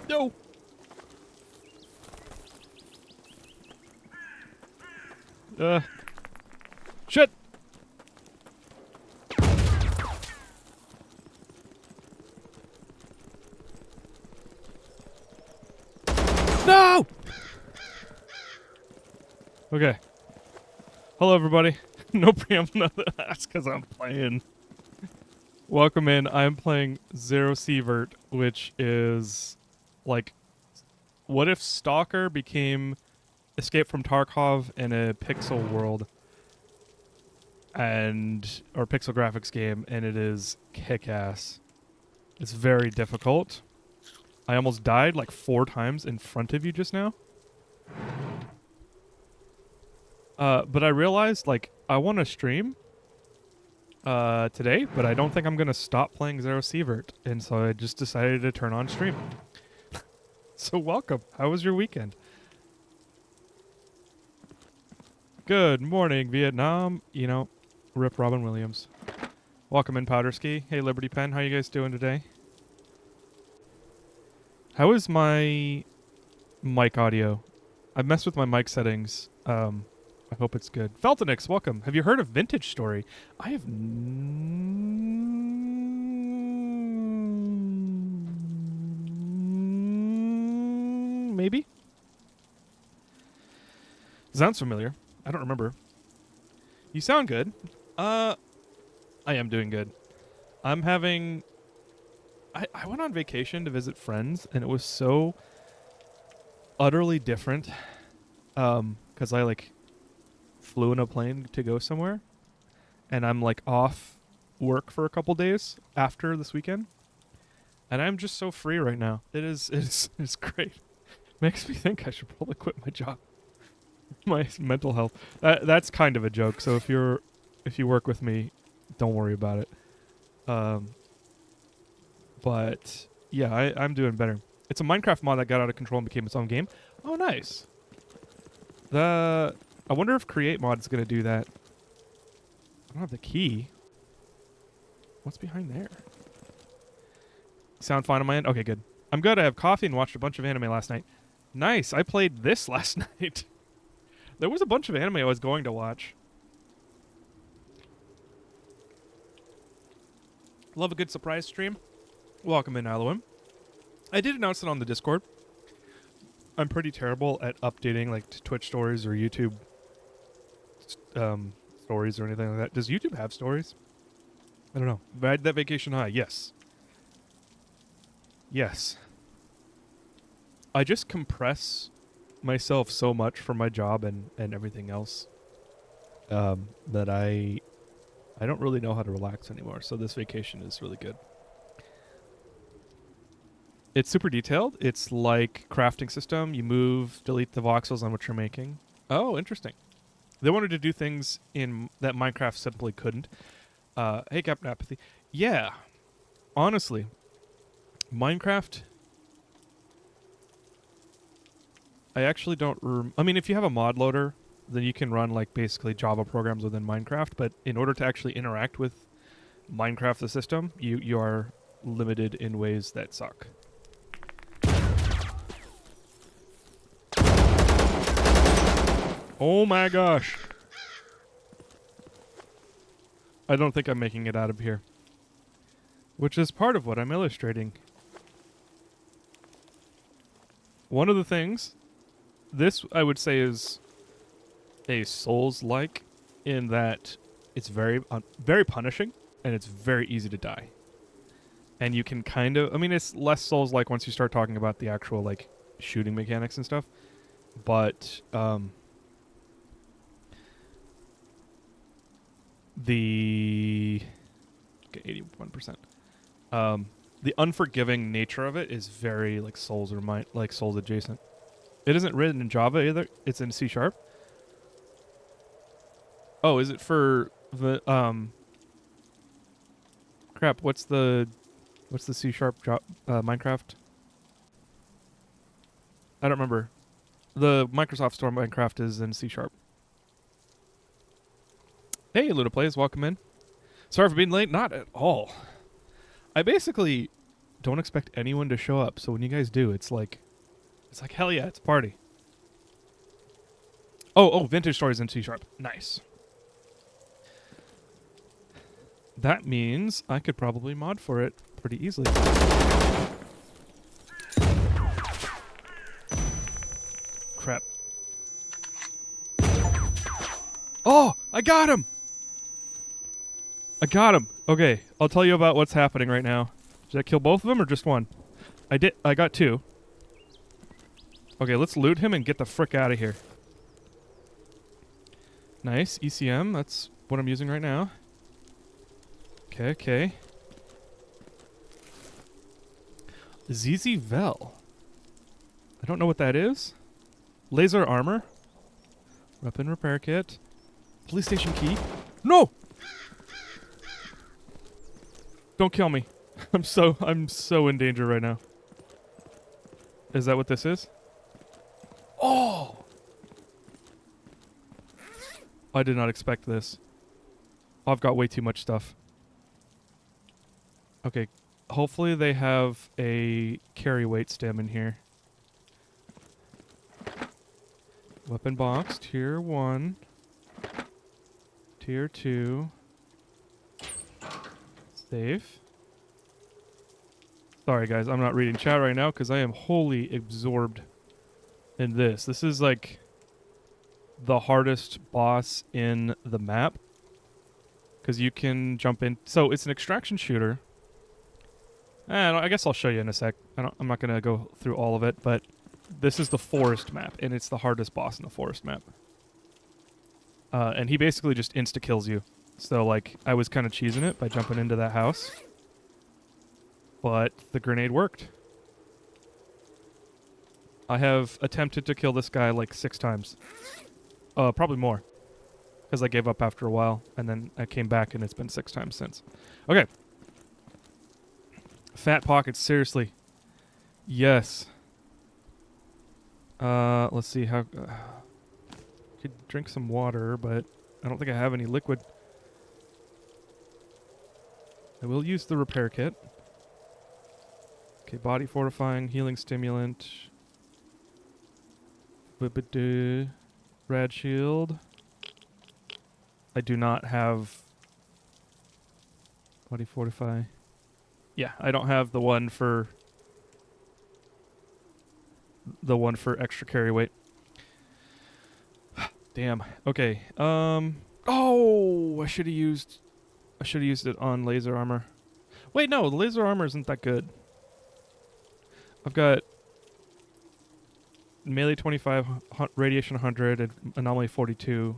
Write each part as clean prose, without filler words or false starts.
No! Shit! No! Okay. Hello, everybody. No preamble, that's because I'm playing. Welcome in. I'm playing Zero Sievert, which is like, what if Stalker became Escape from Tarkov in a pixel world, or pixel graphics game, and it is kick-ass. It's very difficult. I almost died like 4 times in front of you just now. But I realized, like, I want to stream today, but I don't think I'm going to stop playing Zero Sievert, and so I just decided to turn on stream. So welcome. How was your weekend? Good morning, Vietnam. You know, rip Robin Williams. Welcome in, Powderski. Hey, Liberty Pen. How you guys doing today? How is my mic audio? I've messed with my mic settings. I hope it's good. Feltonix, welcome. Have you heard of Vintage Story? I have maybe? Sounds familiar. I don't remember. You sound good. I am doing good. I'm having... I went on vacation to visit friends, and it was so utterly different. Because I, like, flew in a plane to go somewhere, and I'm, like, off work for a couple days after this weekend. And I'm just so free right now. It's great. Makes me think I should probably quit my job. My mental health. That's kind of a joke. So if you work with me, don't worry about it. But yeah, I'm doing better. It's a Minecraft mod that got out of control and became its own game. Oh, nice. I wonder if Create mod is gonna do that. I don't have the key. What's behind there? Sound fine on my end? Okay, good. I'm good. I have coffee and watched a bunch of anime last night. Nice. I played this last night. There was a bunch of anime I was going to watch. Love a good surprise stream. Welcome in, Aloim. I did announce it on the Discord. I'm pretty terrible at updating like Twitch stories or YouTube stories or anything like that. Does YouTube have stories? I don't know. Ride that vacation high. Yes. Yes. I just compress myself so much for my job and everything else that I don't really know how to relax anymore. So this vacation is really good. It's super detailed. It's like crafting system. You move, delete the voxels on what you're making. Oh, interesting. They wanted to do things in that Minecraft simply couldn't. Hey, Captain Apathy. Yeah. Honestly, Minecraft... I actually don't... I mean, if you have a mod loader, then you can run, like, basically Java programs within Minecraft. But in order to actually interact with Minecraft, the system, you are limited in ways that suck. Oh my gosh. I don't think I'm making it out of here. Which is part of what I'm illustrating. One of the things, this I would say is a Souls-like in that it's very punishing and it's very easy to die. And you can kind of, I mean, it's less Souls-like once you start talking about the actual like shooting mechanics and stuff. But the 81%. The unforgiving nature of it is very like Souls or like Souls adjacent. It isn't written in Java either. It's in C#. Oh, is it for the crap? What's the C# Minecraft? I don't remember. The Microsoft Store Minecraft is in C#. Hey, Luna Plays, welcome in. Sorry for being late. Not at all. I basically don't expect anyone to show up, so when you guys do, it's like hell yeah, it's a party. Oh, Vintage Stories in C#. Nice. That means I could probably mod for it pretty easily. Crap. Oh, I got him! I got him. Okay, I'll tell you about what's happening right now. Did I kill both of them or just one? I did. I got two. Okay, let's loot him and get the frick out of here. Nice. ECM. That's what I'm using right now. Okay. ZZ Vel. I don't know what that is. Laser armor. Weapon repair kit. Police station key. No! Don't kill me. I'm so in danger right now. Is that what this is? Oh! I did not expect this. Oh, I've got way too much stuff. Okay, hopefully they have a carry weight stem in here. Weapon box, tier 1. Tier 2. Safe. Sorry guys, I'm not reading chat right now because I am wholly absorbed in this. This is like the hardest boss in the map because you can jump in. So it's an extraction shooter. I guess I'll show you in a sec. I'm not going to go through all of it, but this is the forest map, and it's the hardest boss in the forest map. And he basically just insta-kills you. So, like, I was kind of cheesing it by jumping into that house. but the grenade worked. I have attempted to kill this guy like 6 times. Probably more. Because I gave up after a while, and then I came back, and it's been 6 times since. Okay. Fat pockets, seriously. Yes. Let's see how... could drink some water, but I don't think I have any liquid. I will use the repair kit. Okay, body fortifying, healing stimulant. Rad shield. I do not have body fortify. Yeah, I don't have the one for extra carry weight. Damn. Okay. Oh, I should have used it on laser armor. Wait, no, the laser armor isn't that good. I've got melee 25, radiation 100, and anomaly 42.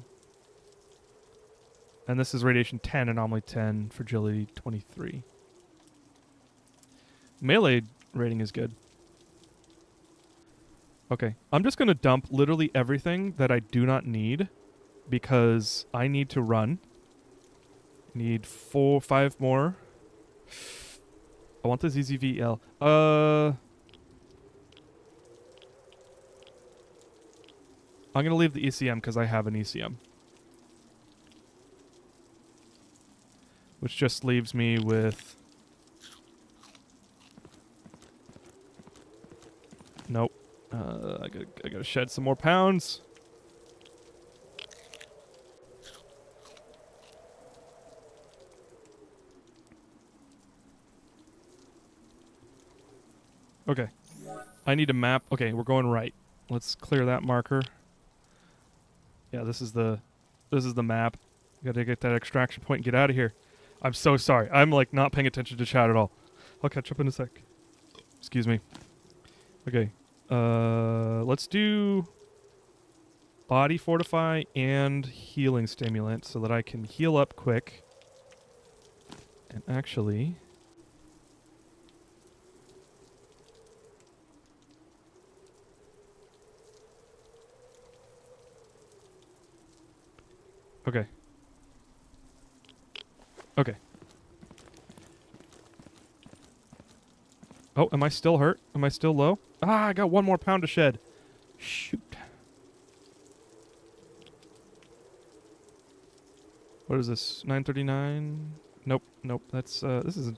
And this is radiation 10, anomaly 10, fragility 23. Melee rating is good. Okay, I'm just going to dump literally everything that I do not need because I need to run. Need 5 more. I want the ZZVL. I'm going to leave the ECM because I have an ECM. Which just leaves me with... Nope. I gotta shed some more pounds. Okay. I need a map. Okay, we're going right. Let's clear that marker. Yeah, this is the map. Gotta get that extraction point and get out of here. I'm so sorry. I'm like not paying attention to chat at all. I'll catch up in a sec. Excuse me. Okay. Let's do body fortify and healing stimulant so that I can heal up quick. And actually... Okay. Okay. Oh, am I still hurt? Am I still low? Ah, I got 1 more pound to shed. Shoot. What is this? 939? Nope, nope. That's, this is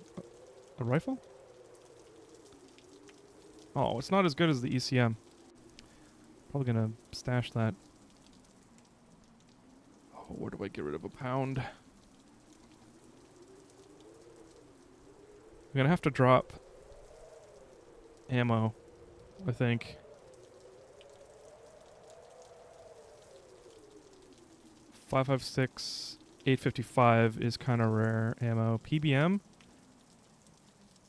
a rifle? Oh, it's not as good as the ECM. Probably gonna stash that. Oh, where do I get rid of a pound? I'm gonna have to drop ammo, I think. .556, 855 is kind of rare ammo. PBM?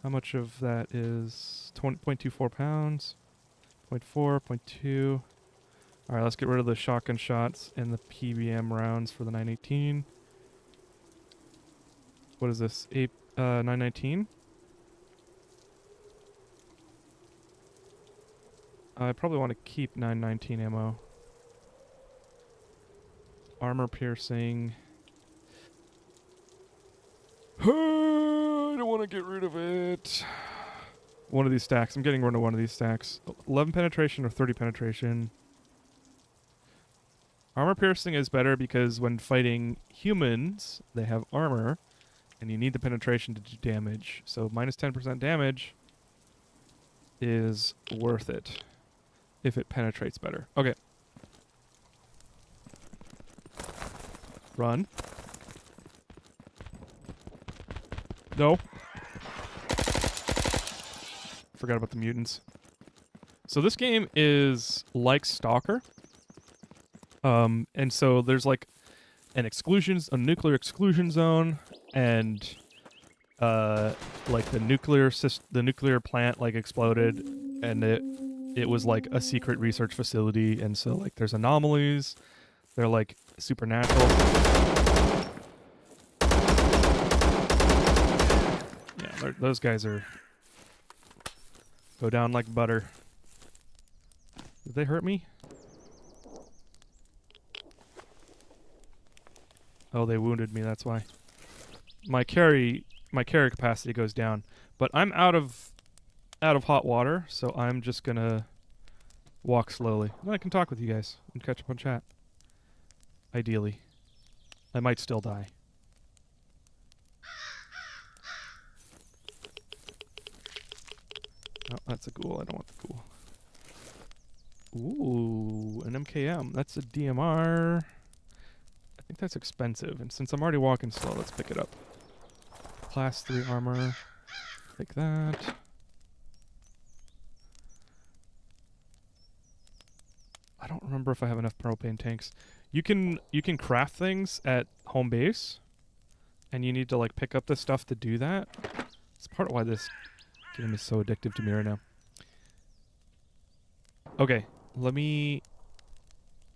How much of that is 20.24 pounds? 0.4, 0.2. Alright, let's get rid of the shotgun shots and the PBM rounds for the 918. What is this? 919? I probably want to keep 919 ammo. Armor piercing. I don't want to get rid of it. One of these stacks. I'm getting rid of one of these stacks. 11 penetration or 30 penetration. Armor piercing is better because when fighting humans, they have armor, and you need the penetration to do damage. So minus 10% damage is worth it if it penetrates better. Okay. Run. No. Forgot about the mutants. So this game is like Stalker. And so there's like a nuclear exclusion zone, and like the nuclear plant like exploded, and it was like a secret research facility, and so like there's anomalies, they're like supernatural. Yeah, those guys are Go down like butter. Did they hurt me? Oh, they wounded me, that's why. My carry capacity goes down. But I'm out of hot water, so I'm just gonna walk slowly. Then I can talk with you guys and catch up on chat. Ideally. I might still die. Oh, that's a ghoul. I don't want the ghoul. Ooh, an MKM. That's a DMR. I think that's expensive. And since I'm already walking slow, let's pick it up. Class 3 armor. Take that. I don't remember if I have enough propane tanks. You can craft things at home base, and you need to like pick up the stuff to do that. It's part of why this game is so addictive to me right now. Okay, let me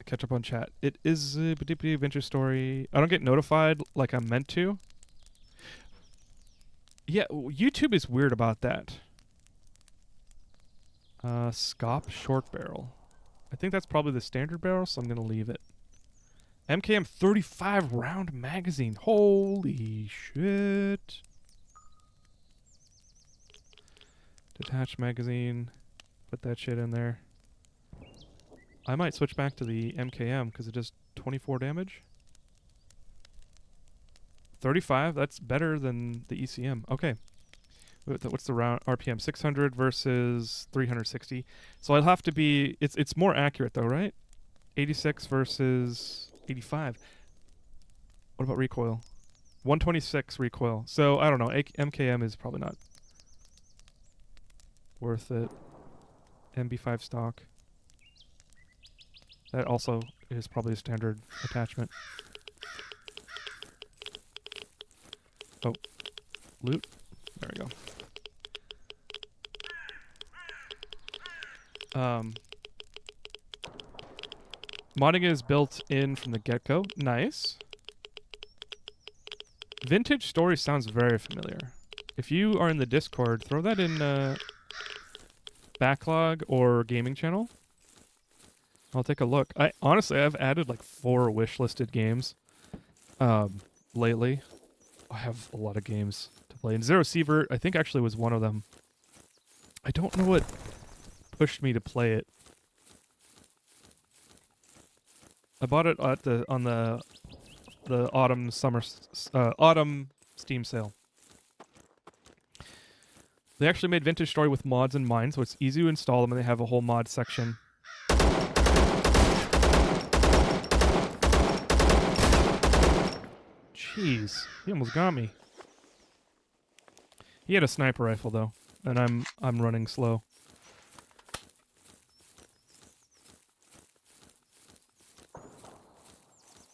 catch up on chat. It is a adventure story. I don't get notified like I'm meant to. Yeah, YouTube is weird about that. Scop short barrel. I think that's probably the standard barrel, so I'm going to leave it. MKM 35 round magazine. Holy shit. Detached magazine. Put that shit in there. I might switch back to the MKM because it does 24 damage. 35, that's better than the ECM. Okay. What's the round RPM? 600 versus 360. So I'll have to be... It's more accurate though, right? 86 versus 85. What about recoil? 126 recoil. So I don't know. MKM is probably not worth it. MB5 stock. That also is probably a standard attachment. Oh. Loot. There we go. Modding is built in from the get-go. Nice. Vintage Story sounds very familiar. If you are in the Discord, throw that in backlog or gaming channel. I'll take a look. Honestly, I've added like 4 wish-listed games lately. I have a lot of games to play. And Zero Sievert, I think, actually was one of them. I don't know what pushed me to play it. I bought it at on the autumn Steam sale. They actually made Vintage Story with mods in mind, so it's easy to install them, and they have a whole mod section. Jeez, he almost got me. He had a sniper rifle though, and I'm running slow.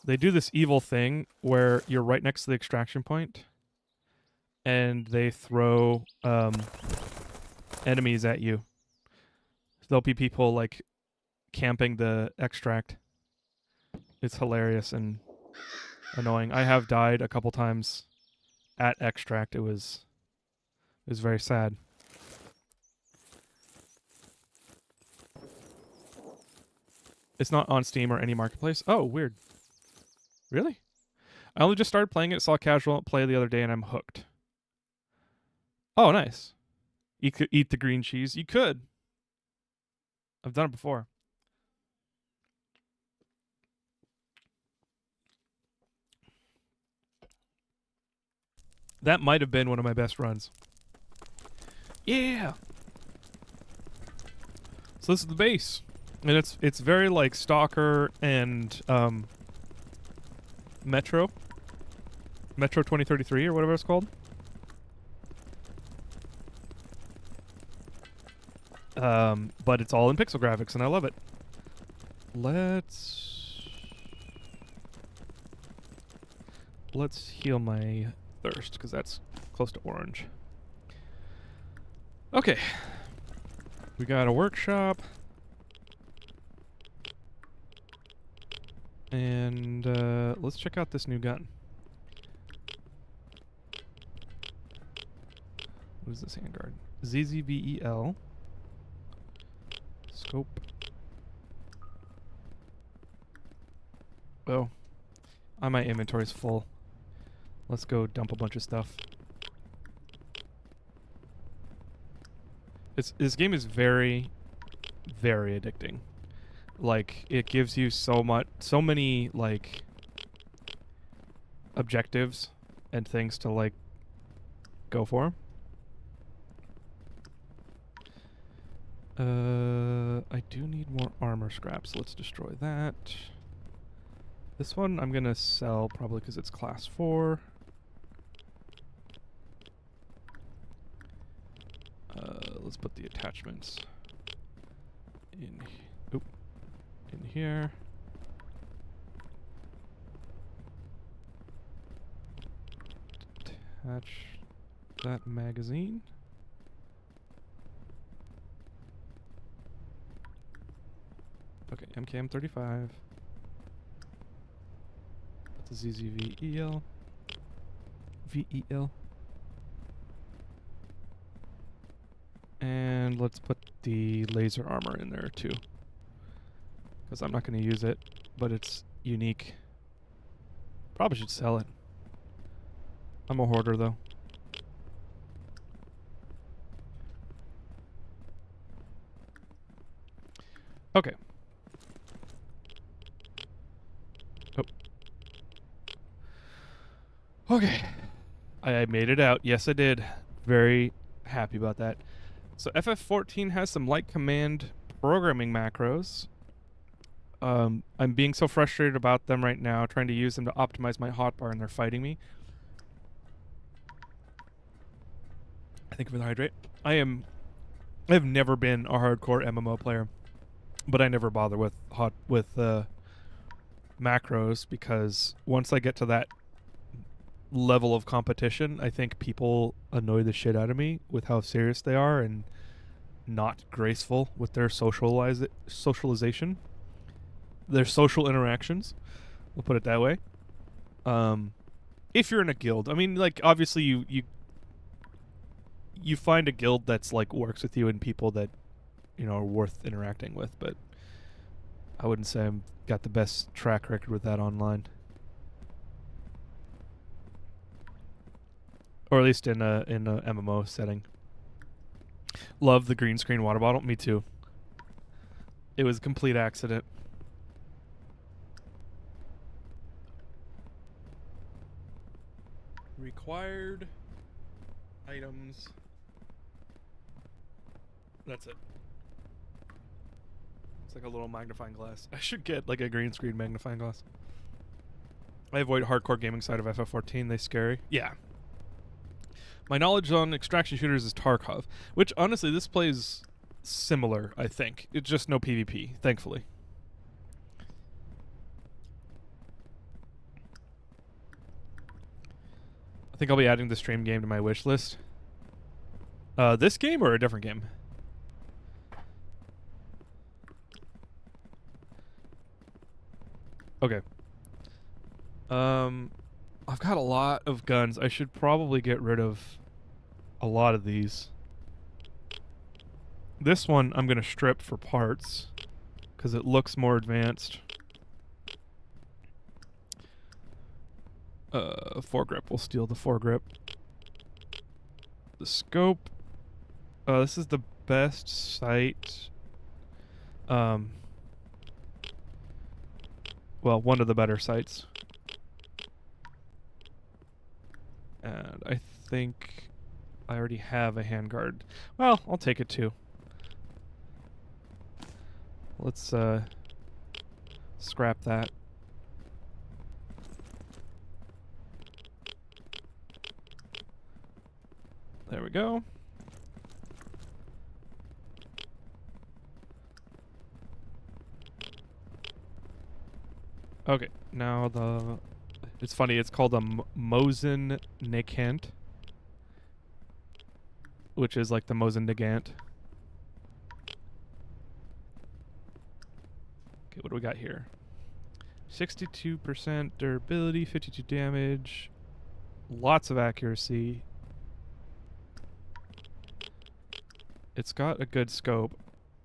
They do this evil thing where you're right next to the extraction point, and they throw enemies at you. There'll be people like camping the extract. It's hilarious and annoying. I have died a couple times at extract. It was very sad. It's not on Steam or any marketplace. Oh, weird. Really? I only just started playing it, saw casual play the other day, and I'm hooked. Oh, nice. Eat the green cheese. You could. I've done it before. That might have been one of my best runs. Yeah. So this is the base, and it's very like Stalker and Metro 2033 or whatever it's called. But it's all in pixel graphics, and I love it. Let's heal my thirst, because that's close to orange. Okay. We got a workshop. And let's check out this new gun. What is this handguard? ZZVEL. Scope. Oh. My inventory's full. Let's go dump a bunch of stuff. This game is very, very addicting. Like, it gives you so many, like, objectives and things to, like, go for. I do need more armor scraps. Let's destroy that. This one I'm gonna sell probably because it's class 4. Let's put the attachments in here. Attach that magazine. Okay, MKM35. That's a ZZVEL. VEL. And let's put the laser armor in there too. Because I'm not going to use it, but it's unique. Probably should sell it. I'm a hoarder though. Okay. Oh. Okay. I made it out. Yes, I did. Very happy about that. So FF14 has some light command programming macros. I'm being so frustrated about them right now, trying to use them to optimize my hotbar, and they're fighting me. Thank you for the hydrate. I've never been a hardcore MMO player, but I never bother with macros, because once I get to that level of competition, I think people annoy the shit out of me with how serious they are and not graceful with their socialization, their social interactions. We'll put it that way. If you're in a guild, I mean, like, obviously you find a guild that's like works with you and people that, you know, are worth interacting with, but I wouldn't say I've got the best track record with that online. Or at least in a MMO setting. Love the green screen water bottle. Me too. It was a complete accident. Required items. That's it. It's like a little magnifying glass. I should get like a green screen magnifying glass. I avoid hardcore gaming side of FF14. They scary. Yeah. My knowledge on extraction shooters is Tarkov, which honestly this plays similar, I think. It's just no PvP, thankfully. I think I'll be adding the stream game to my wish list. This game or a different game? Okay. I've got a lot of guns. I should probably get rid of a lot of these. This one I'm going to strip for parts because it looks more advanced. Foregrip. We'll steal the foregrip. The scope. This is the best sight. Well, one of the better sights. And I think I already have a handguard. Well, I'll take it too. Let's scrap that. There we go. Okay, now it's funny, it's called a Mosin Nagant, which is like the Mosin Nagant. Okay, what do we got here? 62% durability, 52 damage, lots of accuracy. It's got a good scope.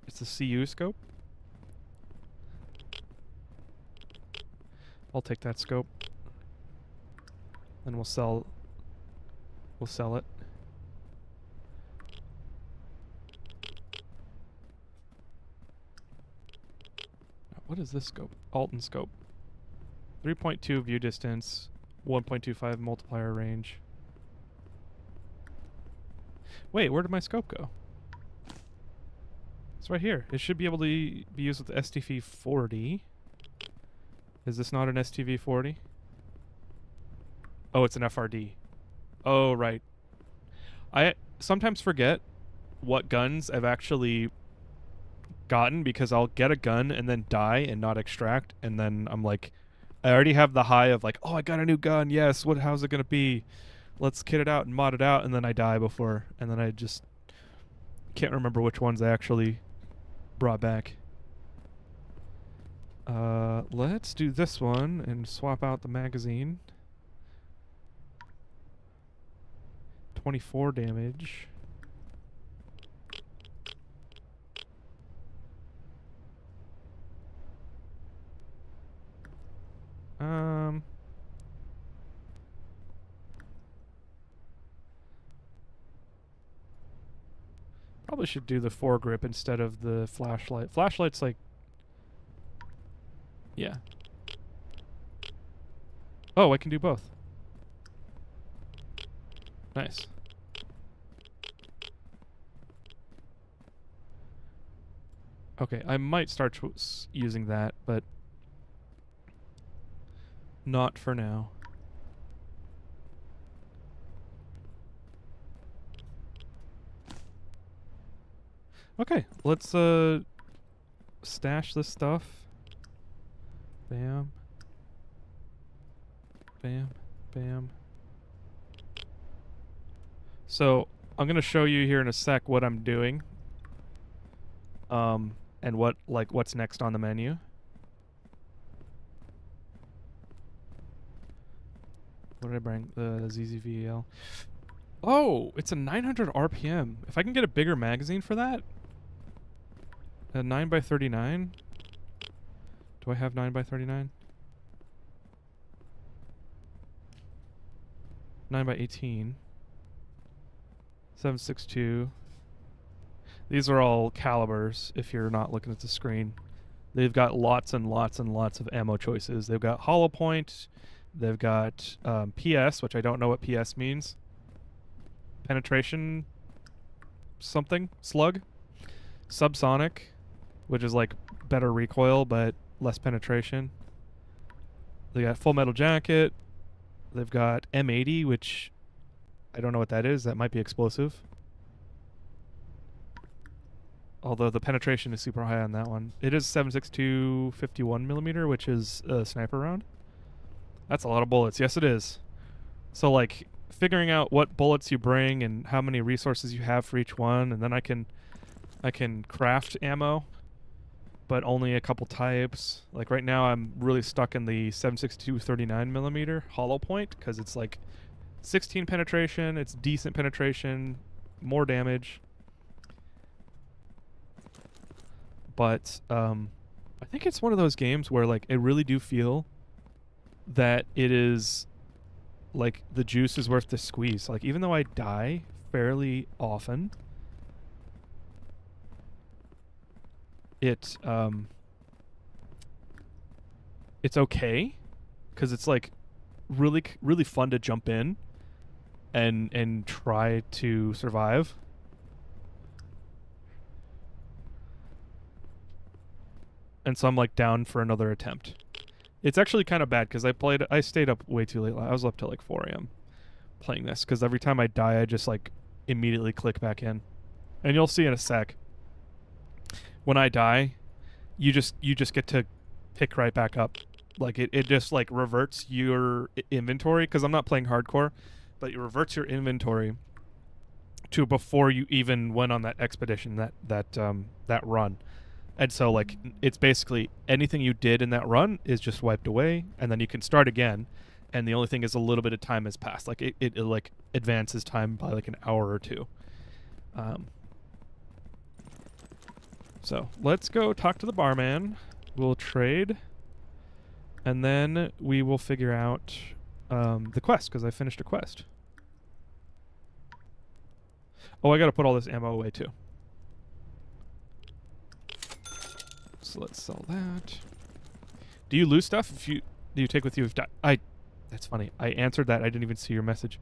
It's a CU scope. I'll take that scope. Then we'll sell it. What is this scope? Alton scope. 3.2 view distance, 1.25 multiplier range. Wait, where did my scope go? It's right here. It should be able to be used with the STV-40. Is this not an STV-40? Oh, it's an FRD. Oh, right. I sometimes forget what guns I've actually gotten because I'll get a gun and then die and not extract, and then I'm like, I already have the high of like, oh, I got a new gun. Yes, how's it gonna be? Let's kit it out and mod it out, and then I die before, and then I just can't remember which ones I actually brought back. Let's do this one and swap out the magazine. 24 damage. Probably should do the foregrip instead of the flashlight. Flashlight's like, yeah. Oh, I can do both. Nice. Okay, I might start using that, but not for now. Okay, let's stash this stuff. Bam. Bam. Bam. So, I'm going to show you here in a sec what I'm doing. And what's next on the menu. What did I bring? The ZZVL. Oh, it's a 900 RPM. If I can get a bigger magazine for that. A 9x39. Do I have 9x39? 9x18. 7.62. These are all calibers if you're not looking at the screen. They've got lots and lots and lots of ammo choices. They've got hollow point. They've got PS, which I don't know what PS means. Penetration something. Slug. Subsonic, which is like better recoil but less penetration. They got full metal jacket. They've got M80, which I don't know what that is. That might be explosive. Although the penetration is super high on that one. It is 7.62 51mm, which is a sniper round. That's a lot of bullets. Yes, it is. So, like, figuring out what bullets you bring and how many resources you have for each one, and then I can craft ammo, but only a couple types. Like, right now I'm really stuck in the 7.62 39mm hollow point, because it's, like, 16 penetration, it's decent penetration, more damage. But I think it's one of those games where, like, I really do feel that it is, like, the juice is worth the squeeze. Like, even though I die fairly often, it's okay, because it's, like, really fun to jump in and try to survive. And so I'm, like, down for another attempt. It's actually kind of bad because I stayed up way too late. I was up till like 4 a.m. playing this because every time I die, I just, like, immediately click back in. And you'll see in a sec. When I die, you just get to pick right back up. Like, it just, like, reverts your inventory, because I'm not playing hardcore, but it reverts your inventory to before you even went on that expedition, that run. And so, like, it's basically anything you did in that run is just wiped away, and then you can start again, and the only thing is a little bit of time has passed. Like, it like, advances time by, like, an hour or two. So let's go talk to the barman. We'll trade. And then we will figure out the quest, because I finished a quest. Oh, I got to put all this ammo away too. So let's sell that. Do you lose stuff if you do you take with you if that's funny. I answered that. I didn't even see your message.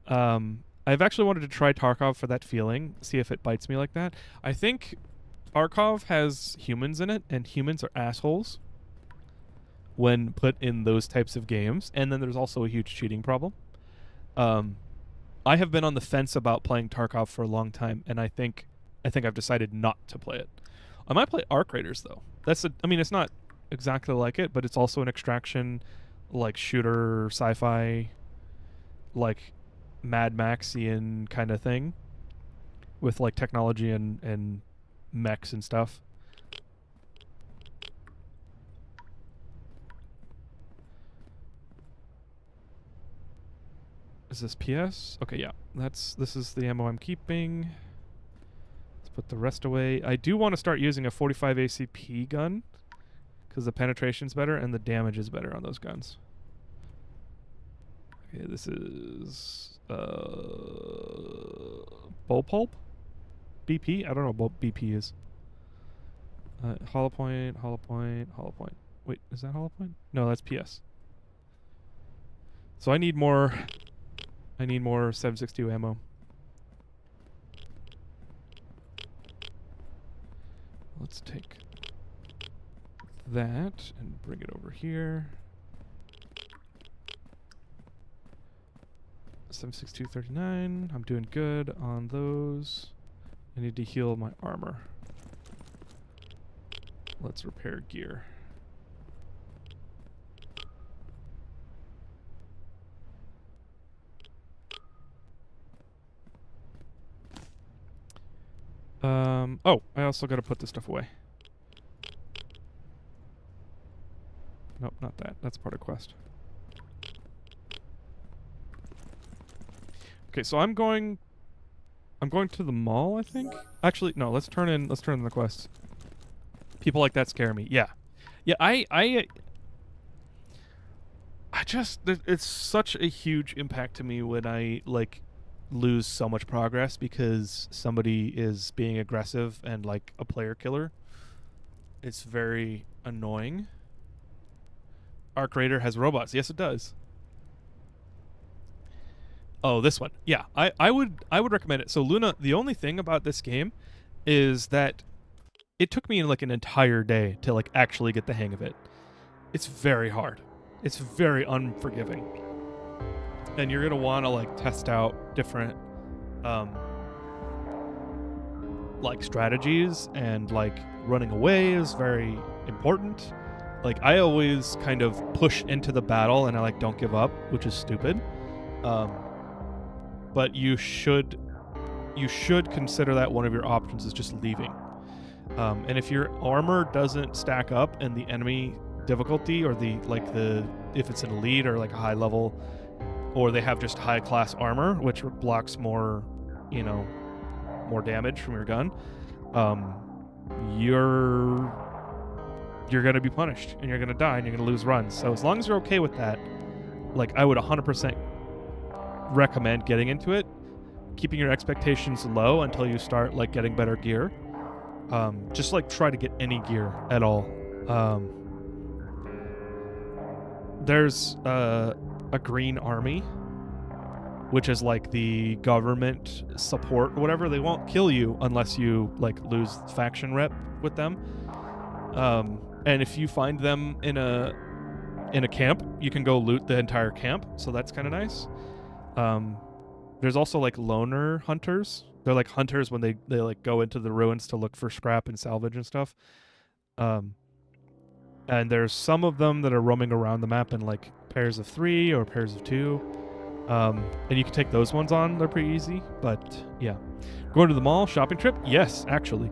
I've actually wanted to try Tarkov for that feeling, see if it bites me like that. I think Tarkov has humans in it, and humans are assholes when put in those types of games. And then there's also a huge cheating problem. I have been on the fence about playing Tarkov for a long time, and I think I've decided not to play it. I might play Arc Raiders though. I mean, it's not exactly like it, but it's also an extraction, like shooter, sci-fi, like Mad Maxian kind of thing, with like technology and mechs and stuff. Is this PS? Okay, yeah. This is the ammo I'm keeping. Let's put the rest away. I do want to start using a 45 ACP gun, because the penetration's better and the damage is better on those guns. Okay, this is Bullpulp? BP? I don't know what BP is. Hollow point, hollow point, hollow point. Wait, is that hollow point? No, that's PS. So I need more 7.62 ammo. Let's take that and bring it over here. 7.6239. I'm doing good on those. I need to heal my armor. Let's repair gear. Oh, I also got to put this stuff away. Nope, not that. That's part of quest. Okay, so I'm going to the mall, I think. Actually, no, let's turn in the quests. People like that scare me. Yeah. Yeah, I just it's such a huge impact to me when I like lose so much progress because somebody is being aggressive and like a player killer. It's very annoying. Arc Raider has robots. Yes, it does. Oh, this one. Yeah, I would recommend it. So Luna, the only thing about this game is that it took me like an entire day to like actually get the hang of it. It's very hard. It's very unforgiving. And you're going to want to like test out different like strategies, and like running away is very important. Like I always kind of push into the battle and I like don't give up, which is stupid. But you should consider that one of your options is just leaving. And if your armor doesn't stack up and the enemy difficulty or if it's an elite or like a high level, or they have just high class armor which blocks more damage from your gun, you're going to be punished and you're going to die and you're going to lose runs. So as long as you're okay with that, like I would 100% recommend getting into it, keeping your expectations low until you start like getting better gear. Just like try to get any gear at all. There's a green army, which is like the government support or whatever. They won't kill you unless you like lose faction rep with them. And if you find them in a camp, you can go loot the entire camp, so that's kind of nice. There's also like loner hunters. They're like hunters when they like go into the ruins to look for scrap and salvage and stuff. And there's some of them that are roaming around the map in like pairs of 3 or pairs of 2. And you can take those ones on. They're pretty easy. But yeah. Going to the mall, shopping trip? Yes, actually.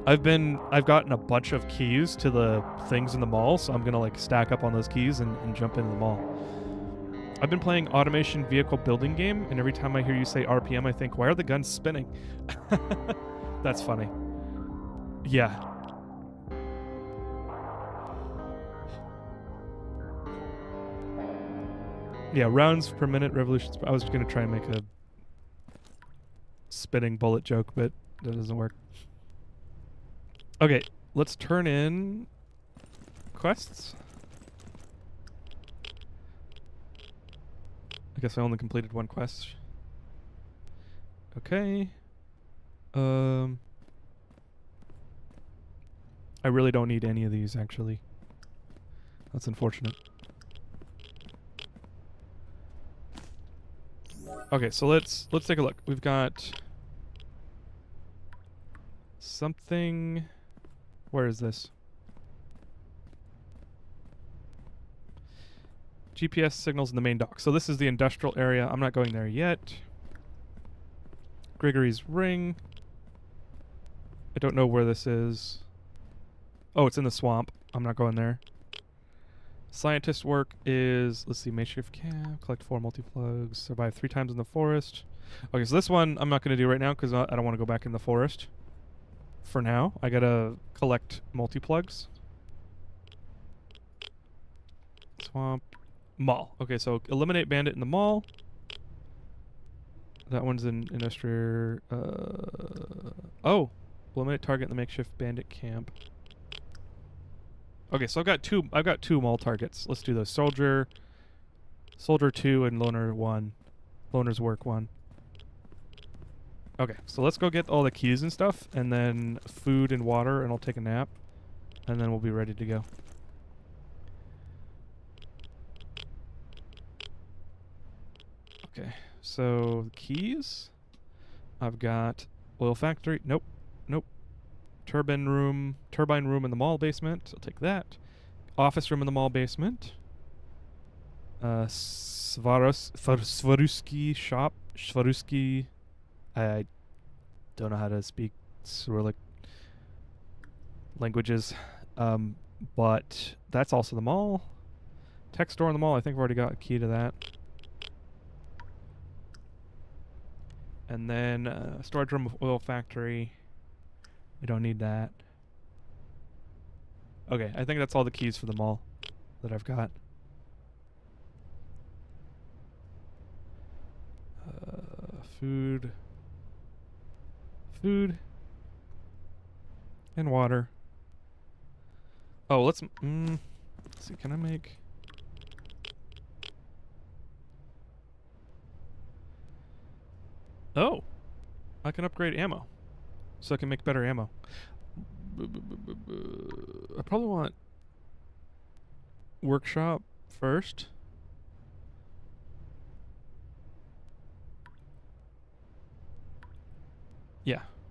I've gotten a bunch of keys to the things in the mall, so I'm gonna like stack up on those keys and jump into the mall. I've been playing automation vehicle building game, and every time I hear you say RPM, I think, why are the guns spinning? That's funny. Yeah. Yeah, rounds per minute, revolutions per... I was going to try and make a spinning bullet joke, but that doesn't work. Okay, let's turn in quests. I guess I only completed one quest. Okay. I really don't need any of these, actually. That's unfortunate. Okay, so let's take a look. We've got something. Where is this? GPS signals in the main dock. So this is the industrial area. I'm not going there yet. Grigory's Ring. I don't know where this is. Oh, it's in the swamp. I'm not going there. Scientist work is, let's see, makeshift camp, collect 4 multi-plugs, survive 3 times in the forest. Okay, so this one I'm not going to do right now because I don't want to go back in the forest. For now, I gotta collect multi-plugs. Swamp. Mall. Okay, so eliminate bandit in the mall. That one's in industrial. Oh, eliminate target in the makeshift bandit camp. Okay, so I've got two mall targets. Let's do those. Soldier 2 and Loner 1. Loner's work 1. Okay, so let's go get all the keys and stuff, and then food and water, and I'll take a nap, and then we'll be ready to go. Okay, so keys. I've got oil factory. Nope. Turbine room in the mall basement. I'll take that. Office room in the mall basement. Swarovski shop. Swarovski. I don't know how to speak Cyrillic languages, but that's also the mall. Tech store in the mall. I think I've already got a key to that. And then storage room of oil factory. We don't need that. Okay, I think that's all the keys for the mall that I've got. Food. And water. Oh, let's see, can I make... Oh! I can upgrade ammo. So I can make better ammo. I probably want workshop first.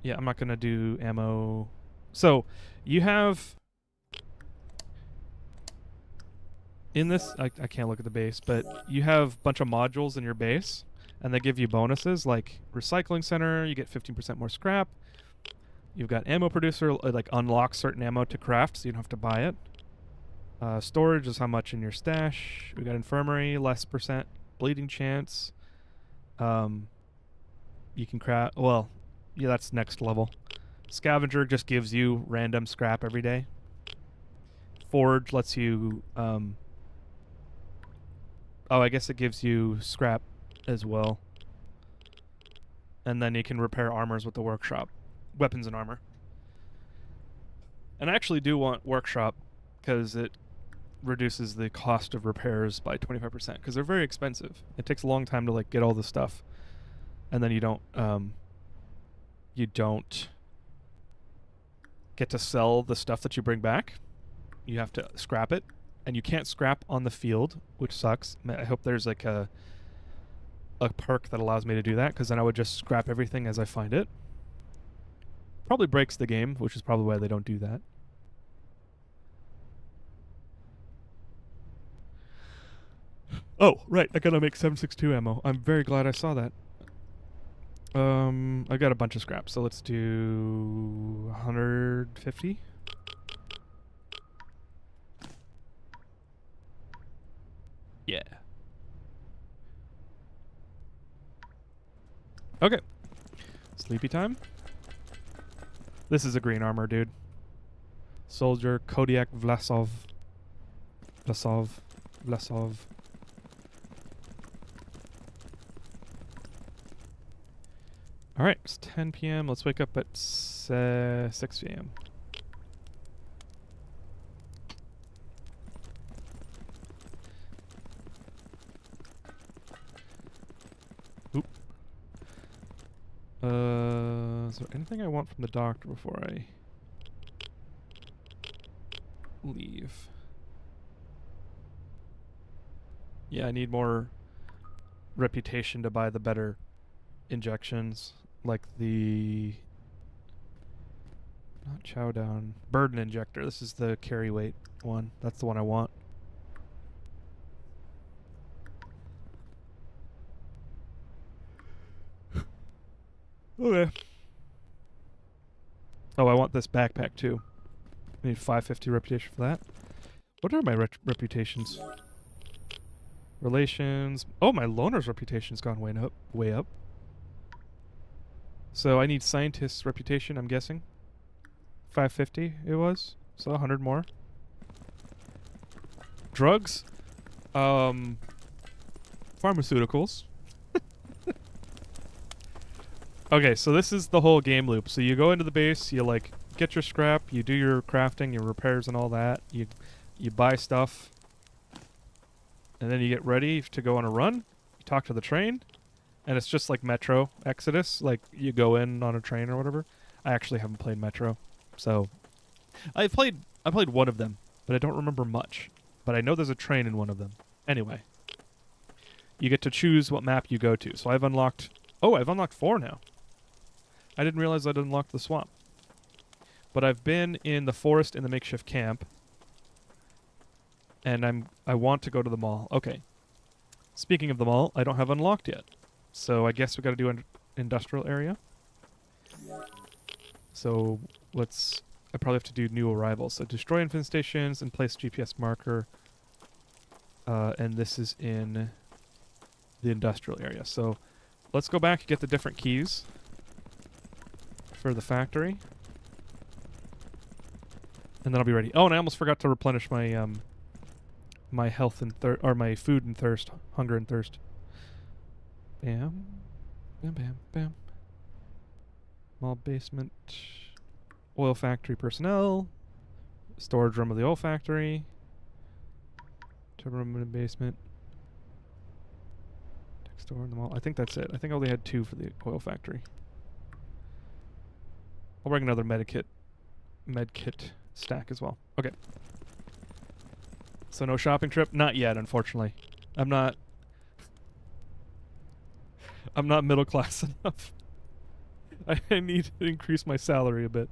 Yeah, I'm not gonna do ammo. So, you have... In this, I can't look at the base, but you have a bunch of modules in your base, and they give you bonuses, like Recycling Center, you get 15% more scrap. You've got ammo producer, like unlock certain ammo to craft, so you don't have to buy it. Storage is how much in your stash. We got infirmary, less percent bleeding chance. You can craft. Well, yeah, that's next level. Scavenger just gives you random scrap every day. Forge lets you. Oh, I guess it gives you scrap as well. And then you can repair armors with the workshop. Weapons and armor. And I actually do want workshop because it reduces the cost of repairs by 25% because they're very expensive. It takes a long time to like get all the stuff, and then you don't get to sell the stuff that you bring back. You have to scrap it, and you can't scrap on the field, which sucks. I hope there's like a perk that allows me to do that, because then I would just scrap everything as I find it. Probably breaks the game, which is probably why they don't do that. Oh, right, I gotta make 7.62 ammo. I'm very glad I saw that. I got a bunch of scrap, so let's do 150. Yeah. Okay. Sleepy time. This is a green armor, dude. Soldier Kodiak Vlasov. Vlasov. Alright, it's 10 p.m. Let's wake up at 6 p.m. Oop. Is there anything I want from the doctor before I leave? Yeah, I need more reputation to buy the better injections, like the not chow down burden injector. This is the carry weight one. That's the one I want. Okay. Oh, I want this backpack too. I need 550 reputation for that. What are my reputations? Relations. Oh, my loner's reputation's gone way up. Way up. So I need scientist's reputation, I'm guessing. 550 it was. So 100 more. Drugs. Pharmaceuticals. Okay, so this is the whole game loop. So you go into the base, you like get your scrap, you do your crafting, your repairs and all that. You buy stuff. And then you get ready to go on a run. You talk to the train. And it's just like Metro Exodus. Like you go in on a train or whatever. I actually haven't played Metro. So I played one of them, but I don't remember much. But I know there's a train in one of them. Anyway. You get to choose what map you go to. So I've unlocked 4 now. I didn't realize I'd unlocked the swamp. But I've been in the forest in the makeshift camp. And I want to go to the mall. Okay. Speaking of the mall, I don't have unlocked yet. So I guess we gotta do an industrial area. So I probably have to do new arrivals. So destroy infestations and place GPS marker. And this is in the industrial area. So let's go back and get the different keys for the factory. And then I'll be ready. Oh, and I almost forgot to replenish my my health and my food and thirst, hunger and thirst. Bam, bam, bam, bam. Mall basement, oil factory personnel, storage room of the oil factory, turbo room in the basement, tech store in the mall. I think that's it. I think I only had 2 for the oil factory. I'll bring another medkit stack as well. Okay. So no shopping trip? Not yet, unfortunately. I'm not middle class enough. I need to increase my salary a bit.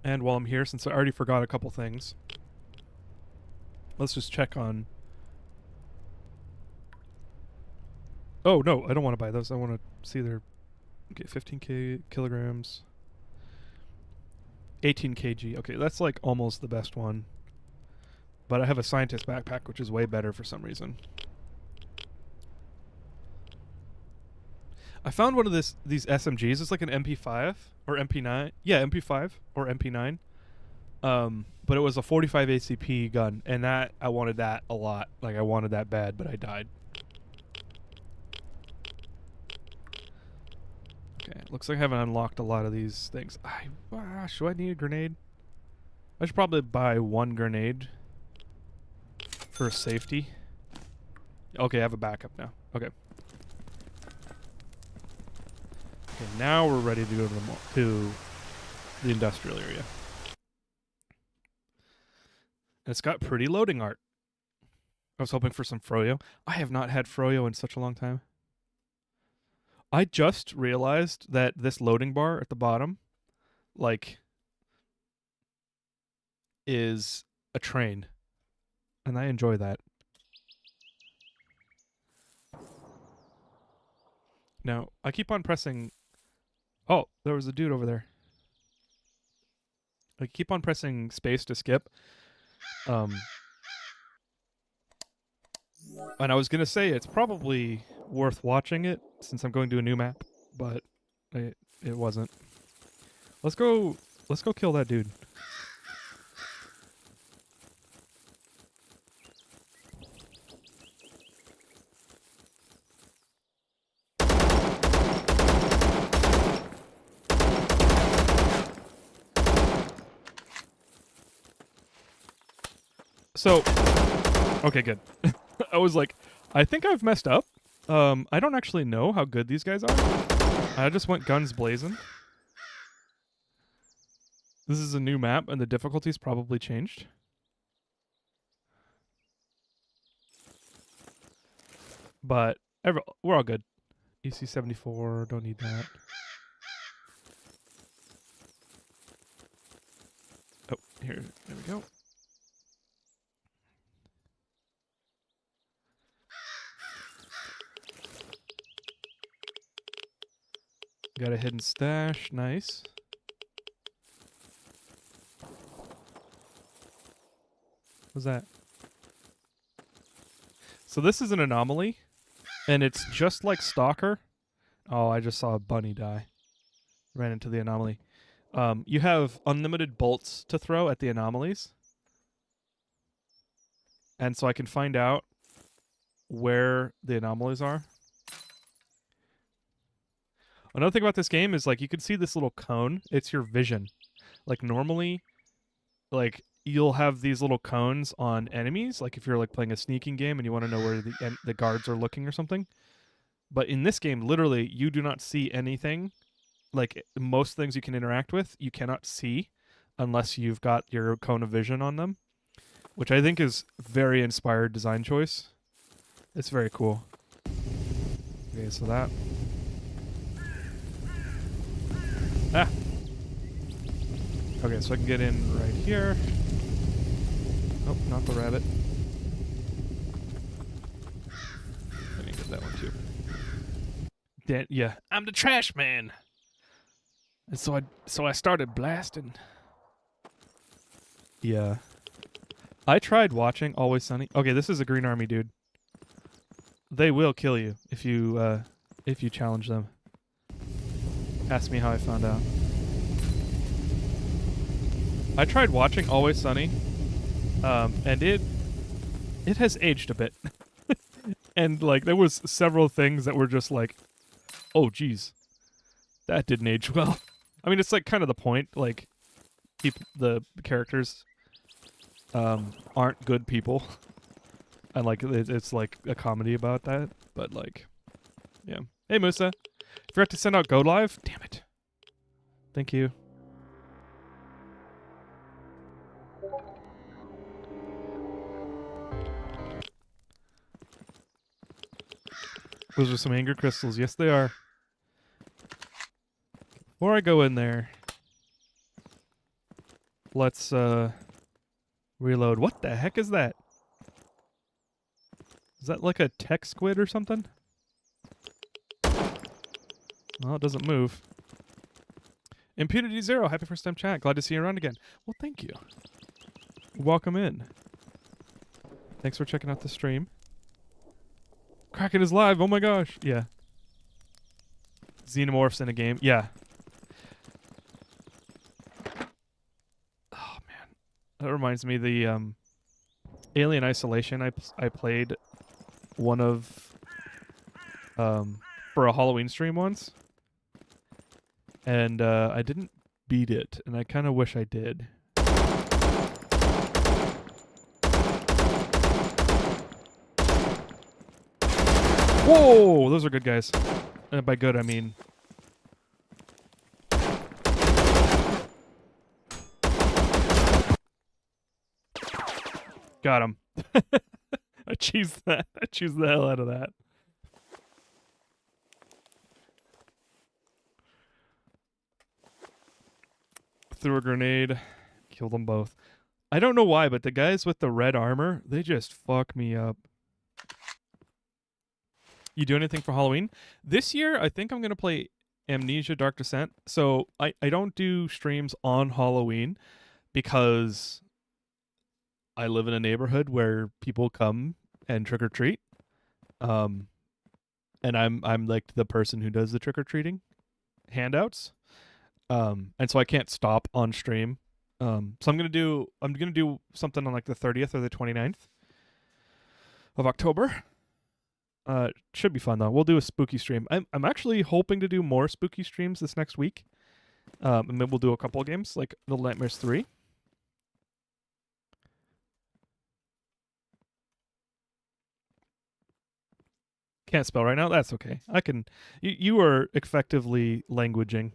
And while I'm here, since I already forgot a couple things, let's just check on... Oh, no, I don't want to buy those. I want to see their... Okay, 15 kilograms. 18 kg. Okay, that's like almost the best one. But I have a scientist backpack, which is way better for some reason. I found one of these SMGs. It's like an MP5 or MP9. Yeah, MP5 or MP9. But it was a 45 ACP gun, and that I wanted that a lot. Like I wanted that bad, but I died. Okay, looks like I haven't unlocked a lot of these things. Should I need a grenade? I should probably buy 1 grenade for safety. Okay, I have a backup now. Okay. Okay, now we're ready to go to the mall, to the industrial area. And it's got pretty loading art. I was hoping for some froyo. I have not had froyo in such a long time. I just realized that this loading bar at the bottom, like, is a train. And I enjoy that. Now, I keep on pressing... Oh, there was a dude over there. I keep on pressing space to skip. And I was gonna say it's probably worth watching it since I'm going to a new map, but it wasn't. Let's go kill that dude. So, okay, good. I was like, I think I've messed up. I don't actually know how good these guys are. I just went guns blazing. This is a new map, and the difficulty's probably changed. But we're all good. EC74, don't need that. Oh, here, there we go. Got a hidden stash, nice. What's that? So this is an anomaly, and it's just like Stalker. Oh, I just saw a bunny die. Ran into the anomaly. You have unlimited bolts to throw at the anomalies. And so I can find out where the anomalies are. Another thing about this game is, like, you can see this little cone. It's your vision. Like, normally, like, you'll have these little cones on enemies, like if you're, like, playing a sneaking game and you want to know where the guards are looking or something. But in this game, literally, you do not see anything. Like, most things you can interact with, you cannot see unless you've got your cone of vision on them, which I think is very inspired design choice. It's very cool. Okay, so that... Ah! Okay, so I can get in right here. Oh, not the rabbit. I didn't get that one too. Yeah, I'm the trash man. And so I started blasting. Yeah. I tried watching Always Sunny. Okay, this is a Green Army dude. They will kill you if you challenge them. Ask me how I found out. I tried watching Always Sunny, and it has aged a bit. And, like, there was several things that were just like, oh, geez, that didn't age well. I mean, it's, like, kind of the point. Like, the characters aren't good people. And, like, it's, like, a comedy about that. But, like, yeah. Hey, Musa. Forgot to send out Go Live? Damn it. Thank you. Those are some anger crystals. Yes, they are. Before I go in there, let's reload. What the heck is that? Is that like a tech squid or something? Well, it doesn't move. Impunity Zero, happy first time chat. Glad to see you around again. Well, thank you. Welcome in. Thanks for checking out the stream. Kraken is live. Oh my gosh. Yeah. Xenomorphs in a game. Yeah. Oh man. That reminds me, the Alien Isolation I played one of for a Halloween stream once. And I didn't beat it, and I kind of wish I did. Whoa! Those are good guys. And by good, I mean... Got him. I cheesed that. I cheesed the hell out of that. Threw a grenade. Killed them both. I don't know why, but the guys with the red armor, they just fuck me up. You do anything for Halloween? This year, I think I'm going to play Amnesia Dark Descent. So I don't do streams on Halloween because I live in a neighborhood where people come and trick or treat. Um, and I'm like the person who does the trick or treating handouts. And so I can't stop on stream. So I'm gonna do something on like the 30th or the 29th of October. Should be fun though. We'll do a spooky stream. I'm actually hoping to do more spooky streams this next week. And then we'll do a couple of games like Little Nightmares 3. Can't spell right now. That's okay. I can. You are effectively languaging.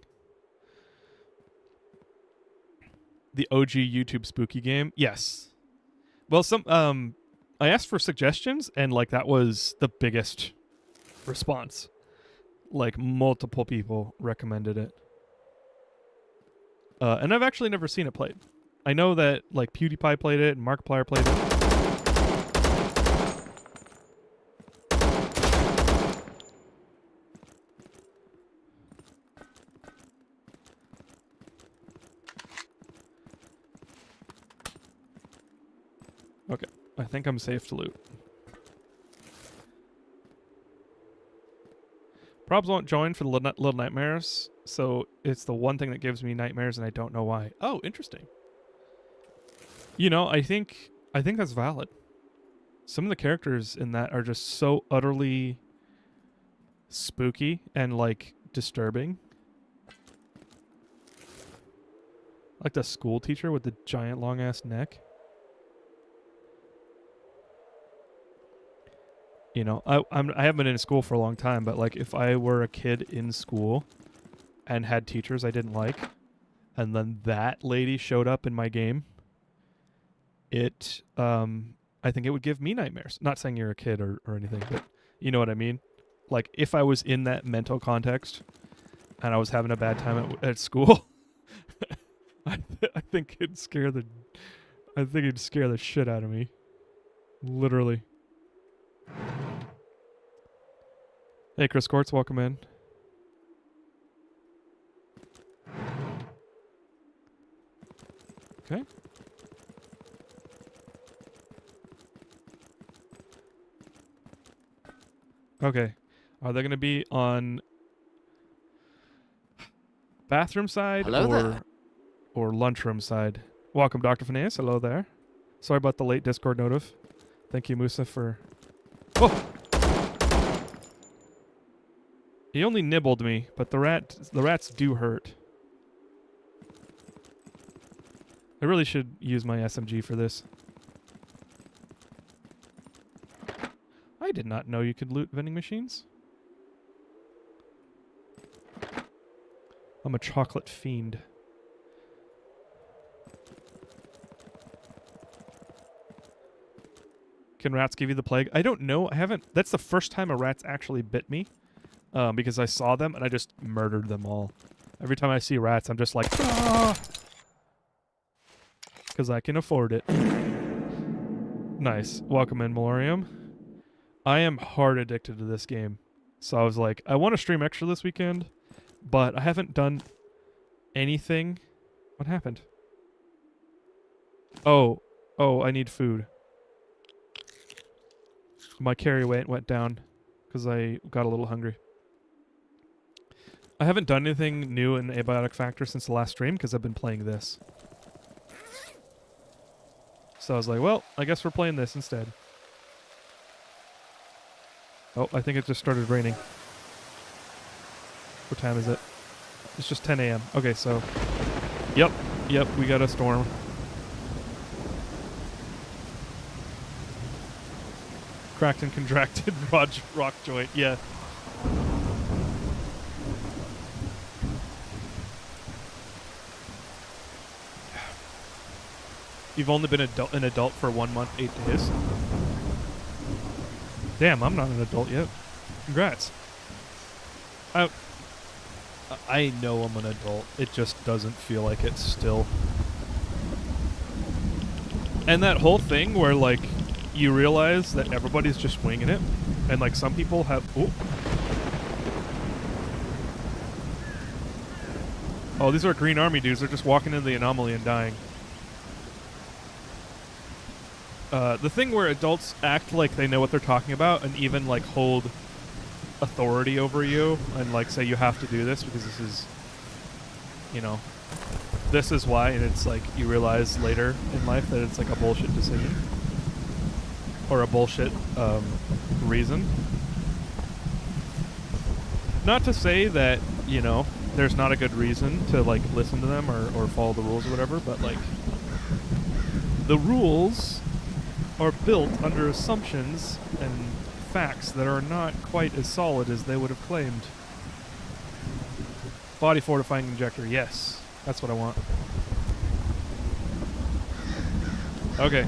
The OG YouTube spooky game. Yes. Well, I asked for suggestions, and like that was the biggest response. Like multiple people recommended it. And I've actually never seen it played. I know that like PewDiePie played it and Markiplier played it. Okay, I think I'm safe to loot. Probs won't join for the Little Nightmares, so it's the one thing that gives me nightmares, and I don't know why. Oh, interesting. You know, I think that's valid. Some of the characters in that are just so utterly spooky and like disturbing. Like the school teacher with the giant long ass neck. You know, I haven't been in school for a long time, but like if I were a kid in school and had teachers I didn't like, and then that lady showed up in my game, I think it would give me nightmares. Not saying you're a kid or anything, but you know what I mean? Like if I was in that mental context and I was having a bad time at school, I think it'd scare the shit out of me. Literally. Hey, Chris Courts, welcome in. Okay. Okay. Are they going to be on bathroom side or lunchroom side? Welcome, Dr. Phineas. Hello there. Sorry about the late Discord notif. Thank you, Musa, for... Oh! He only nibbled me, but the rats do hurt. I really should use my SMG for this. I did not know you could loot vending machines. I'm a chocolate fiend. Can rats give you the plague? I don't know. I haven't... That's the first time a rat's actually bit me. Because I saw them and I just murdered them all. Every time I see rats, I'm just like, ah! Because I can afford it. Nice. Welcome in, Malorium. I am hard addicted to this game. So I was like, I want to stream extra this weekend, but I haven't done anything. What happened? Oh, I need food. My carry weight went down because I got a little hungry. I haven't done anything new in Abiotic Factor since the last stream because I've been playing this. So I was like, well, I guess we're playing this instead. Oh, I think it just started raining. What time is it? It's just 10 a.m. Okay, so... Yep, we got a storm. Cracked and contracted rock joint, yeah. You've only been an adult for 1 month, 8 days. Damn, I'm not an adult yet. Congrats. I know I'm an adult. It just doesn't feel like it still. And that whole thing where, like, you realize that everybody's just winging it. And, like, some people have... Oh, these are Green Army dudes. They're just walking into the anomaly and dying. The thing where adults act like they know what they're talking about and even like hold authority over you and like say you have to do this because this is, you know, this is why, and it's like you realize later in life that it's like a bullshit decision or a bullshit reason. Not to say that, you know, there's not a good reason to like listen to them or follow the rules or whatever, but like the rules are built under assumptions and facts that are not quite as solid as they would have claimed. Body fortifying injector, yes. That's what I want. Okay.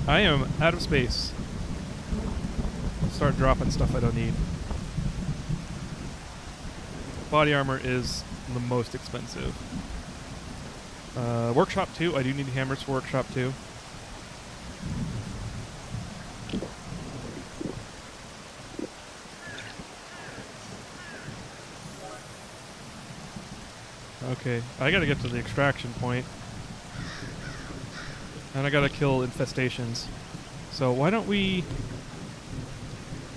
I am out of space. I'll start dropping stuff I don't need. Body armor is the most expensive. Workshop 2. I do need hammers for Workshop 2. Okay, I gotta get to the extraction point. And I gotta kill infestations. So why don't we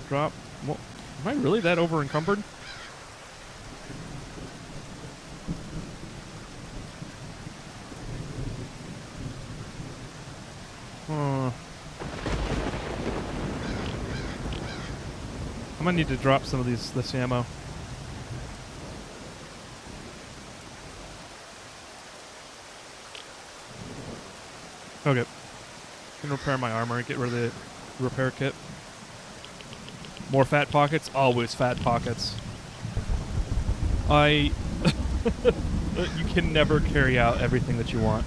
drop... Well, am I really that over encumbered? I'm gonna need to drop some of this ammo. Okay. I'm gonna repair my armor and get rid of the repair kit. More fat pockets? Always fat pockets. You can never carry out everything that you want.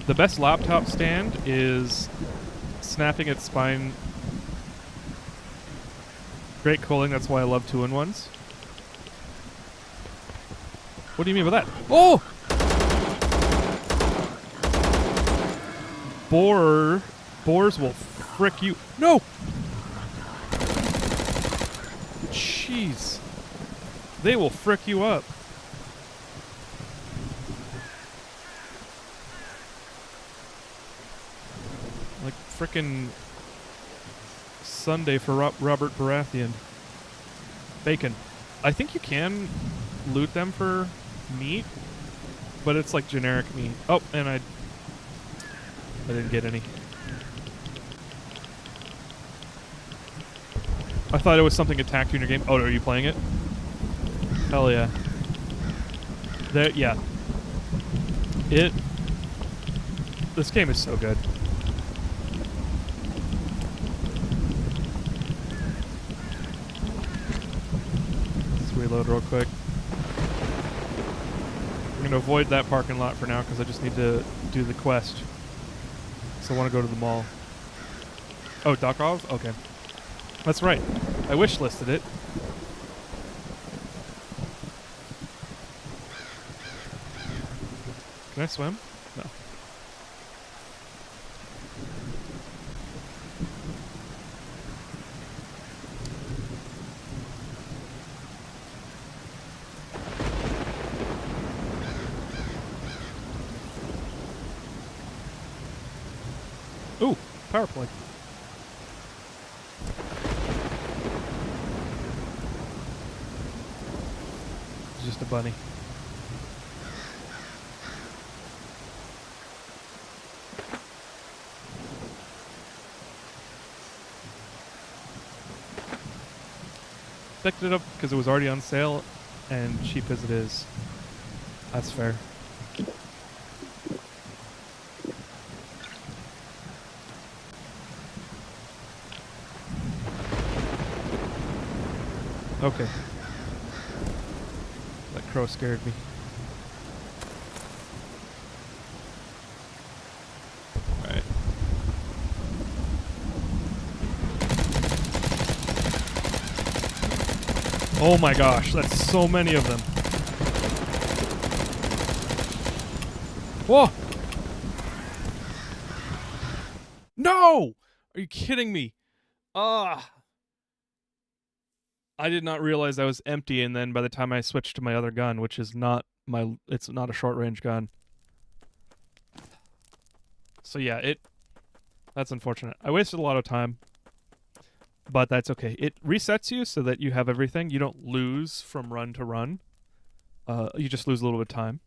The best laptop stand is snapping its spine. Great cooling, that's why I love 2-in-1s. What do you mean by that? Oh! Boars will frick you. No! Jeez. They will frick you up. Like frickin' Sunday for Robert Baratheon. Bacon. I think you can loot them for meat, but it's like generic meat. Oh, and I didn't get any. I thought it was something attacked you in your game. Oh, are you playing it? Hell yeah. Yeah. This game is so good. Let's reload real quick. I'm going to avoid that parking lot for now because I just need to do the quest. So I want to go to the mall. Oh, Dokov? Okay. That's right. I wish listed it. Can I swim? No. Ooh, power plug. It's just a bunny. Picked it up because it was already on sale and cheap as it is. That's fair. Okay. That crow scared me. Alright. Oh my gosh, that's so many of them. Whoa! No! Are you kidding me? Ah! I did not realize I was empty, and then by the time I switched to my other gun, which is not it's not a short range gun. So yeah, that's unfortunate. I wasted a lot of time, but that's okay. It resets you so that you have everything. You don't lose from run to run. You just lose a little bit of time.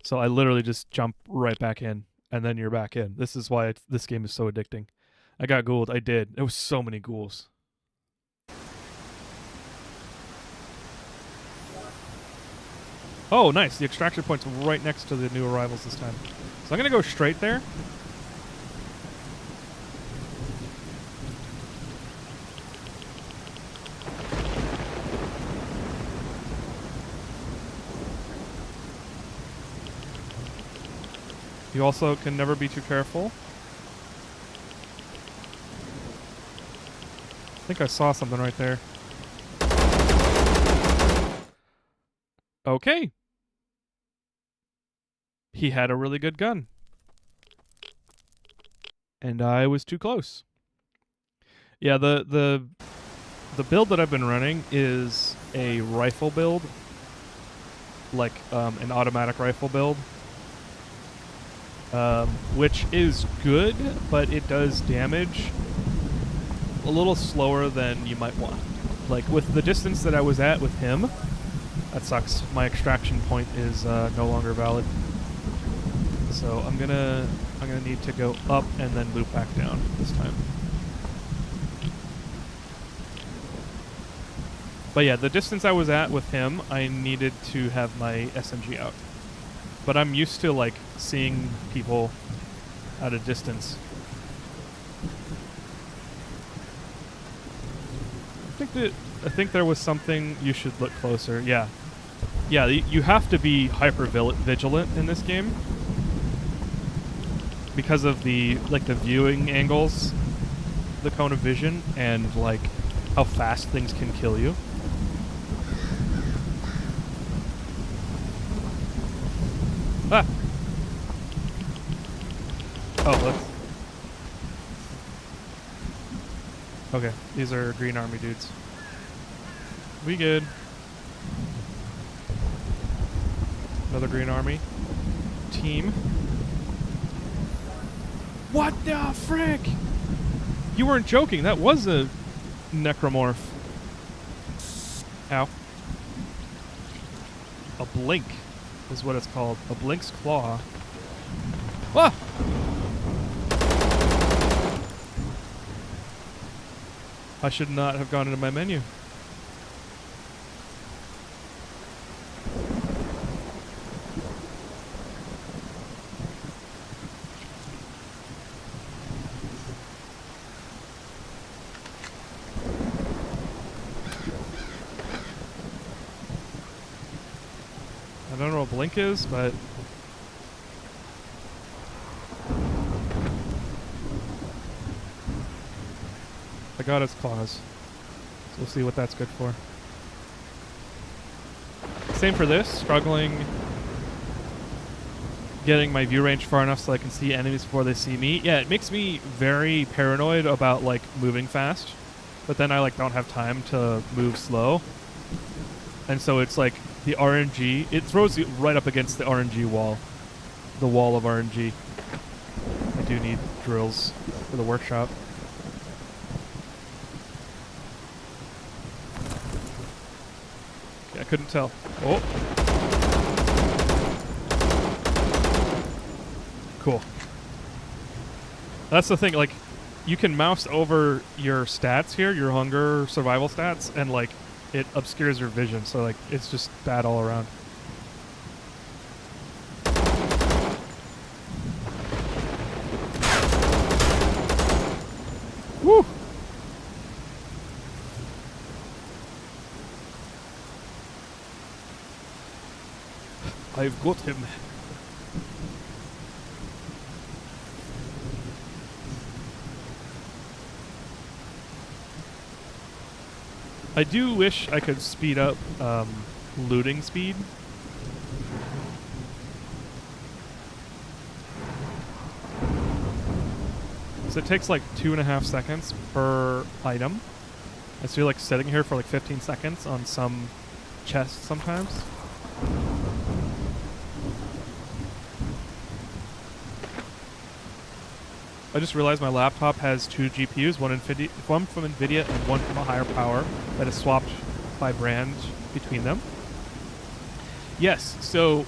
So I literally just jump right back in, and then you're back in. This is why this game is so addicting. I got ghouled. I did. There was so many ghouls. Oh, nice. The extraction point's right next to the new arrivals this time. So I'm going to go straight there. You also can never be too careful. I think I saw something right there. Okay. He had a really good gun. And I was too close. Yeah, the build that I've been running is a rifle build. Like an automatic rifle build. Which is good, but it does damage a little slower than you might want. Like with the distance that I was at with him, that sucks. My extraction point is no longer valid. So I'm gonna need to go up and then loop back down this time. But yeah, the distance I was at with him, I needed to have my SMG out. But I'm used to like seeing people at a distance. I think there was something you should look closer. Yeah. Yeah, you have to be hyper vigilant in this game because of the viewing angles, the cone of vision, and like how fast things can kill you. Ah. Oh, let's. Okay, these are green army dudes. We good. Another green army team. What the frick? You weren't joking. That was a necromorph. Ow. A blink is what it's called. A blink's claw. Ah! I should not have gone into my menu. I don't know what blink is, but I got its claws. So we'll see what that's good for. Same for this, struggling getting my view range far enough so I can see enemies before they see me. Yeah, it makes me very paranoid about like moving fast, but then I like don't have time to move slow. And so it's like the RNG, it throws you right up against the RNG wall. The wall of RNG. I do need drills for the workshop. Okay, I couldn't tell. Oh. Cool. That's the thing, like, you can mouse over your stats here, your hunger survival stats, and like, it obscures your vision, so like, it's just bad all around. Woo! I've got him. I do wish I could speed up looting speed. So it takes like 2.5 seconds per item. And so you're like sitting here for like 15 seconds on some chests sometimes. I just realized my laptop has 2 GPUs, one from NVIDIA and one from a higher power that is swapped by brand between them. Yes, so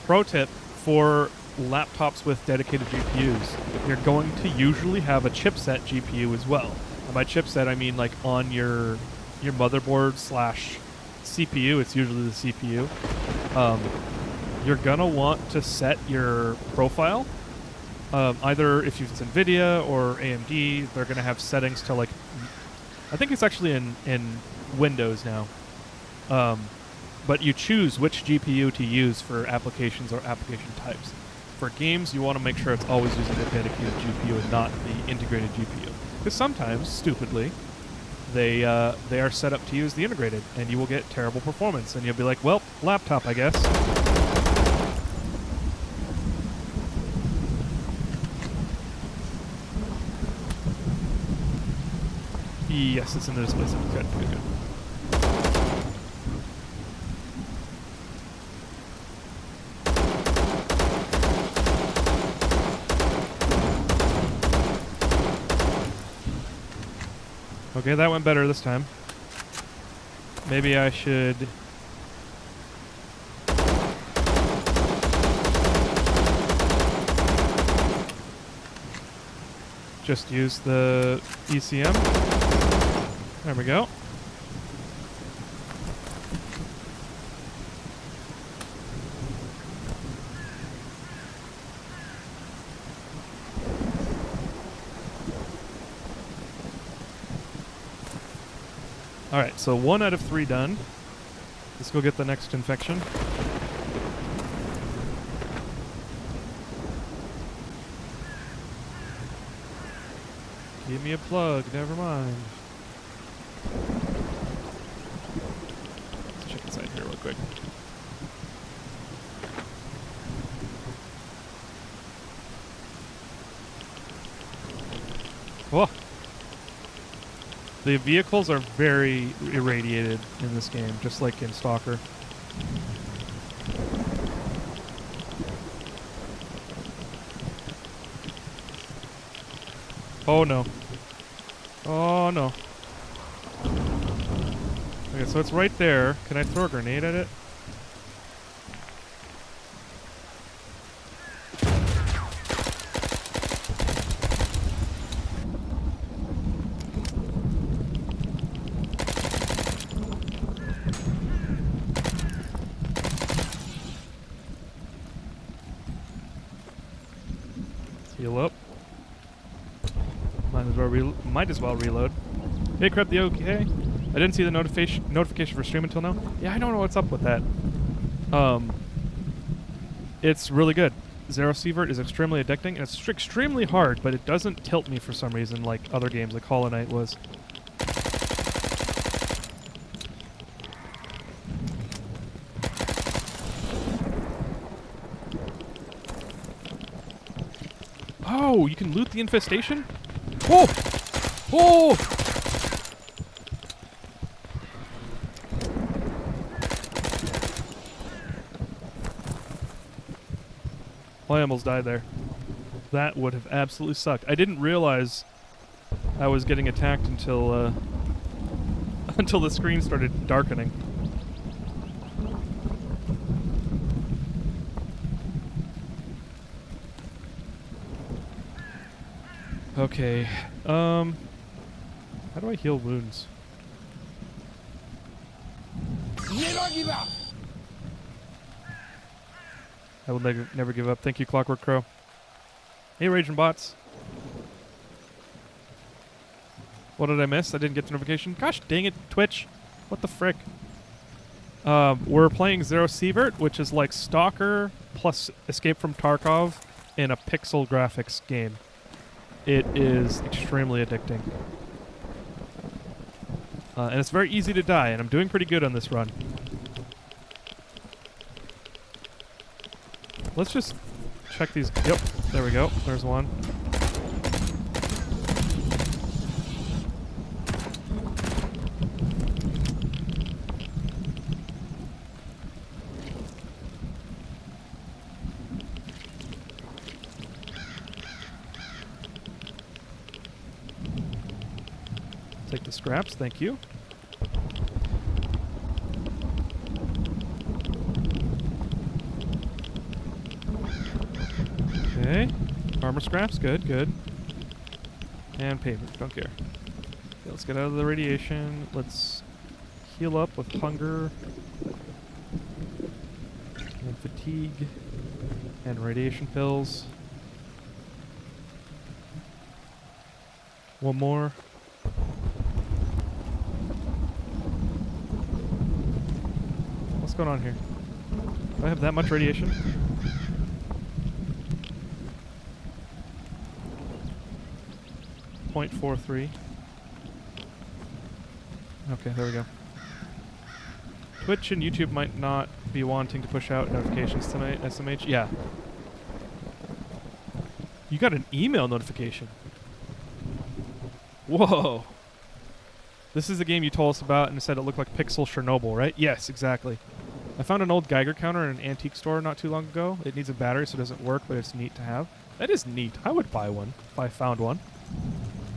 pro tip for laptops with dedicated GPUs, you're going to usually have a chipset GPU as well. And by chipset, I mean like on your motherboard slash CPU. It's usually the CPU. You're gonna want to set your profile. Either if it's NVIDIA or AMD, they're gonna have settings to like. I think it's actually in Windows now. But you choose which GPU to use for applications or application types. For games, you want to make sure it's always using the dedicated GPU and not the integrated GPU. Because sometimes, stupidly, they are set up to use the integrated, and you will get terrible performance. And you'll be like, well, laptop, I guess. Yes, it's in the display center. Good, good, good. Okay, that went better this time. Maybe I should... just use the ECM. There we go. Alright, so 1 out of 3 done. Let's go get the next infection. Give me a plug, never mind. Let's check inside here real quick. Whoa! The vehicles are very irradiated in this game, just like in Stalker. Oh no. Oh no. Okay, so it's right there. Can I throw a grenade at it? Heal up. Might as well reload. Hey, crap, the okay. I didn't see the notification for stream until now. Yeah, I don't know what's up with that. It's really good. Zero Sievert is extremely addicting, and it's extremely hard, but it doesn't tilt me for some reason like other games like Hollow Knight was. Oh, you can loot the infestation? Oh! Oh! Well, I almost died there. That would have absolutely sucked. I didn't realize I was getting attacked until until the screen started darkening. Okay, how do I heal wounds? Never give up! I will never give up. Thank you, Clockwork Crow. Hey, Raging Bots. What did I miss? I didn't get the notification. Gosh dang it, Twitch. What the frick? We're playing Zero Sievert, which is like Stalker plus Escape from Tarkov in a pixel graphics game. It is extremely addicting. And it's very easy to die, and I'm doing pretty good on this run. Let's just check these. Yep, there we go. There's one. Take the scraps, thank you. Okay. Armor scraps, good, good. And pavement, don't care. Okay, let's get out of the radiation. Let's heal up with hunger. And fatigue. And radiation pills. One more. What's going on here? Do I have that much radiation? .43. Okay, there we go. Twitch and YouTube might not be wanting to push out notifications tonight, SMH. Yeah. You got an email notification. Whoa. This is the game you told us about and said it looked like Pixel Chernobyl, right? Yes, exactly. I found an old Geiger counter in an antique store not too long ago. It needs a battery so it doesn't work, but it's neat to have. That is neat. I would buy one if I found one.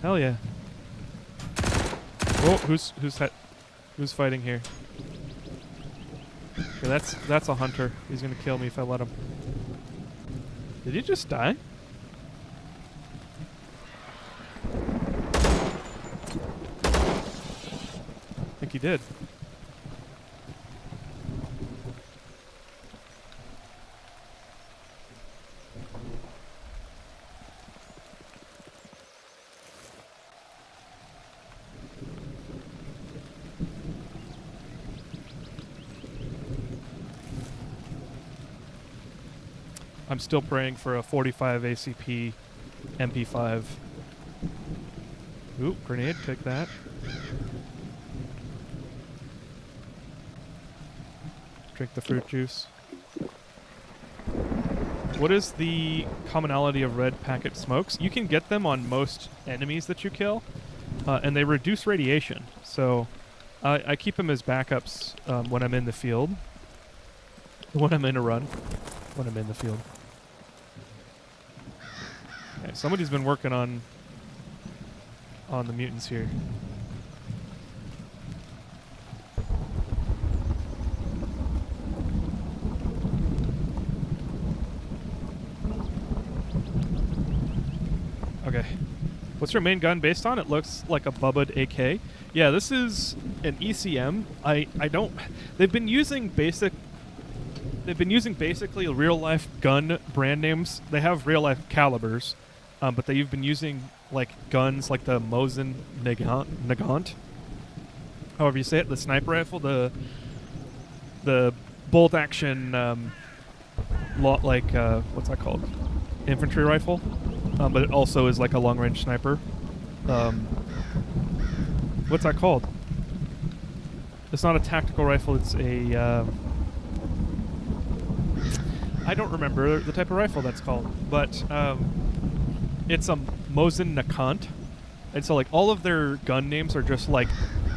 Hell yeah. Whoa, who's fighting here? Okay, that's a hunter. He's gonna kill me if I let him. Did he just die? I think he did. I'm still praying for a 45 ACP MP5. Ooh, grenade, take that. Drink the fruit juice. What is the commonality of red packet smokes? You can get them on most enemies that you kill, and they reduce radiation. So I keep them as backups when I'm in the field. When I'm in a run. When I'm in the field. Okay, somebody's been working on the mutants here. Okay. What's your main gun based on? It looks like a Bubbed AK. Yeah, this is an ECM. I don't... They've been using basically real-life gun brand names. They have real-life calibers, but they've been using like guns like the Mosin Nagant. However you say it, the sniper rifle, the bolt-action, what's that called? Infantry rifle. But it also is like a long-range sniper. What's that called? It's not a tactical rifle, it's a... I don't remember the type of rifle that's called, but it's a Mosin Nagant. And so like all of their gun names are just like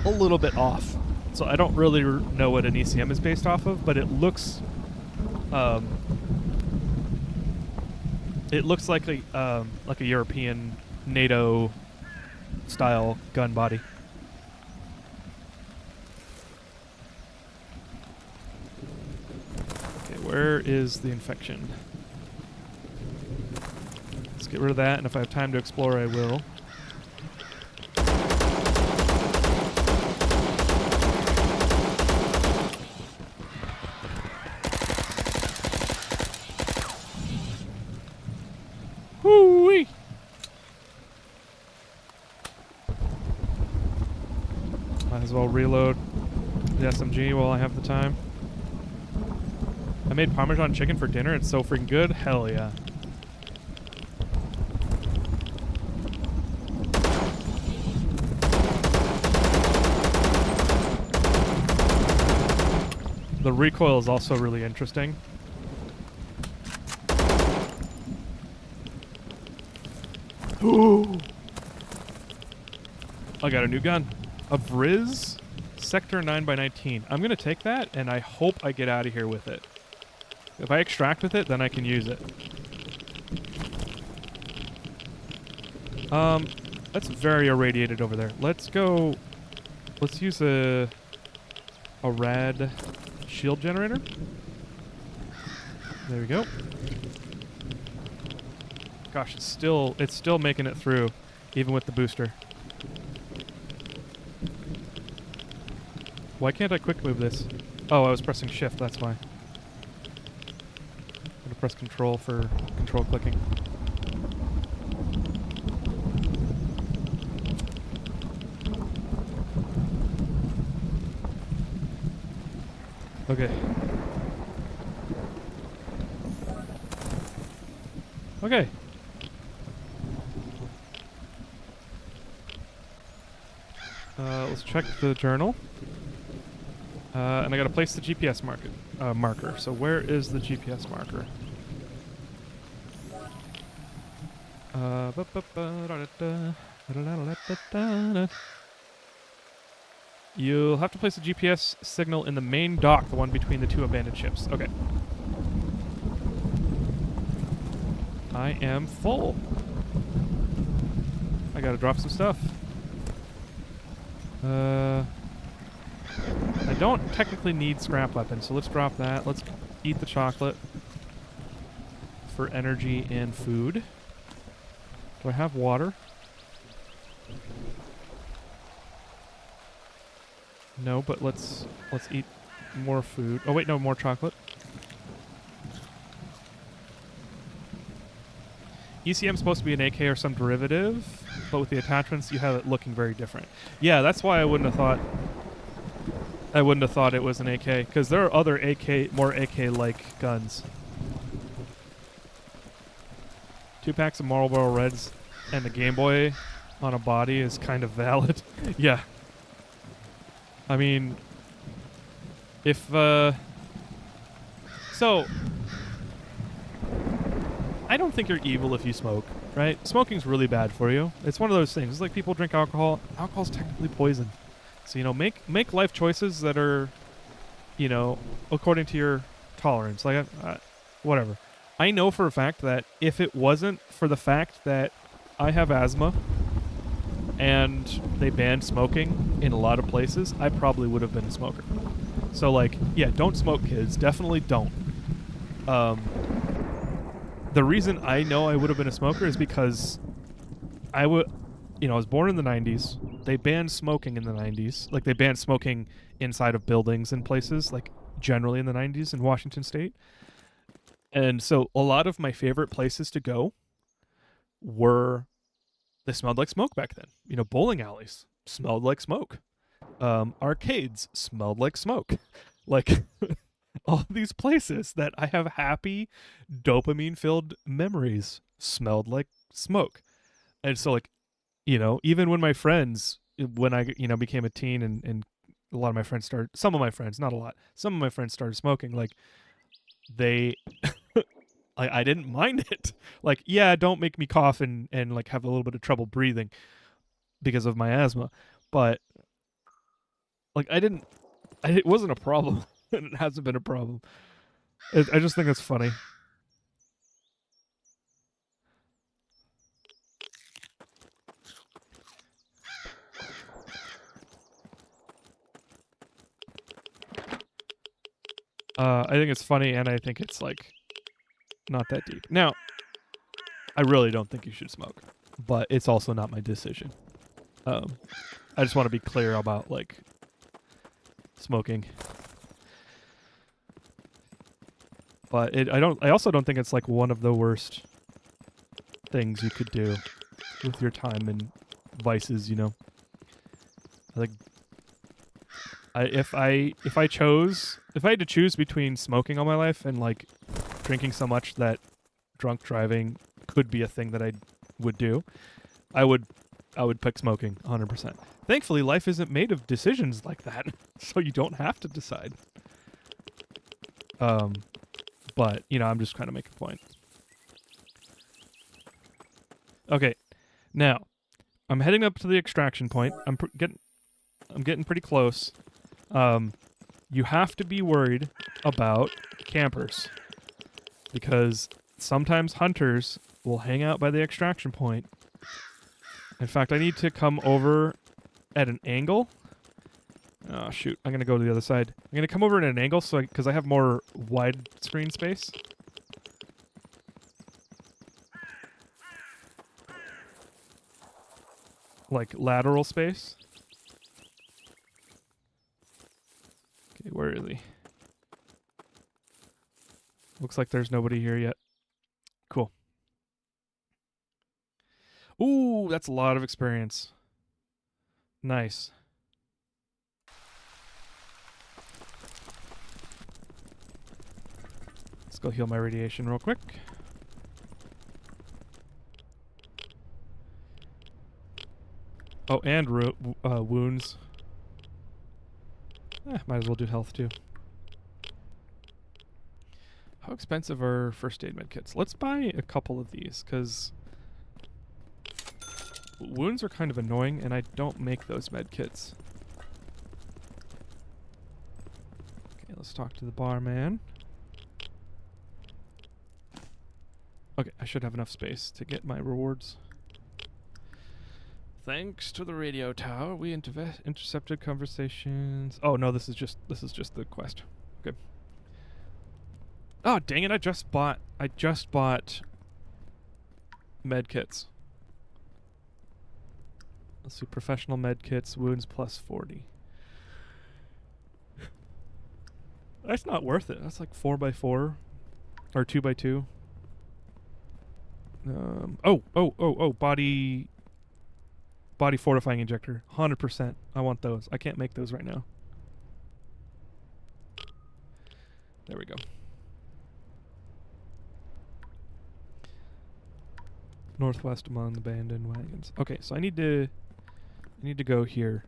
a little bit off. So I don't really know what an ECM is based off of, but it looks like a European NATO style gun body. Okay, where is the infection? Let's get rid of that, and if I have time to explore, I will. Hoo-wee! Might as well reload the SMG while I have the time. I made Parmesan chicken for dinner. It's so freaking good. Hell yeah. The recoil is also really interesting. Ooh. I got a new gun. A Vriz Sector 9x19. I'm going to take that, and I hope I get out of here with it. If I extract with it, then I can use it. That's very irradiated over there. Let's go. Let's use a rad shield generator. There we go. Gosh, it's still making it through, even with the booster. Why can't I quick move this? Oh, I was pressing shift, that's why. I'm gonna press control for control clicking. Okay. Okay. Let's check the journal. And I gotta place the GPS marker. So where is the GPS marker? You'll have to place a GPS signal in the main dock, the one between the two abandoned ships. Okay. I am full. I gotta drop some stuff. I don't technically need scrap weapons, so let's drop that. Let's eat the chocolate for energy and food. Do I have water? No, but let's eat more food. Oh wait, no, more chocolate. ECM's supposed to be an AK or some derivative, but with the attachments you have it looking very different. Yeah, that's why I wouldn't have thought it was an AK, because there are other more AK-like guns. 2 packs of Marlboro Reds and the Game Boy on a body is kind of valid. Yeah. I mean, if, so, I don't think you're evil if you smoke, right? Smoking's really bad for you. It's one of those things. It's like people drink alcohol. Alcohol's technically poison. So, you know, make life choices that are, you know, according to your tolerance. Like, whatever. I know for a fact that if it wasn't for the fact that I have asthma and they banned smoking in a lot of places, I probably would have been a smoker. So, like, yeah, don't smoke, kids. Definitely don't. The reason I know I would have been a smoker is because I was born in the 90s. They banned smoking in the 90s. Like, they banned smoking inside of buildings and places, like, generally in the 90s in Washington State. And so a lot of my favorite places to go they smelled like smoke back then. You know, bowling alleys smelled like smoke. Arcades smelled like smoke. Like, all these places that I have happy, dopamine-filled memories smelled like smoke. And so, like, you know, even when my friends, when I, you know, became a teen and a lot of my friends started, some of my friends, not a lot, some of my friends started smoking, like, they, I didn't mind it. Like, yeah, don't make me cough and like have a little bit of trouble breathing because of my asthma. But, like, it wasn't a problem. And it hasn't been a problem. I just think it's funny. I think it's funny, and I think it's, like, not that deep. Now, I really don't think you should smoke, but it's also not my decision. I just want to be clear about, like, smoking. But I also don't think it's, like, one of the worst things you could do with your time and vices, you know. Like, if I had to choose between smoking all my life and, like, drinking so much that drunk driving could be a thing that I would do, I would pick smoking 100%. Thankfully, life isn't made of decisions like that, so you don't have to decide. But, you know, I'm just trying to make a point. Okay, now I'm heading up to the extraction point. I'm getting pretty close. You have to be worried about campers because sometimes hunters will hang out by the extraction point In fact, I need to come over at an angle. Oh, shoot. I'm going to go to the other side. I'm going to come over at an angle so because I have more wide screen space. Like lateral space. Okay, where is he? Looks like there's nobody here yet. Cool. Ooh, that's a lot of experience. Nice. Let's go heal my radiation real quick. Oh, and wounds. Might as well do health too. How expensive are first aid medkits? Let's buy a couple of these, because wounds are kind of annoying, and I don't make those medkits. Okay, let's talk to the barman. Okay, I should have enough space to get my rewards. Thanks to the radio tower, we intercepted conversations. Oh no, this is just the quest. Okay. Oh dang it! I just bought medkits. Let's see, professional medkits, wounds plus 40. That's not worth it. That's like 4x4 or 2x2. Body fortifying injector, 100%. I want those. I can't make those right now. There we go. Northwest among abandoned wagons. Okay, so I need to go here.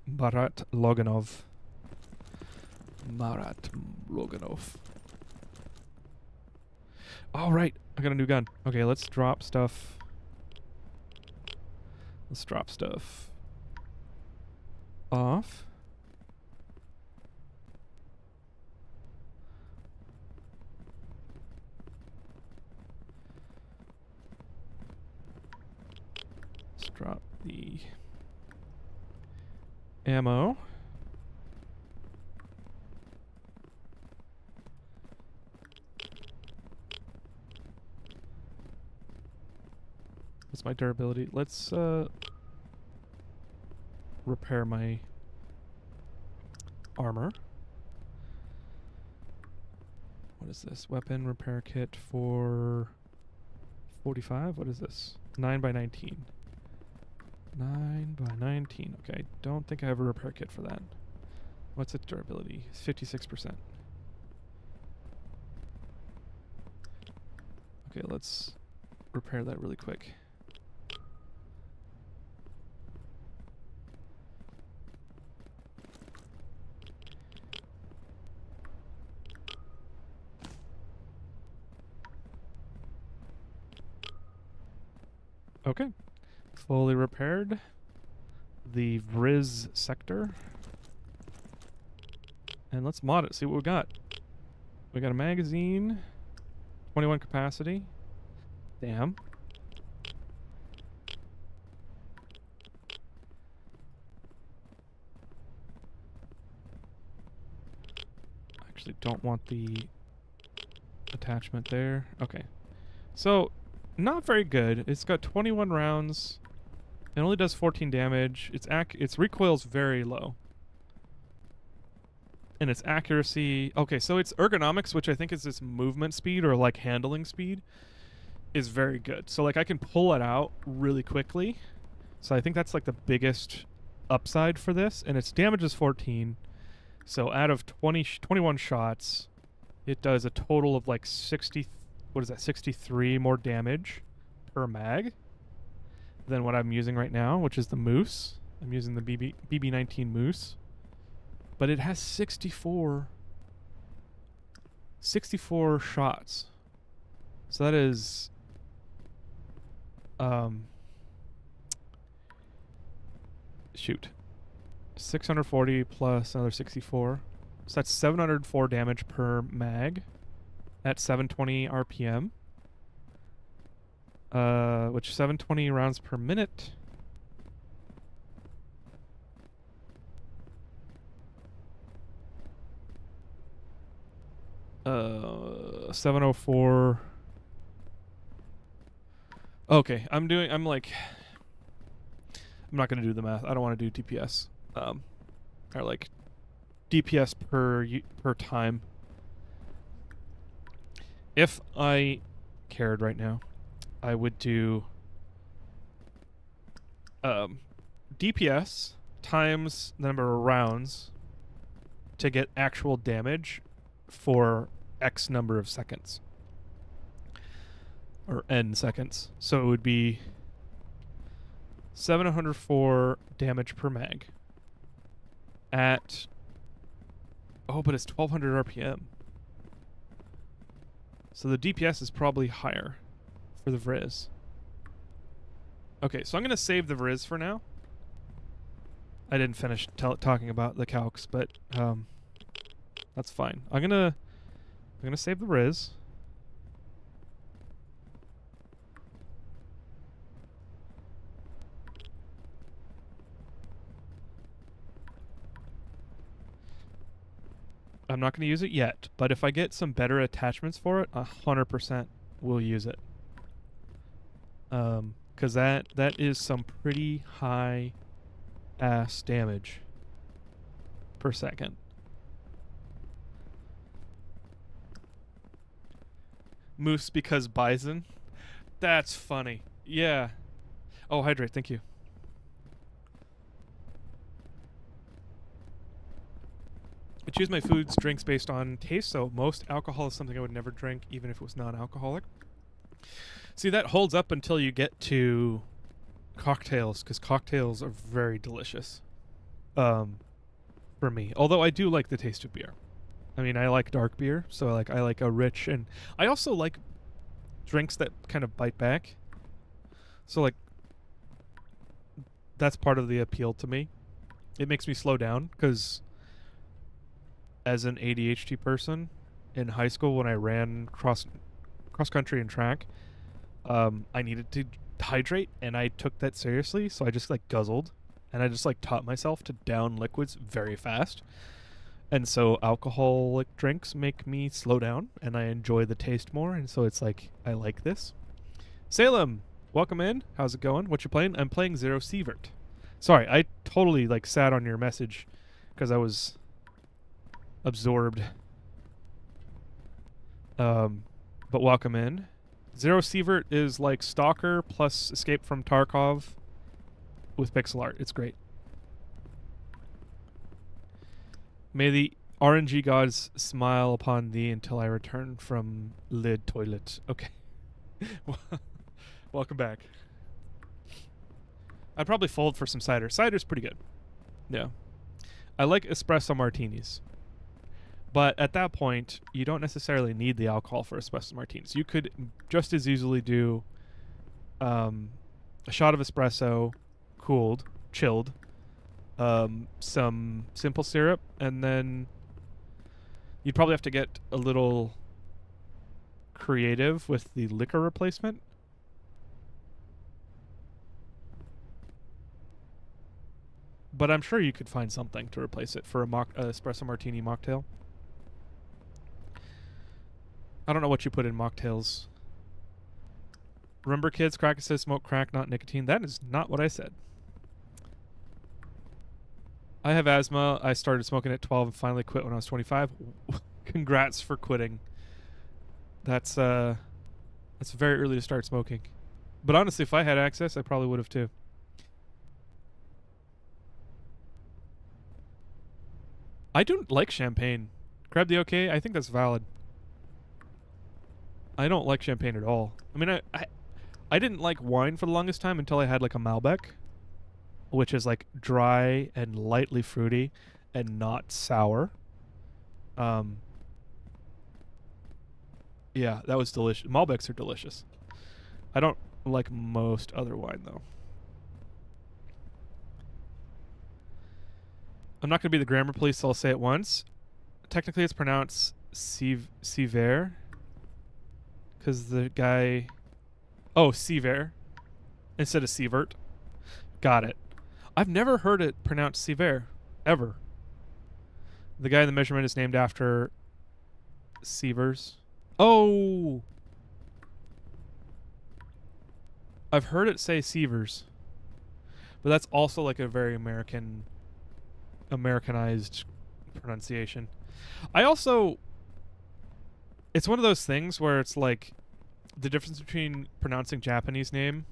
Marat Loganov. All right, I got a new gun. Okay, let's drop stuff. Let's drop stuff off. Let's drop the ammo. What's my durability? Let's repair my armor. What is this? Weapon repair kit for 45? What is this? 9x19. 9x19. Okay, I don't think I have a repair kit for that. What's its durability? 56%. Okay, let's repair that really quick. Okay, fully repaired the Vriz sector. And let's mod it, see what we got. We got a magazine, 21 capacity. Damn. I actually don't want the attachment there. Okay. So, not very good. It's got 21 rounds. It only does 14 damage. Its recoil's very low. And its accuracy... Okay, so its ergonomics, which I think is its movement speed or like handling speed, is very good. So like I can pull it out really quickly. So I think that's like the biggest upside for this. And its damage is 14. So out of 21 shots, it does a total of like 60... What is that? 63 more damage per mag than what I'm using right now, which is the Moose. I'm using the BB19 Moose. But it has 64 shots. So that is shoot. 640 plus another 64. So that's 704 damage per mag at 720 RPM. Which 720 rounds per minute. 704. Okay, I'm not gonna do the math. I don't want to do DPS. Or like DPS per time. If I cared right now, I would do DPS times the number of rounds to get actual damage for X number of seconds. Or N seconds. So it would be 704 damage per mag at... Oh, but it's 1200 RPM. So the DPS is probably higher for the Vriz. Okay, so I'm going to save the Vriz for now. I didn't finish talking about the calcs, but that's fine. I'm gonna save the Vriz. I'm not going to use it yet, but if I get some better attachments for it, 100% will use it. Because that is some pretty high ass damage per second. Moose because bison? That's funny. Yeah. Oh, hydrate, thank you. I choose my foods, drinks based on taste, so most alcohol is something I would never drink, even if it was non-alcoholic. See, that holds up until you get to cocktails, because cocktails are very delicious for me. Although I do like the taste of beer. I mean, I like dark beer, so I like a rich, and I also like drinks that kind of bite back. So, like, that's part of the appeal to me. It makes me slow down, because as an ADHD person in high school when I ran cross country and track, I needed to hydrate, and I took that seriously, so I just like guzzled, and I just like taught myself to down liquids very fast. And so alcoholic drinks make me slow down, and I enjoy the taste more, and so it's like I like this. Salem, welcome in. How's it going? What you playing? I'm playing Zero Sievert. Sorry, I totally like sat on your message because I was absorbed. But welcome in. Zero Sievert is like Stalker plus Escape from Tarkov with pixel art. It's great. May the RNG gods smile upon thee until I return from lid toilet. Okay. Welcome back. I'd probably fold for some cider. Cider's pretty good. Yeah. I like espresso martinis. But at that point, you don't necessarily need the alcohol for espresso martinis. You could just as easily do a shot of espresso, cooled, chilled, some simple syrup, and then you'd probably have to get a little creative with the liquor replacement. But I'm sure you could find something to replace it for a espresso martini mocktail. I don't know what you put in mocktails. Remember, kids, Kraken says smoke crack, not nicotine. That is not what I said. I have asthma. I started smoking at 12 and finally quit when I was 25. Congrats for quitting. That's very early to start smoking. But honestly, if I had access, I probably would have too. I don't like champagne. Grab the okay? I think that's valid. I don't like champagne at all. I mean, I didn't like wine for the longest time until I had like a Malbec, which is like dry and lightly fruity and not sour. Yeah, that was delicious. Malbecs are delicious. I don't like most other wine though. I'm not going to be the grammar police, so I'll say it once. Technically, it's pronounced Sievert. Because the guy... Oh, Sievert. Instead of Sievert. Got it. I've never heard it pronounced Sievert. Ever. The guy in the measurement is named after Sievers. Oh, I've heard it say Sievers, but that's also like a very Americanized pronunciation. I also, it's one of those things where it's like the difference between pronouncing Japanese names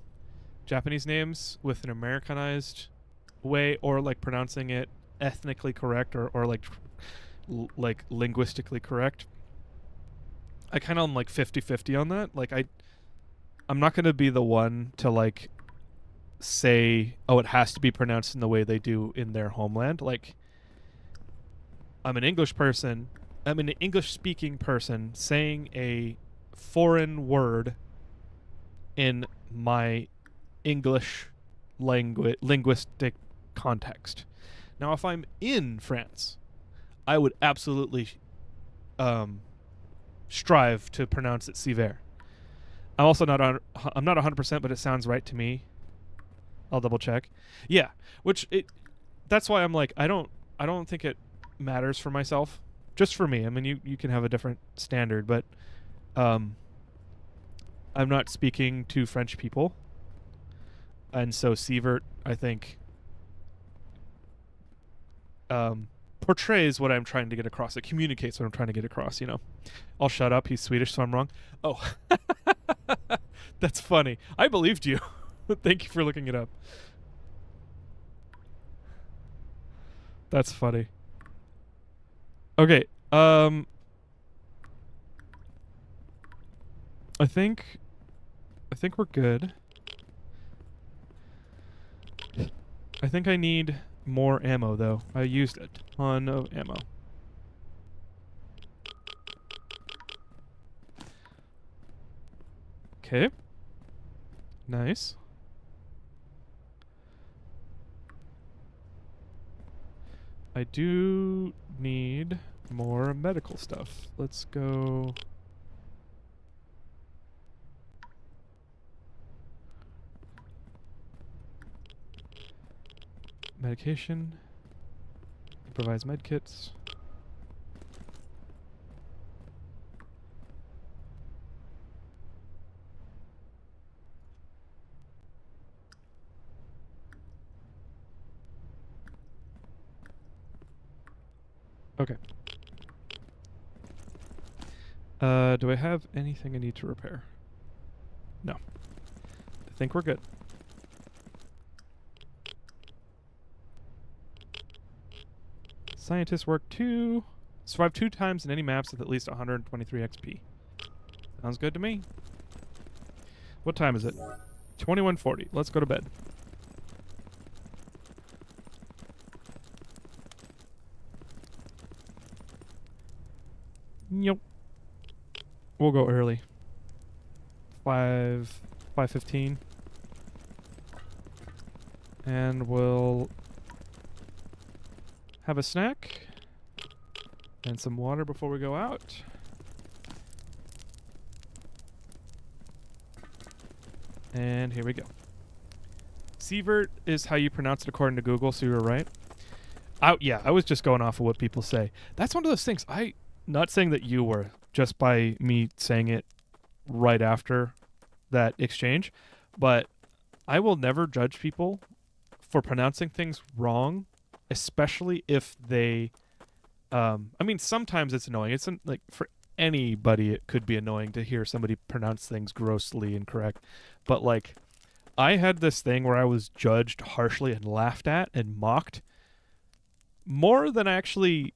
with an Americanized way, or like pronouncing it ethnically correct, or like linguistically correct. I kind of am like 50-50 on that. Like I'm not going to be the one to like say, oh, it has to be pronounced in the way they do in their homeland. Like, I'm an English person. I'm an English speaking person saying a foreign word in my English linguistic context. Now, if I'm in France, I would absolutely strive to pronounce it Sievert. I'm also not 100%, but it sounds right to me. I'll double check. Yeah, that's why I'm like, I don't think it matters for myself. Just for me. I mean, you can have a different standard, but I'm not speaking to French people. And so Sievert, I think, portrays what I'm trying to get across. It communicates what I'm trying to get across, you know. I'll shut up. He's Swedish, so I'm wrong. Oh, that's funny. I believed you. Thank you for looking it up. That's funny. Okay. I think we're good. I think I need more ammo though. I used a ton of ammo. Okay. Nice. I do need more medical stuff. Let's go. Medication. Improvise medkits. Okay. Do I have anything I need to repair? No. I think we're good. Scientist work 2. Survive 2 times in any maps with at least 123 XP. Sounds good to me. What time is it? 21:40. Let's go to bed. Yep. We'll go early. 5:15. And we'll have a snack and some water before we go out. And here we go. Sievert is how you pronounce it according to Google, so you were right. Yeah, I was just going off of what people say. That's one of those things. Not saying that you were, just by me saying it right after that exchange, but I will never judge people for pronouncing things wrong, especially if they I mean, sometimes it's annoying. It's like for anybody it could be annoying to hear somebody pronounce things grossly incorrect. But like, I had this thing where I was judged harshly and laughed at and mocked more than I actually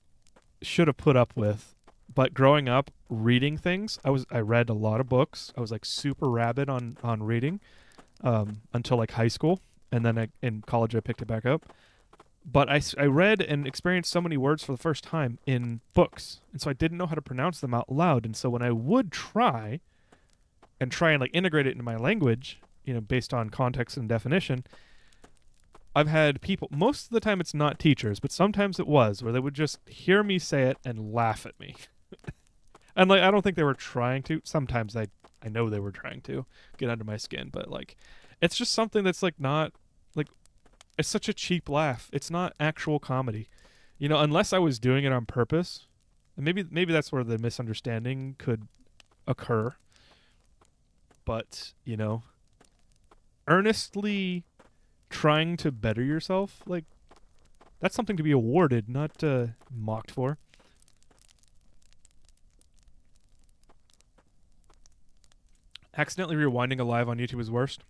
should have put up with. But growing up reading things, I read a lot of books. I was like super rabid on reading until like high school, and then in college I picked it back up. But I read and experienced so many words for the first time in books, and so I didn't know how to pronounce them out loud. And so when I would try and like integrate it into my language, you know, based on context and definition, I've had people, most of the time it's not teachers, but sometimes it was, where they would just hear me say it and laugh at me. And like, I don't think they were trying to. Sometimes I know they were trying to get under my skin, but like, it's just something that's like not like, it's such a cheap laugh. It's not actual comedy, you know, unless I was doing it on purpose. And maybe that's where the misunderstanding could occur. But, you know, earnestly trying to better yourself, like, that's something to be awarded, not mocked for. Accidentally rewinding a live on YouTube is worst.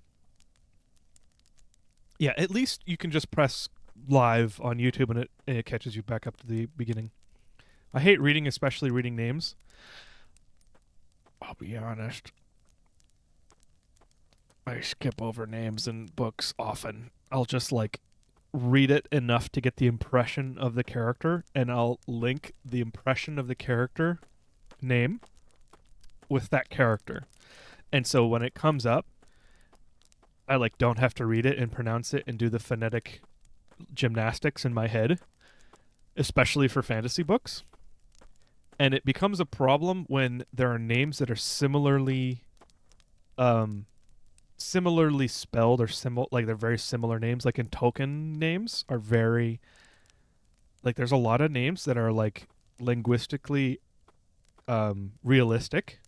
Yeah, at least you can just press live on YouTube and it catches you back up to the beginning. I hate reading, especially reading names. I'll be honest. I skip over names in books often. I'll just like read it enough to get the impression of the character, and I'll link the impression of the character name with that character. And so when it comes up, I like don't have to read it and pronounce it and do the phonetic gymnastics in my head, especially for fantasy books. And it becomes a problem when there are names that are similarly spelled, or like they're very similar names. Like in Tolkien, names are very, like, there's a lot of names that are like linguistically realistic.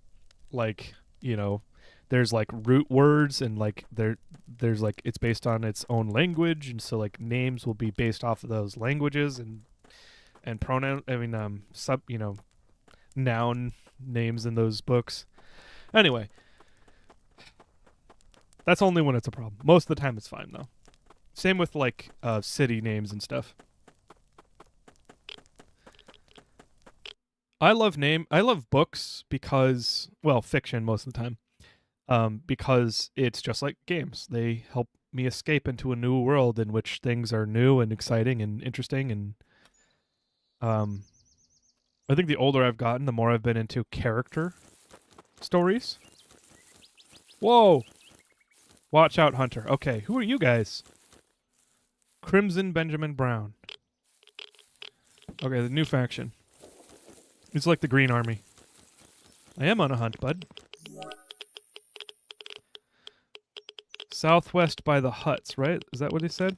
Like, you know, there's like root words, and like there's like it's based on its own language, and so like names will be based off of those languages, and pronoun, I mean noun names in those books. Anyway, that's only when it's a problem. Most of the time it's fine though. Same with like city names and stuff. I love books because, well, fiction most of the time. Because it's just like games. They help me escape into a new world in which things are new and exciting and interesting, and I think the older I've gotten, the more I've been into character stories. Whoa! Watch out, Hunter. Okay, who are you guys? Crimson Benjamin Brown. Okay, the new faction. It's like the Green Army. I am on a hunt, bud. Southwest by the huts, right? Is that what he said?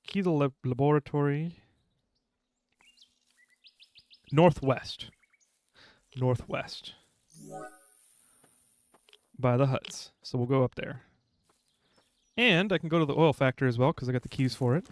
Key to the laboratory. Northwest. Northwest. By the huts. So we'll go up there. And I can go to the oil factory as well, because I got the keys for it.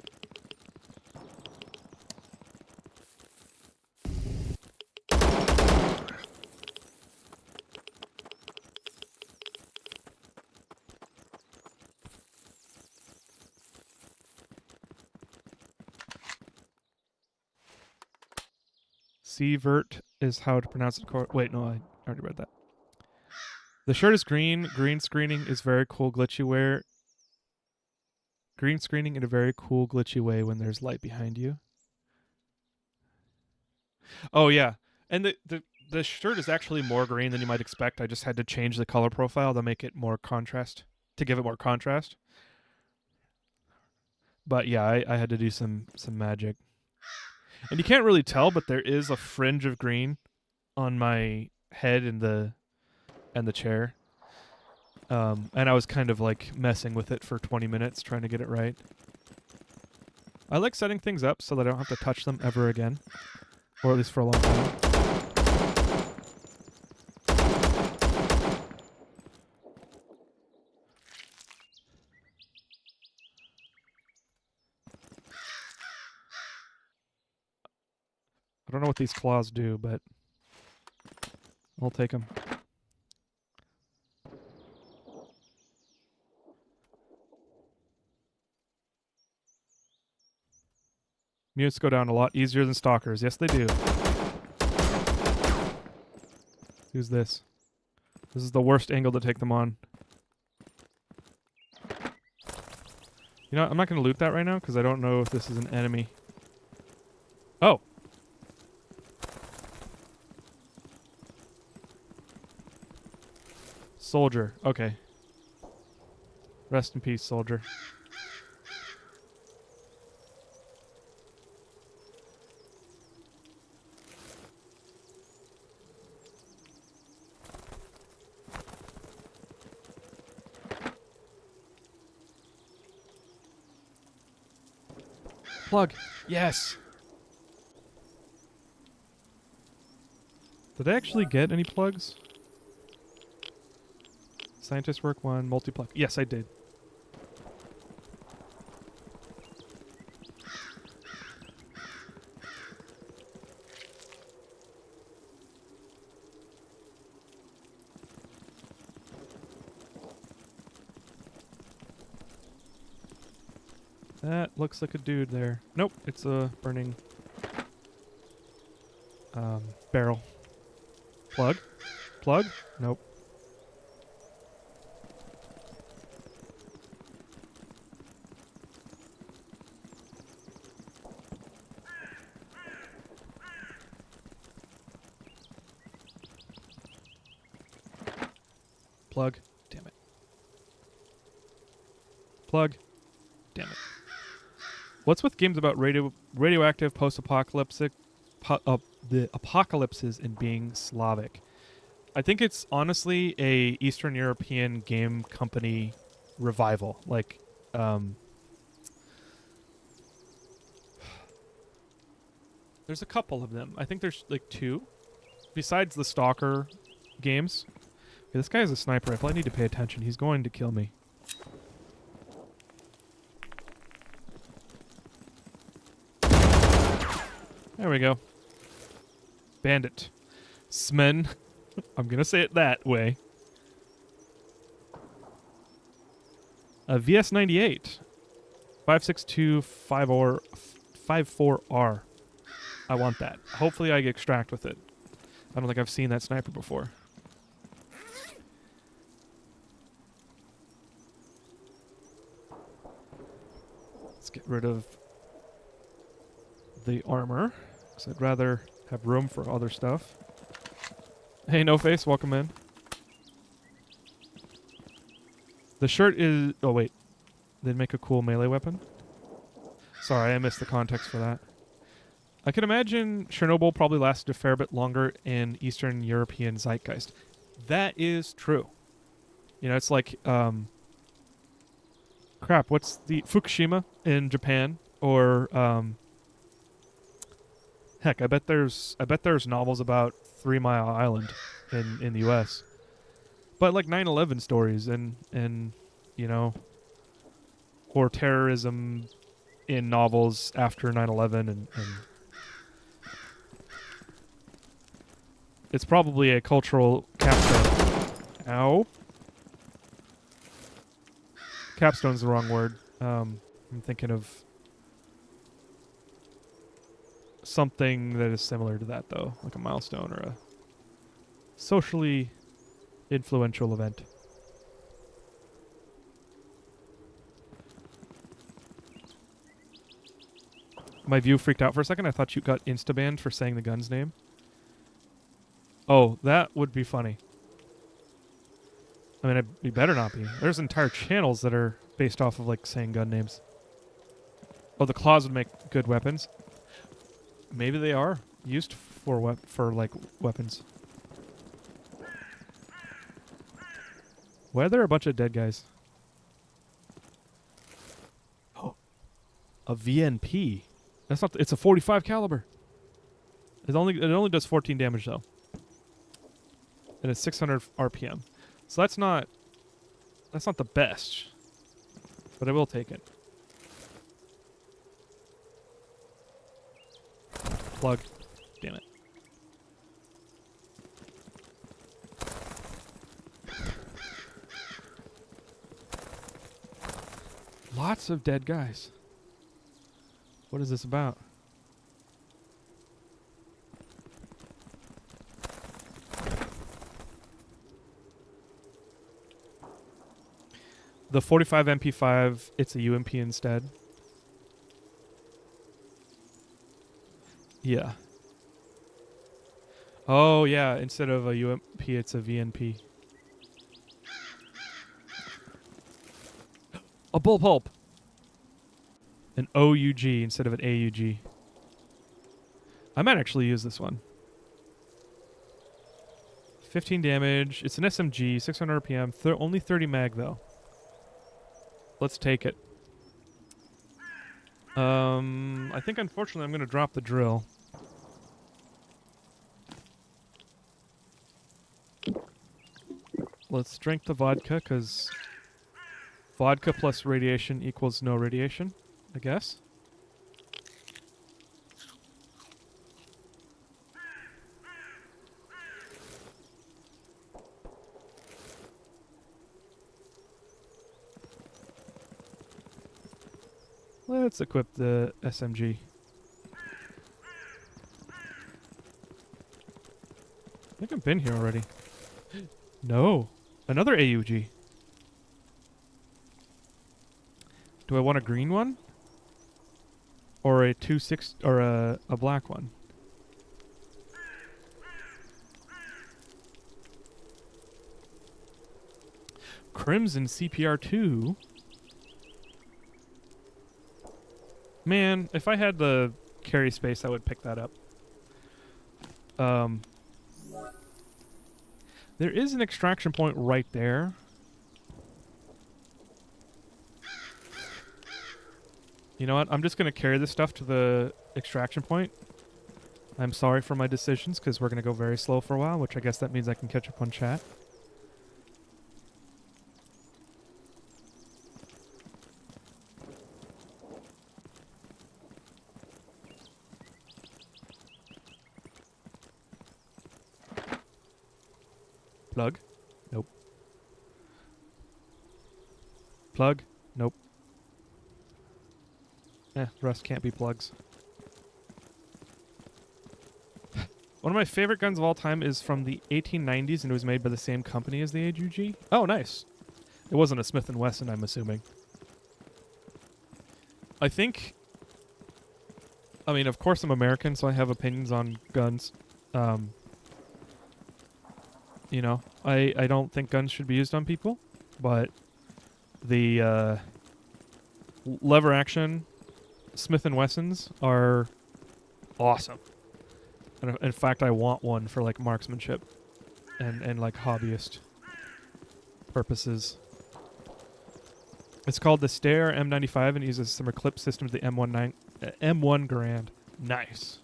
Sievert is how to pronounce it. Wait, no, I already read that. The shirt is green. Green screening is very cool, glitchy wear. Green screening in a very cool, glitchy way when there's light behind you. Oh, yeah. And the shirt is actually more green than you might expect. I just had to change the color profile to make it more contrast, to give it more contrast. But yeah, I had to do some magic. And you can't really tell, but there is a fringe of green on my head and the chair. And I was kind of like messing with it for 20 minutes trying to get it right. I like setting things up so that I don't have to touch them ever again. Or at least for a long time. I don't know what these claws do, but I'll take them. Mutes go down a lot easier than stalkers. Yes, they do. Who's this? This is the worst angle to take them on. You know, I'm not going to loot that right now because I don't know if this is an enemy. Oh. Soldier. Okay. Rest in peace, soldier. Plug. Yes. Did I actually get any plugs? Scientist work 1, multi-plug. Yes, I did. That looks like a dude there. Nope, it's a burning barrel. Plug? Plug? Nope. Plug. Damn it. Plug. Damn it. What's with games about radioactive post-apocalyptic the apocalypses and being Slavic? I think it's honestly a Eastern European game company revival. Like, there's a couple of them. I think there's like 2, besides the Stalker games. Okay, this guy has a sniper rifle. I need to pay attention. He's going to kill me. There we go. Bandit. Smen. I'm going to say it that way. A VS98. 56254R. I want that. Hopefully I extract with it. I don't think I've seen that sniper before. Let's get rid of the armor, because I'd rather have room for other stuff. Hey, No Face, welcome in. The shirt is... Oh, wait. They'd make a cool melee weapon? Sorry, I missed the context for that. I can imagine Chernobyl probably lasted a fair bit longer in Eastern European zeitgeist. That is true. You know, it's like... crap, what's the... Fukushima in Japan? Or... heck, I bet there's novels about 3 Mile Island in the U.S. But like 9/11 stories and you know, or terrorism in novels after 9/11 and it's probably a cultural capstone. Ow. Capstone's the wrong word. I'm thinking of something that is similar to that, though, like a milestone or a socially influential event. My view freaked out for a second. I thought you got insta-banned for saying the gun's name. Oh, that would be funny. I mean, it better not be. There's entire channels that are based off of, like, saying gun names. Oh, the claws would make good weapons. Maybe they are used for weapons. Why are there a bunch of dead guys? Oh, a VNP. That's not. It's a 45 caliber. It only does 14 damage though, and it's 600 RPM. So that's not the best, but I will take it. Plug. Damn it. Lots of dead guys. What is this about? The 45 MP5, it's a UMP instead. Yeah. Oh, yeah. Instead of a UMP, it's a VNP. A bullpup. An OUG instead of an AUG. I might actually use this one. 15 damage. It's an SMG, 600 RPM. Only 30 mag, though. Let's take it. I think unfortunately I'm going to drop the drill. Let's drink the vodka, because vodka plus radiation equals no radiation, I guess. Let's equip the SMG. I think I've been here already. No. Another AUG. Do I want a green one? Or a 2.6 or a black one? Crimson CPR2. Man, if I had the carry space, I would pick that up. There is an extraction point right there. You know what? I'm just going to carry this stuff to the extraction point. I'm sorry for my decisions, because we're going to go very slow for a while, which I guess that means I can catch up on chat. Plug? Nope. Plug? Nope. The rest can't be plugs. One of my favorite guns of all time is from the 1890s, and it was made by the same company as the AUG. Oh, nice. It wasn't a Smith & Wesson, I'm assuming. I think... I mean, of course I'm American, so I have opinions on guns. You know, I don't think guns should be used on people, but the lever action Smith & Wessons are awesome. And in fact, I want one for like marksmanship and like hobbyist purposes. It's called the Steyr M95 and uses a similar clip system to the M1 Garand. Nice.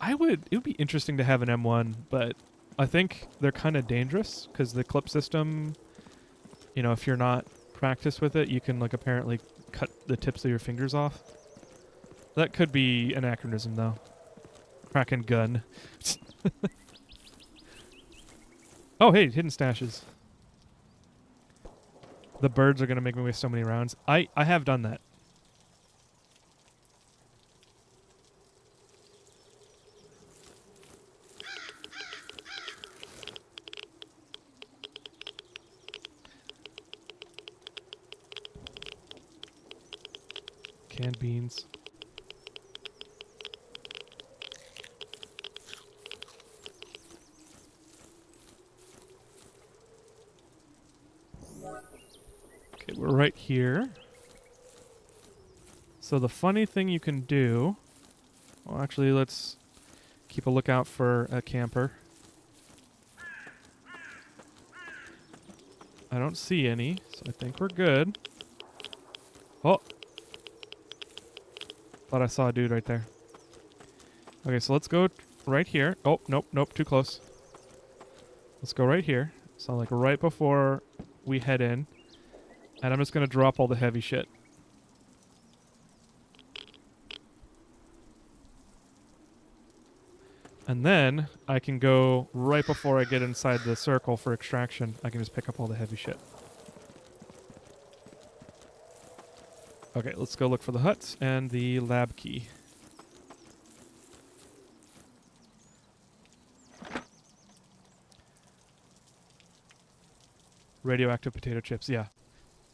It would be interesting to have an M1, but I think they're kind of dangerous because the clip system, you know, if you're not practiced with it, you can like apparently cut the tips of your fingers off. That could be anachronism though. Kraken gun. Oh, hey, hidden stashes. The birds are going to make me waste so many rounds. I have done that. Canned beans. Okay, we're right here. So the funny thing you can do... Well, actually, let's keep a lookout for a camper. I don't see any, so I think we're good. Oh! Thought I saw a dude right there. Okay, so let's go right here. Oh, nope, nope, too close. Let's go right here. So like right before we head in. And I'm just going to drop all the heavy shit. And then I can go right before I get inside the circle for extraction. I can just pick up all the heavy shit. Okay, let's go look for the huts and the lab key. Radioactive potato chips, yeah.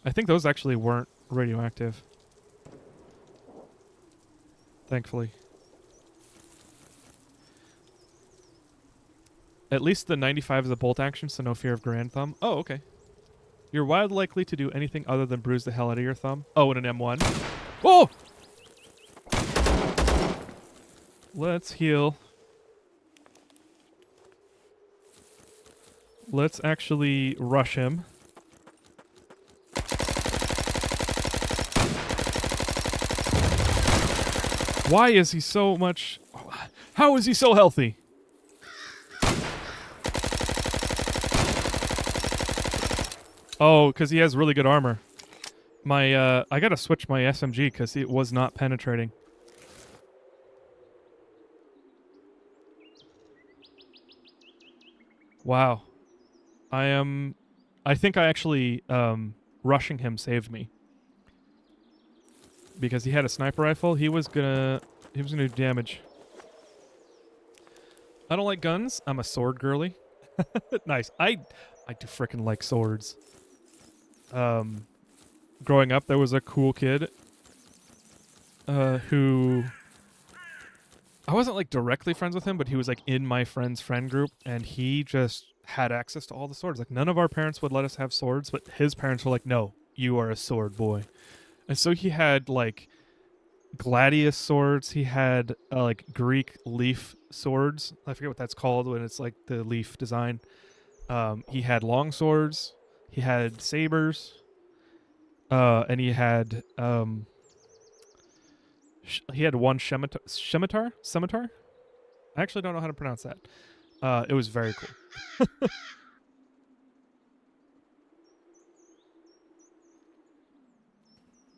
I think those actually weren't radioactive. Thankfully. At least the 95 is a bolt action, so no fear of grand thumb. Oh, okay. You're wildly likely to do anything other than bruise the hell out of your thumb. Oh, and an M1. Oh! Let's heal. Let's actually rush him. Why is he so much... How is he so healthy? Oh, because he has really good armor. I gotta switch my SMG because it was not penetrating. Wow. I think I actually, rushing him saved me. Because he had a sniper rifle, he was gonna do damage. I don't like guns. I'm a sword girly. Nice. I do frickin' like swords. Growing up, there was a cool kid who I wasn't like directly friends with him, but he was like in my friend's friend group, and he just had access to all the swords. Like none of our parents would let us have swords, but his parents were like, "No, you are a sword boy." And so he had like gladius swords. He had like Greek leaf swords. I forget what that's called when it's like the leaf design. He had long swords. He had sabers. And he had one scimitar. I actually don't know how to pronounce that. It was very cool.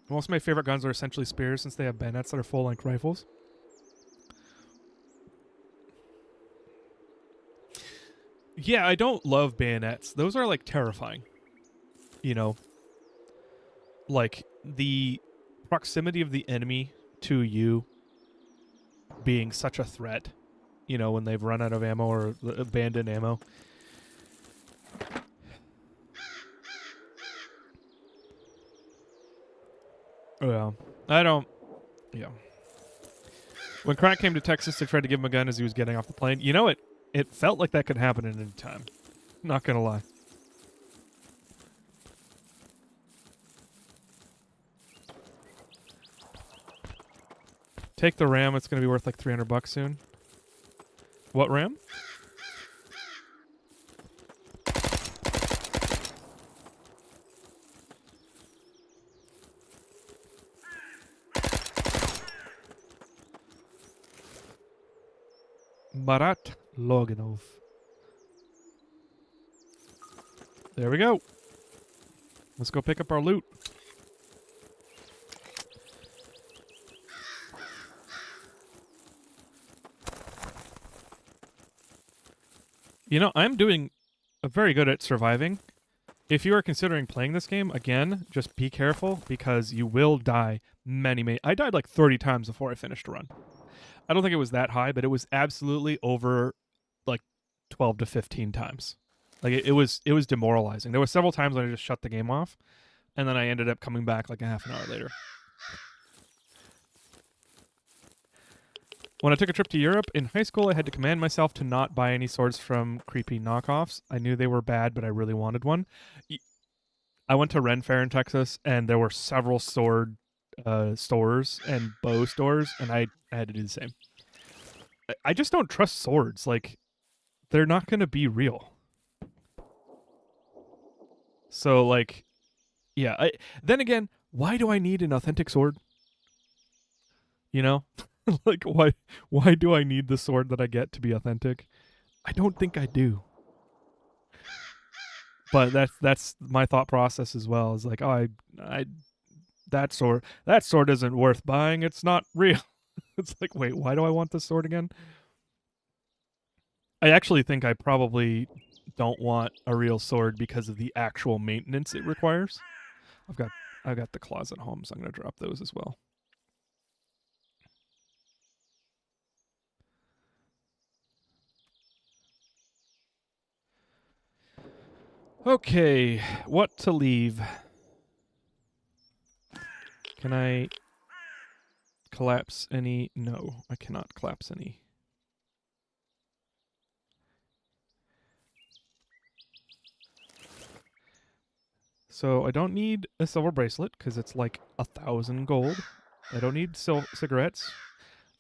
Most of my favorite guns are essentially spears since they have bayonets that are full-length rifles. Yeah, I don't love bayonets. Those are like terrifying. You know, like the proximity of the enemy to you being such a threat, you know, when they've run out of ammo or abandoned ammo. Yeah. I don't. Yeah. When Crack came to Texas, they tried to give him a gun as he was getting off the plane. You know, it felt like that could happen at any time. Not gonna lie. Take the RAM. It's gonna be worth like $300 soon. What RAM? Marat Loganov. There we go. Let's go pick up our loot. You know, I'm doing very good at surviving. If you are considering playing this game, again, just be careful because you will die many. I died like 30 times before I finished a run. I don't think it was that high, but it was absolutely over like 12 to 15 times. Like it was demoralizing. There were several times when I just shut the game off, and then I ended up coming back like a half an hour later. When I took a trip to Europe in high school, I had to command myself to not buy any swords from creepy knockoffs. I knew they were bad, but I really wanted one. I went to Ren Fair in Texas, and there were several sword stores and bow stores, and I had to do the same. I just don't trust swords. Like, they're not going to be real. So, like, yeah. Then again, why do I need an authentic sword? You know? Like, why do I need the sword that I get to be authentic? I don't think I do. But that's my thought process as well. Is like, oh, I that sword isn't worth buying. It's not real. It's like, wait, why do I want this sword again? I actually think I probably don't want a real sword because of the actual maintenance it requires. I've got the claws at home, so I'm gonna drop those as well. Okay, what to leave? Can I collapse any? No, I cannot collapse any. So I don't need a silver bracelet because it's like 1,000 gold. I don't need cigarettes.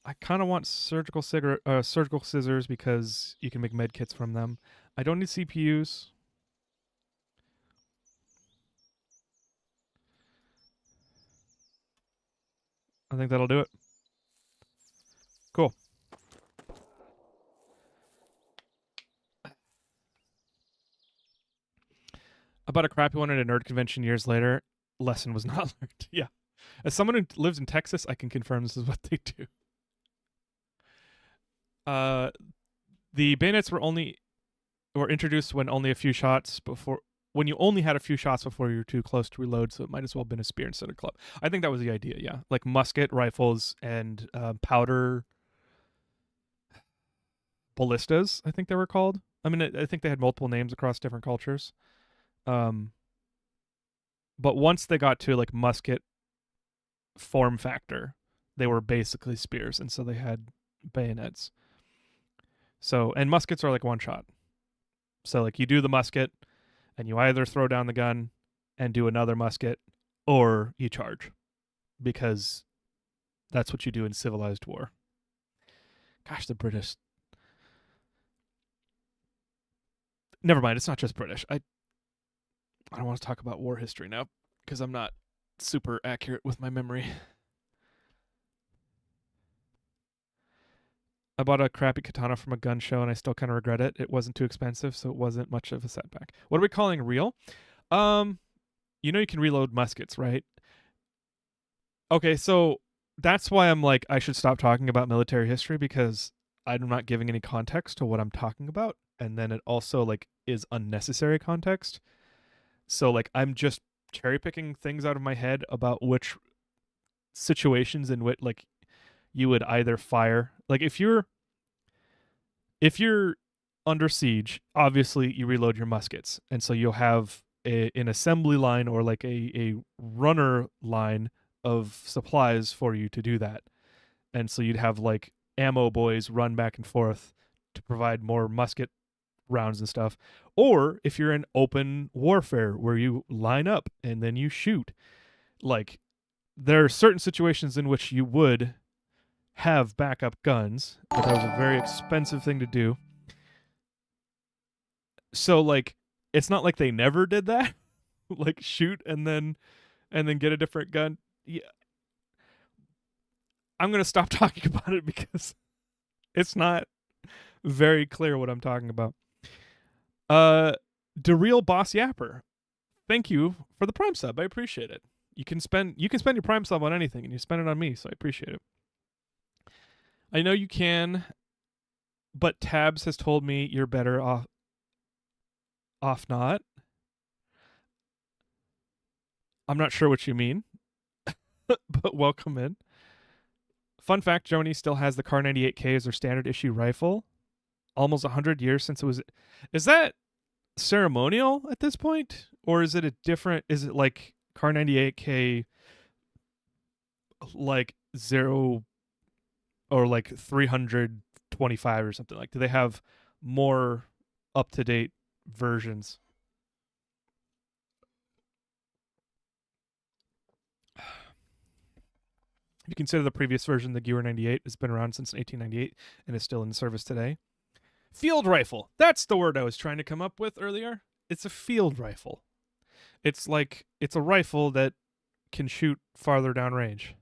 I kind of want surgical scissors because you can make med kits from them. I don't need CPUs. I think that'll do it. I bought a crappy one at a nerd convention years later. Lesson was not learned. Yeah. As someone who lives in Texas, I can confirm this is what they do. The bayonets were introduced when only a few shots before. When you only had a few shots before you were too close to reload, so it might as well have been a spear instead of club. I think that was the idea, yeah. Like musket, rifles, and powder ballistas, I think they were called. I mean, I think they had multiple names across different cultures. But once they got to like musket form factor, they were basically spears, and so they had bayonets. So, and muskets are like one shot. So like you do the musket, and you either throw down the gun and do another musket, or you charge, because that's what you do in civilized war. Gosh, the British. Never mind, it's not just British. I don't want to talk about war history now because I'm not super accurate with my memory. I bought a crappy katana from a gun show and I still kind of regret it. It wasn't too expensive, so it wasn't much of a setback. What are we calling real? You know you can reload muskets, right? Okay, so that's why I'm like, I should stop talking about military history because I'm not giving any context to what I'm talking about. And then it also like is unnecessary context. So like I'm just cherry picking things out of my head about which situations in which like you would either fire. Like if you're under siege, obviously you reload your muskets. And so you'll have an assembly line or like a runner line of supplies for you to do that. And so you'd have like ammo boys run back and forth to provide more musket rounds and stuff. Or if you're in open warfare where you line up and then you shoot, like there are certain situations in which you would have backup guns, but that was a very expensive thing to do. So like it's not like they never did that. Like shoot and then get a different gun. Yeah. I'm going to stop talking about it because it's not very clear what I'm talking about. DeReal Boss Yapper, thank you for the Prime sub. I appreciate it. You can spend your Prime sub on anything, and you spend it on me, so I appreciate it. I know you can, but Tabs has told me you're better off not. I'm not sure what you mean, but welcome in. Fun fact, Joni still has the Kar 98K as her standard issue rifle. Almost 100 years since it was. Is that ceremonial at this point? Or is it a different. Is it like Kar 98K like 0 or like 325 or something? Like, do they have more up to date versions? If you consider the previous version, the Gear 98 has been around since 1898 and is still in service today. Field rifle. That's the word I was trying to come up with earlier. It's a field rifle. It's like, it's a rifle that can shoot farther down range.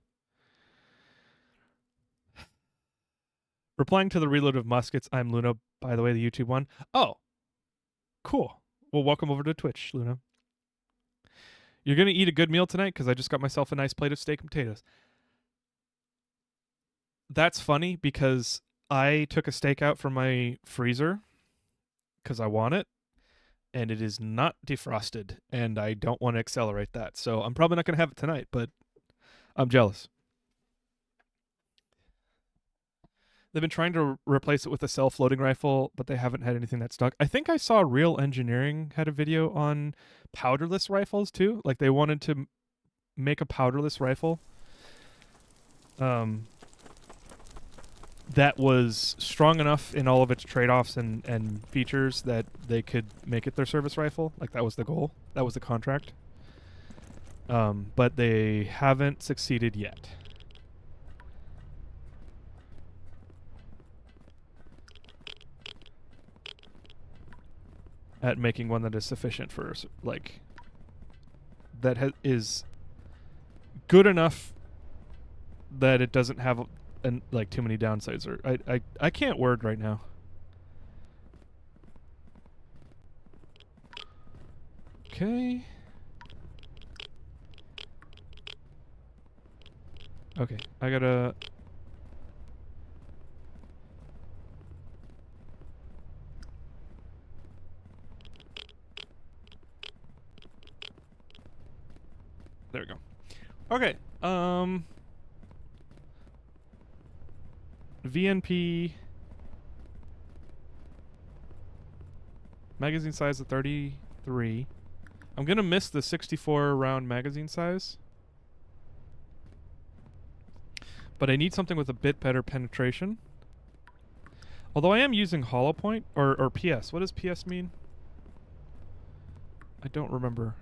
Replying to the reload of muskets, I'm Luna, by the way, the YouTube one. Oh, cool. Well, welcome over to Twitch, Luna. You're going to eat a good meal tonight? Because I just got myself a nice plate of steak and potatoes. That's funny because I took a steak out from my freezer because I want it, and it is not defrosted, and I don't want to accelerate that. So I'm probably not going to have it tonight, but I'm jealous. They've been trying to replace it with a self-loading rifle, but they haven't had anything that stuck. I think I saw Real Engineering had a video on powderless rifles too. Like they wanted to make a powderless rifle. That was strong enough in all of its trade-offs and features that they could make it their service rifle. Like that was the goal. That was the contract. But they haven't succeeded yet. At making one that is sufficient for, like, that is good enough that it doesn't have like too many downsides. Or I can't word right now. Okay. Okay, I gotta... There we go. Okay, VNP... Magazine size of 33. I'm gonna miss the 64 round magazine size. But I need something with a bit better penetration. Although I am using hollow point, or PS. What does PS mean? I don't remember.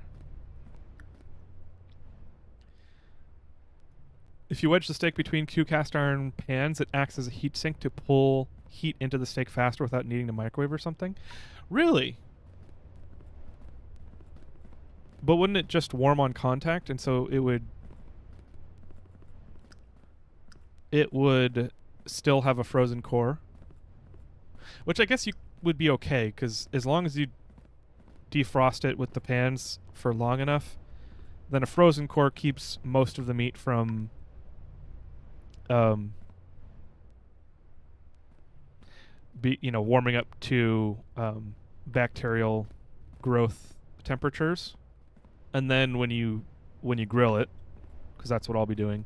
If you wedge the steak between two cast iron pans, it acts as a heat sink to pull heat into the steak faster without needing to microwave or something. Really? But wouldn't it just warm on contact, and so it would still have a frozen core? Which I guess you would be okay, because as long as you defrost it with the pans for long enough, then a frozen core keeps most of the meat from warming up to bacterial growth temperatures. And then when you grill it, because that's what I'll be doing,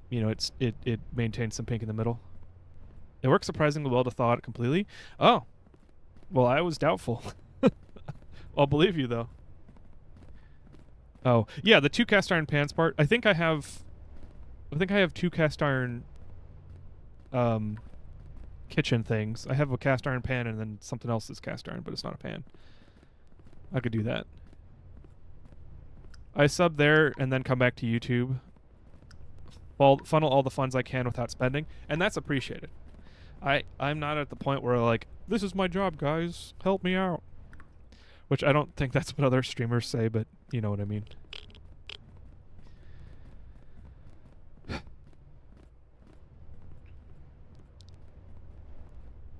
it maintains some pink in the middle. It works surprisingly well to thaw it completely. Oh, well, I was doubtful. I'll believe you though. Oh yeah, the two cast iron pans part. I think I have two cast iron kitchen things. I have a cast iron pan and then something else that's cast iron, but it's not a pan. I could do that. I sub there and then come back to YouTube. Funnel all the funds I can without spending, and that's appreciated. I'm not at the point where like, this is my job, guys, help me out. Which I don't think that's what other streamers say, but you know what I mean.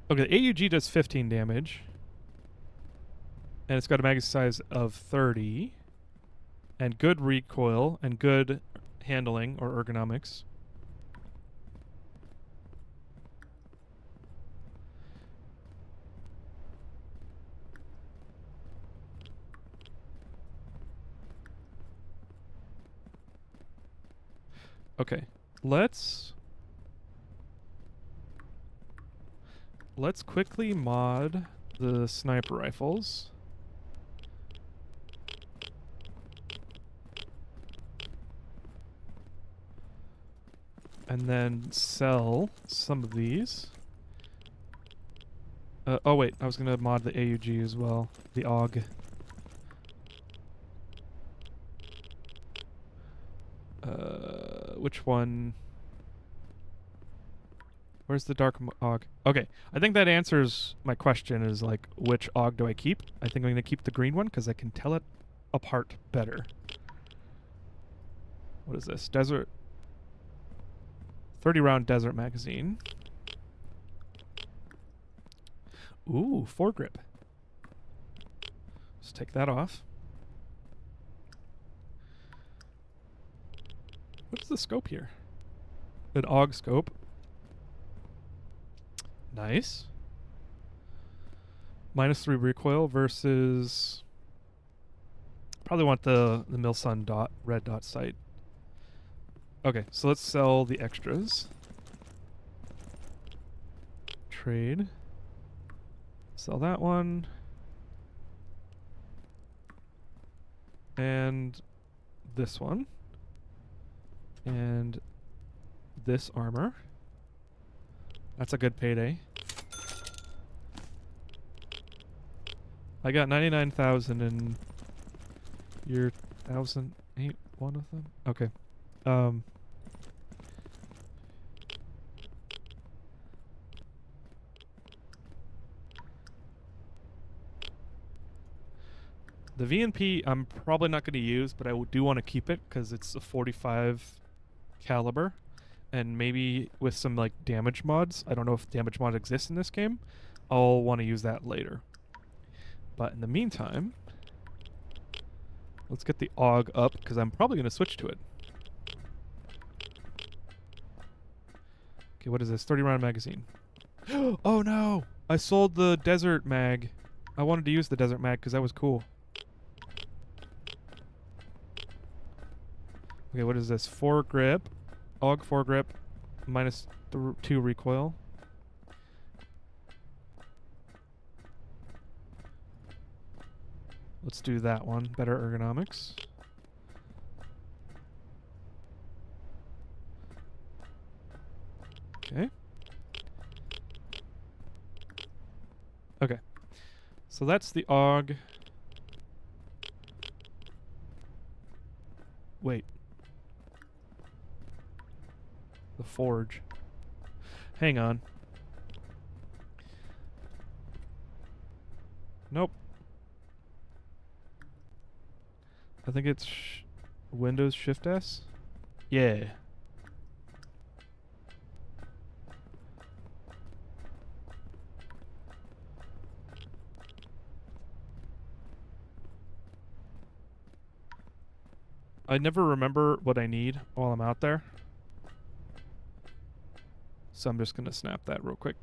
Okay, the AUG does 15 damage. And it's got a magazine size of 30. And good recoil and good handling or ergonomics. Okay, let's quickly mod the sniper rifles. And then sell some of these. Oh wait, I was gonna mod the AUG as well. The AUG. Which one? Where's the dark AUG? Okay, I think that answers my question is like, which AUG do I keep? I think I'm gonna keep the green one because I can tell it apart better. What is this? Desert. 30 round desert magazine. Ooh, foregrip. Let's take that off. What is the scope here? An AUG scope. Nice. -3 recoil versus... Probably want the Milsun red dot sight. Okay, so let's sell the extras. Trade. Sell that one. And this one. And this armor. That's a good payday. I got 99,000 and your 1,000 ain't one of them? Okay. The VNP I'm probably not going to use, but I do want to keep it because it's a 45 caliber, and maybe with some like damage mods. I don't know if damage mod exists in this game. I'll want to use that later. But in the meantime, let's get the AUG up, because I'm probably going to switch to it. Okay, what is this? 30-round magazine. Oh no! I sold the desert mag. I wanted to use the desert mag because that was cool. Okay, what is this? 4 grip. AUG 4 grip. Minus 2 recoil. Let's do that one. Better ergonomics. Okay. Okay. So that's the AUG. Wait. The forge. Hang on. Nope. I think it's Windows Shift S. Yeah. I never remember what I need while I'm out there. So I'm just going to snap that real quick.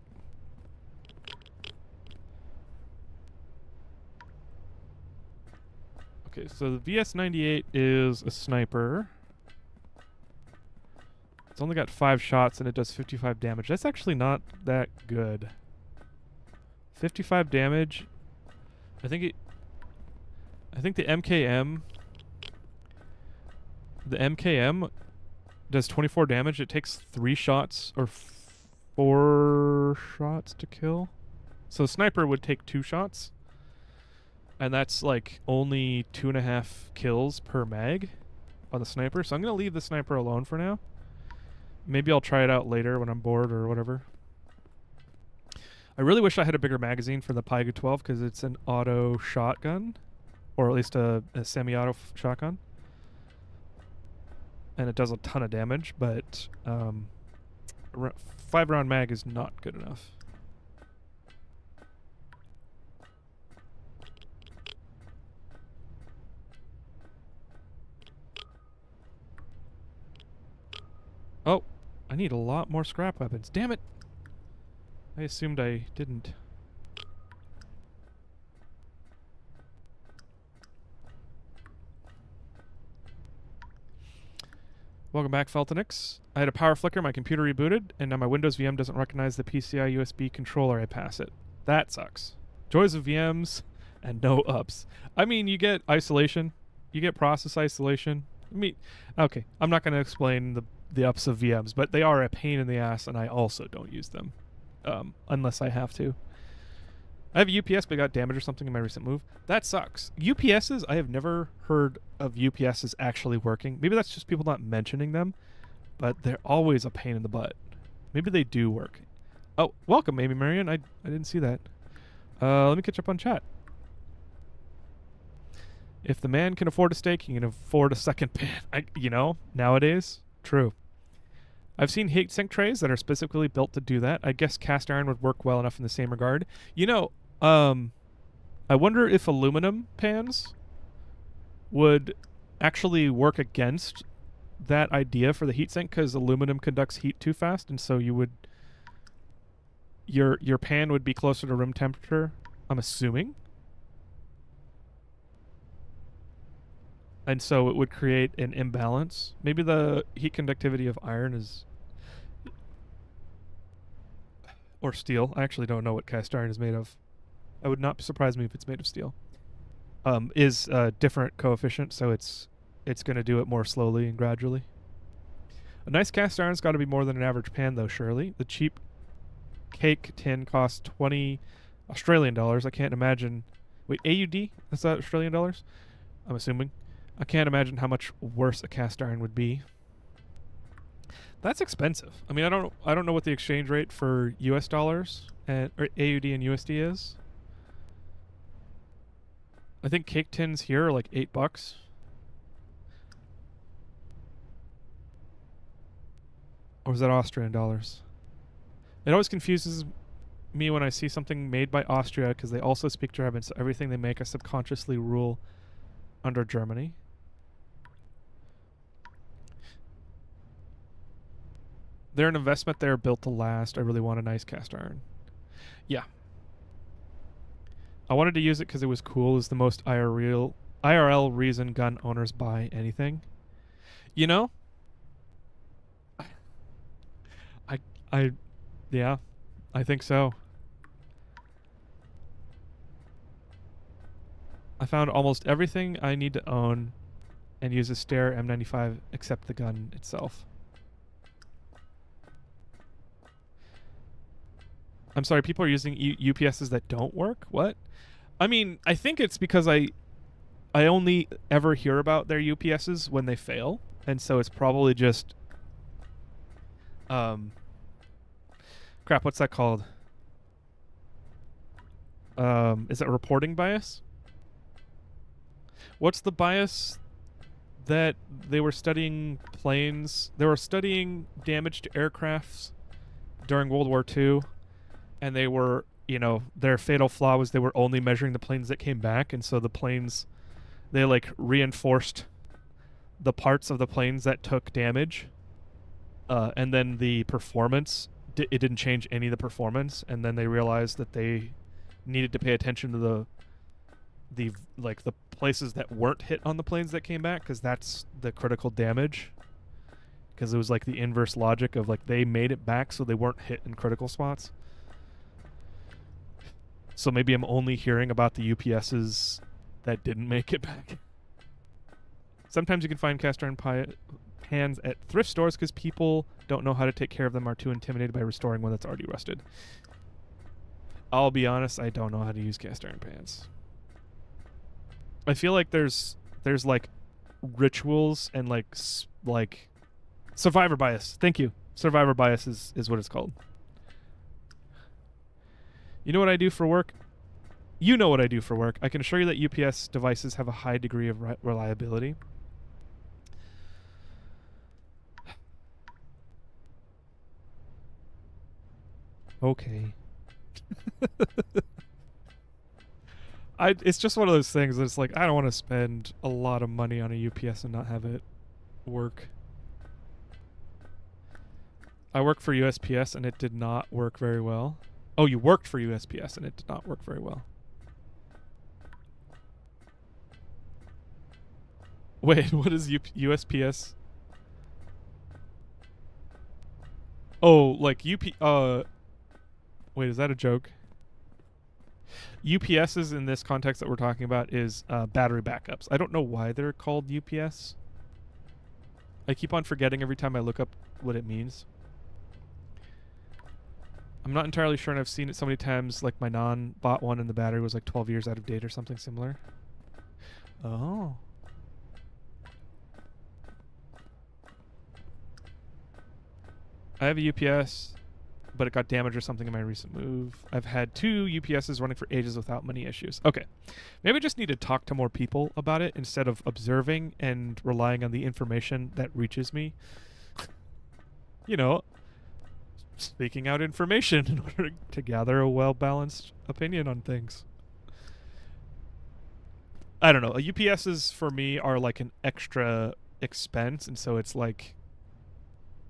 Okay, so the VS-98 is a sniper. It's only got 5 shots and it does 55 damage. That's actually not that good. 55 damage. I think the MKM does 24 damage. It takes 3 shots or 4 shots to kill. So sniper would take 2 shots. And that's like only 2.5 kills per mag on the sniper. So I'm going to leave the sniper alone for now. Maybe I'll try it out later when I'm bored or whatever. I really wish I had a bigger magazine for the Paiga 12 because it's an auto shotgun. Or at least a semi-auto shotgun. And it does a ton of damage, but 5-round mag is not good enough. Oh, I need a lot more scrap weapons. Damn it! I assumed I didn't. Welcome back, Feltonix. I had a power flicker, my computer rebooted, and now my Windows VM doesn't recognize the PCI USB controller I pass it. That sucks. Joys of VMs and no ups. I mean, you get isolation. You get process isolation. I mean, okay, I'm not going to explain the ups of VMs, but they are a pain in the ass, and I also don't use them. Unless I have to. I have a UPS, but I got damage or something in my recent move. That sucks. UPSs, I have never heard of UPSs actually working. Maybe that's just people not mentioning them, but they're always a pain in the butt. Maybe they do work. Oh, welcome, Amy Marion. I didn't see that. Let me catch up on chat. If the man can afford a steak, he can afford a second pan. You know, nowadays, true. I've seen heat sink trays that are specifically built to do that. I guess cast iron would work well enough in the same regard. You know, I wonder if aluminum pans would actually work against that idea for the heatsink, because aluminum conducts heat too fast, and so you would your pan would be closer to room temperature, I'm assuming. And so it would create an imbalance. Maybe the heat conductivity of iron is... or steel. I actually don't know what cast iron is made of. I would not surprise me if it's made of steel. Is a different coefficient, so it's going to do it more slowly and gradually. A nice cast iron's got to be more than an average pan, though, surely. The cheap cake tin costs 20 Australian dollars. I can't imagine... Wait, AUD? Is that Australian dollars? I'm assuming. I can't imagine how much worse a cast iron would be. That's expensive. I mean, I don't know what the exchange rate for US dollars and or AUD and USD is. I think cake tins here are like $8. Or is that Austrian dollars? It always confuses me when I see something made by Austria because they also speak German, so everything they make I subconsciously rule under Germany. They're an investment. They're built to last. I really want a nice cast iron. Yeah. I wanted to use it because it was cool. It's the most IRL reason gun owners buy anything. You know? Yeah, I think so. I found almost everything I need to own and use a Steyr M95 except the gun itself. I'm sorry, people are using UPSs that don't work? What? I mean, I think it's because I only ever hear about their UPSs when they fail, and so it's probably just crap, what's that called? Is it reporting bias? What's the bias that they were studying planes? They were studying damage to aircrafts during World War II, and they were, you know, their fatal flaw was they were only measuring the planes that came back, and so the planes, they like reinforced the parts of the planes that took damage, and then the performance, it didn't change any of the performance, and then they realized that they needed to pay attention to the places that weren't hit on the planes that came back, because that's the critical damage, because it was like the inverse logic of like they made it back so they weren't hit in critical spots. So maybe I'm only hearing about the UPSs that didn't make it back. Sometimes you can find cast iron pans at thrift stores because people don't know how to take care of them, are too intimidated by restoring one that's already rusted. I'll be honest, I don't know how to use cast iron pans. I feel like there's like rituals and like survivor bias. Thank you. Survivor bias is what it's called. You know what I do for work? You know what I do for work. I can assure you that UPS devices have a high degree of reliability. Okay. It's just one of those things that it's like, I don't want to spend a lot of money on a UPS and not have it work. I work for USPS and it did not work very well. Oh, you worked for USPS and it did not work very well. Wait, what is USPS? Oh, like wait, is that a joke? UPSs in this context that we're talking about is battery backups. I don't know why they're called UPS. I keep on forgetting every time I look up what it means. I'm not entirely sure, and I've seen it so many times, like my non bought one and the battery was like 12 years out of date or something similar. Oh. I have a UPS, but it got damaged or something in my recent move. I've had 2 UPSs running for ages without many issues. Okay. Maybe I just need to talk to more people about it instead of observing and relying on the information that reaches me. You know, speaking out information in order to gather a well-balanced opinion on things. I don't know. UPSs for me are like an extra expense, and so it's like,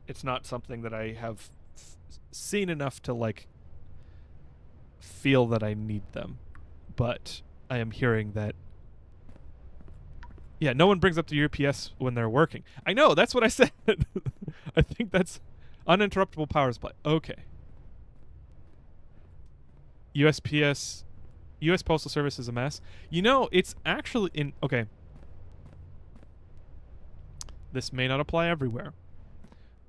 it's not something that I have seen enough to like feel that I need them. But I am hearing that, yeah, no one brings up the UPS when they're working. I know, that's what I said. I think that's uninterruptible power supply. Okay. USPS, US Postal Service is a mess. You know, it's actually in, okay. This may not apply everywhere,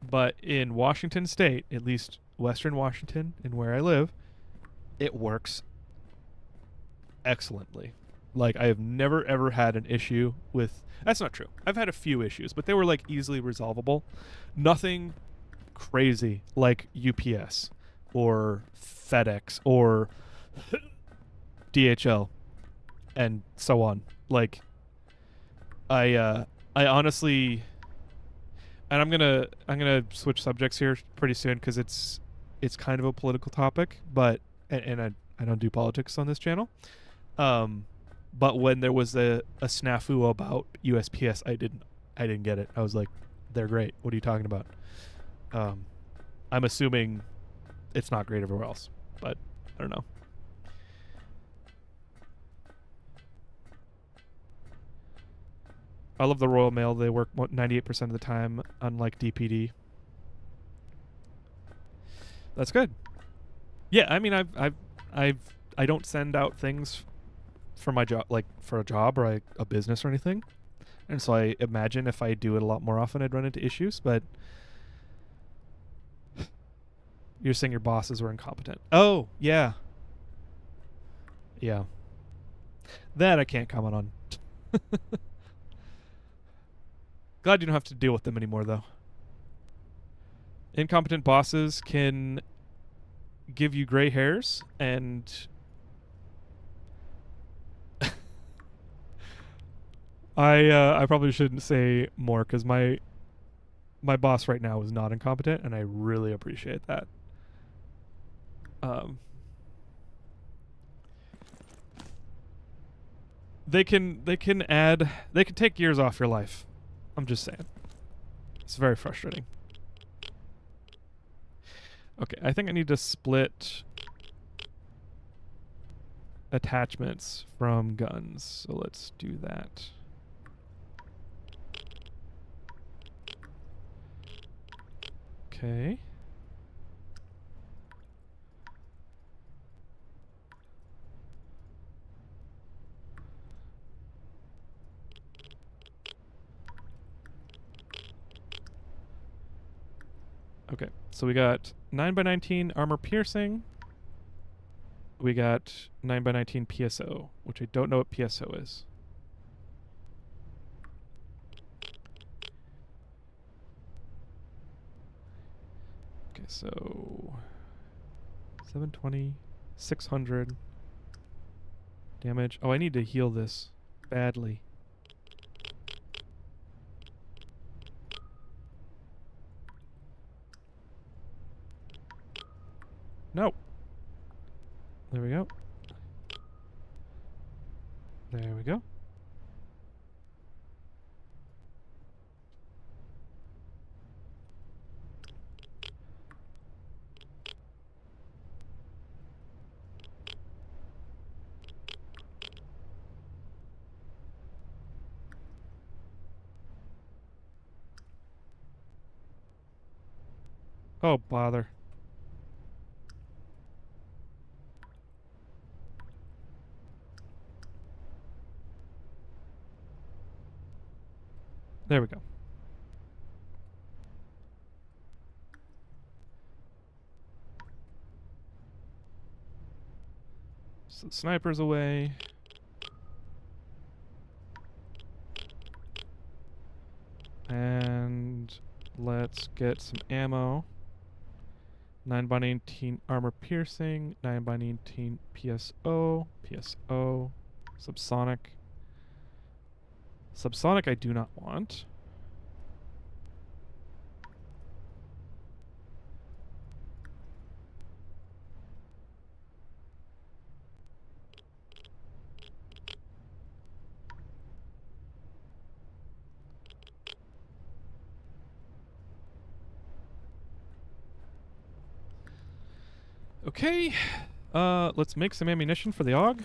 but in Washington State, at least Western Washington and where I live, it works excellently. Like, I have never ever had an issue with, that's not true. I've had a few issues, but they were like easily resolvable. Nothing crazy like UPS or FedEx or DHL and so on. Like, I honestly, and I'm gonna switch subjects here pretty soon because it's kind of a political topic, but and I don't do politics on this channel. But when there was a snafu about USPS, I didn't get it. I was like, they're great. What are you talking about? I'm assuming it's not great everywhere else, but I don't know. I love the Royal Mail. They work 98% of the time, unlike DPD. That's good. Yeah, I mean, I don't send out things for my job, like for a job or a business or anything, and so I imagine if I do it a lot more often, I'd run into issues. But you're saying your bosses were incompetent. Oh, yeah, yeah. That I can't comment on. Glad you don't have to deal with them anymore, though. Incompetent bosses can give you gray hairs, and I probably shouldn't say more because my boss right now is not incompetent, and I really appreciate that. They can take years off your life. I'm just saying. It's very frustrating. Okay, I think I need to split attachments from guns. So let's do that. Okay. Okay, so we got 9x19 armor piercing. We got 9x19 PSO, which I don't know what PSO is. Okay, so 720, 600 damage. Oh, I need to heal this badly. No. There we go. There we go. Oh, bother. There we go. So the sniper's away. And let's get some ammo. 9x19 armor piercing, 9x19 PSO, PSO, subsonic. Subsonic I do not want. Okay, let's make some ammunition for the AUG.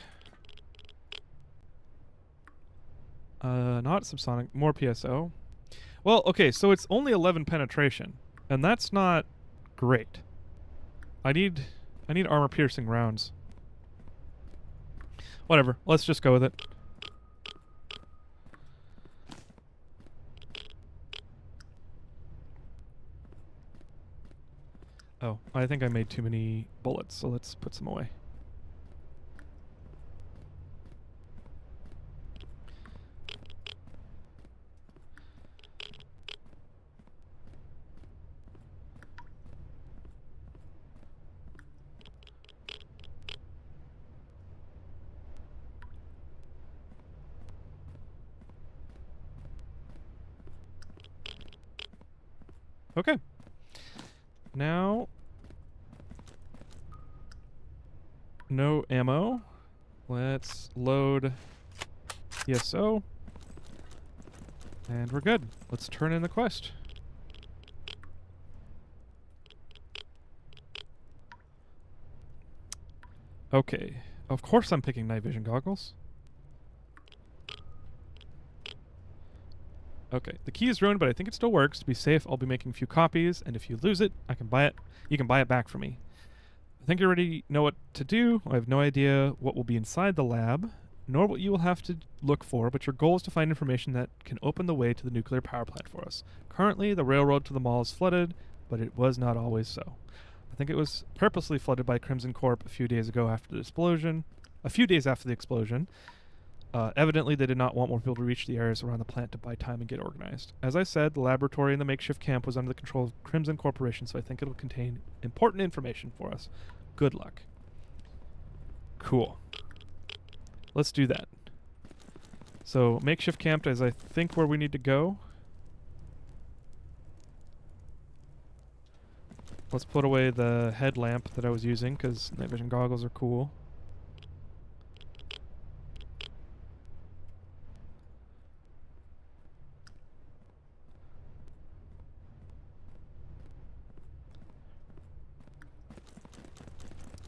Not subsonic, more PSO. Well, okay, so it's only 11 penetration, and that's not great. I need armor piercing rounds. Whatever, let's just go with it. Oh, I think I made too many bullets, so let's put some away. Okay. Now No ammo. Let's load ESO. And we're good. Let's turn in the quest. Okay. Of course I'm picking night vision goggles. Okay. The key is ruined, but I think it still works. To be safe, I'll be making a few copies, and if you lose it, I can buy it. You can buy it back from me. I think you already know what to do. I have no idea what will be inside the lab, nor what you will have to look for, but your goal is to find information that can open the way to the nuclear power plant for us. Currently, the railroad to the mall is flooded, but it was not always so. I think it was purposely flooded by Crimson Corp a few days ago after the explosion. A few days after the explosion. Evidently, they did not want more people to reach the areas around the plant to buy time and get organized. As I said, the laboratory and the makeshift camp was under the control of Crimson Corporation, so I think it'll contain important information for us. Good luck. Cool. Let's do that. So, makeshift camp is, I think, where we need to go. Let's put away the headlamp that I was using, because night vision goggles are cool.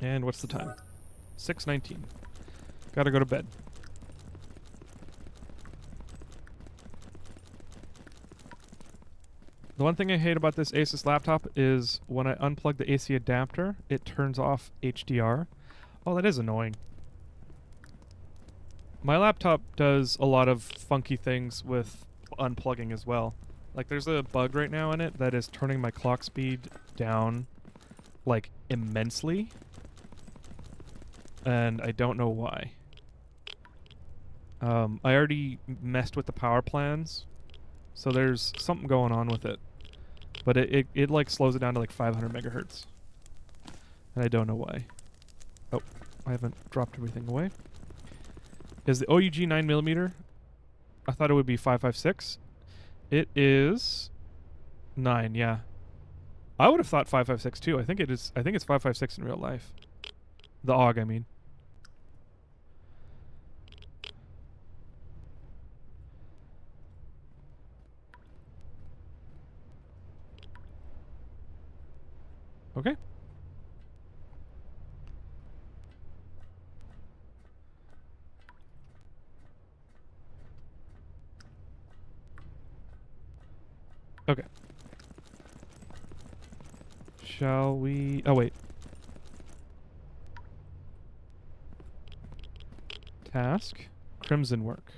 And what's the time? 6:19. Gotta go to bed. The one thing I hate about this Asus laptop is when I unplug the AC adapter, it turns off HDR. Oh, that is annoying. My laptop does a lot of funky things with unplugging as well. Like, there's a bug right now in it that is turning my clock speed down, like, immensely. And I don't know why. I already messed with the power plans, so there's something going on with it. But it like slows it down to like 500 megahertz. And I don't know why. Oh, I haven't dropped everything away. Is the OUG 9mm? I thought it would be 5.56. It is 9, yeah. I would have thought 5.56 too. I think it is. I think it's 5.56 in real life. The AUG, I mean. Okay. Okay. Shall we... Oh, wait. Task. Crimson work.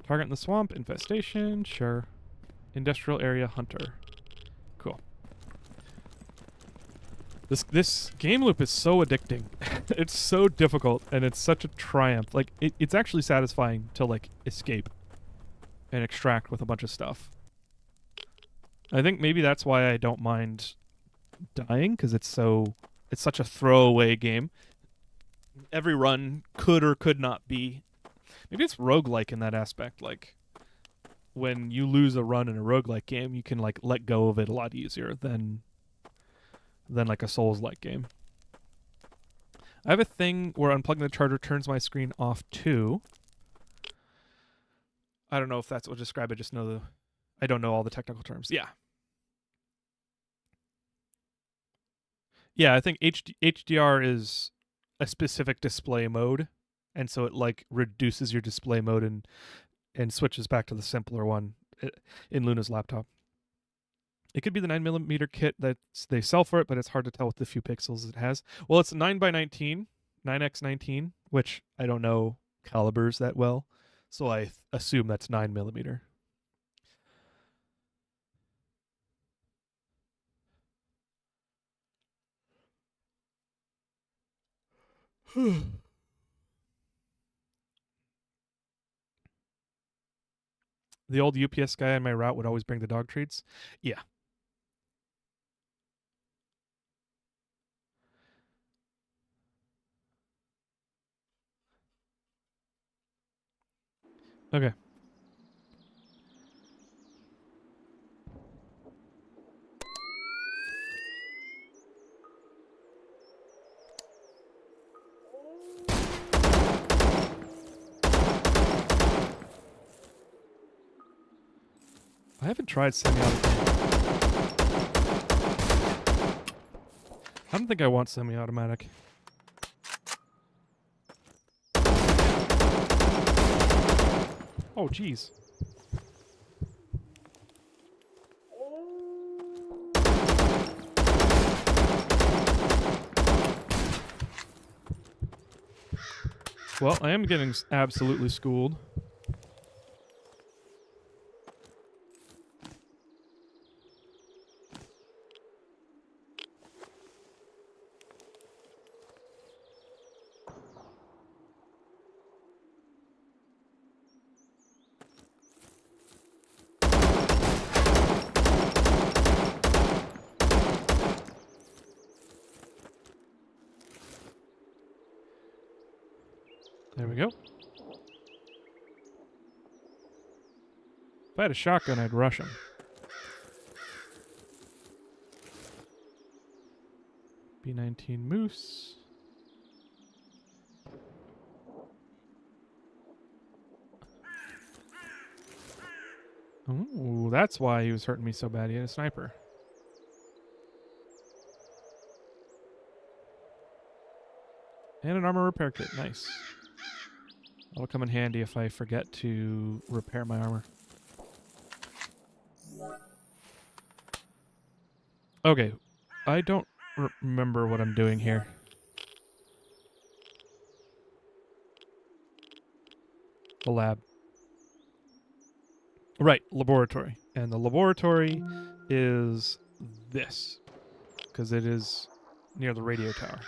Target in the swamp. Infestation. Sure. Industrial area hunter. Cool. This game loop is so addicting. It's so difficult, and it's such a triumph. Like, it's actually satisfying to, like, escape and extract with a bunch of stuff. I think maybe that's why I don't mind dying, because it's such a throwaway game. Every run could or could not be. Maybe it's roguelike in that aspect. Like, when you lose a run in a roguelike game, you can, like, let go of it a lot easier than like a Souls-like game. I have a thing where unplugging the charger turns my screen off too. I don't know if that's what to describe. I don't know all the technical terms. Yeah. Yeah, I think HDR is a specific display mode, and so it like reduces your display mode and switches back to the simpler one in Luna's laptop. It could be the 9mm kit that they sell for it, but it's hard to tell with the few pixels it has. Well, it's 9x19, 9x19, which I don't know calibers that well, so I assume that's 9mm. The old UPS guy on my route would always bring the dog treats. Yeah. Okay. I haven't tried semi-automatic. I don't think I want semi-automatic. Oh, jeez. Well, I am getting absolutely schooled. There we go. If I had a shotgun, I'd rush him. B-19 Moose. Ooh, that's why he was hurting me so bad. He had a sniper. And an armor repair kit. Nice. That'll come in handy if I forget to repair my armor. Okay. I don't remember what I'm doing here. The lab. Right, laboratory. And the laboratory is this. Because it is near the radio tower.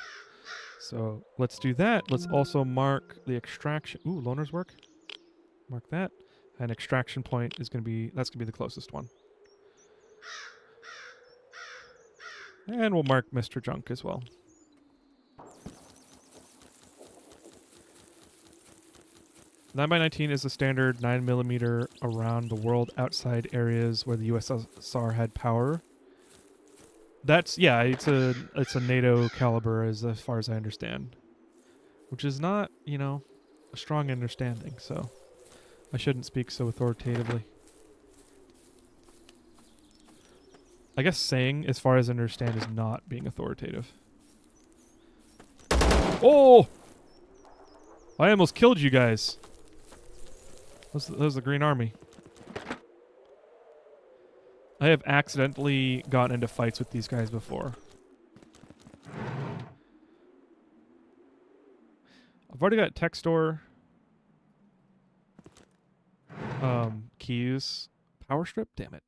So let's do that. Let's also mark the extraction. Ooh, loaner's work. Mark that. And extraction point is going to be, that's going to be the closest one. And we'll mark Mr. Junk as well. Nine by 19 is the standard 9mm around the world outside areas where the USSR had power. That's, yeah, it's a NATO caliber as far as I understand. Which is not, you know, a strong understanding, so I shouldn't speak so authoritatively. I guess saying, as far as I understand, is not being authoritative. Oh! I almost killed you guys. That was the Green Army. I have accidentally gotten into fights with these guys before. I've already got tech store. Keys. Power strip? Damn it.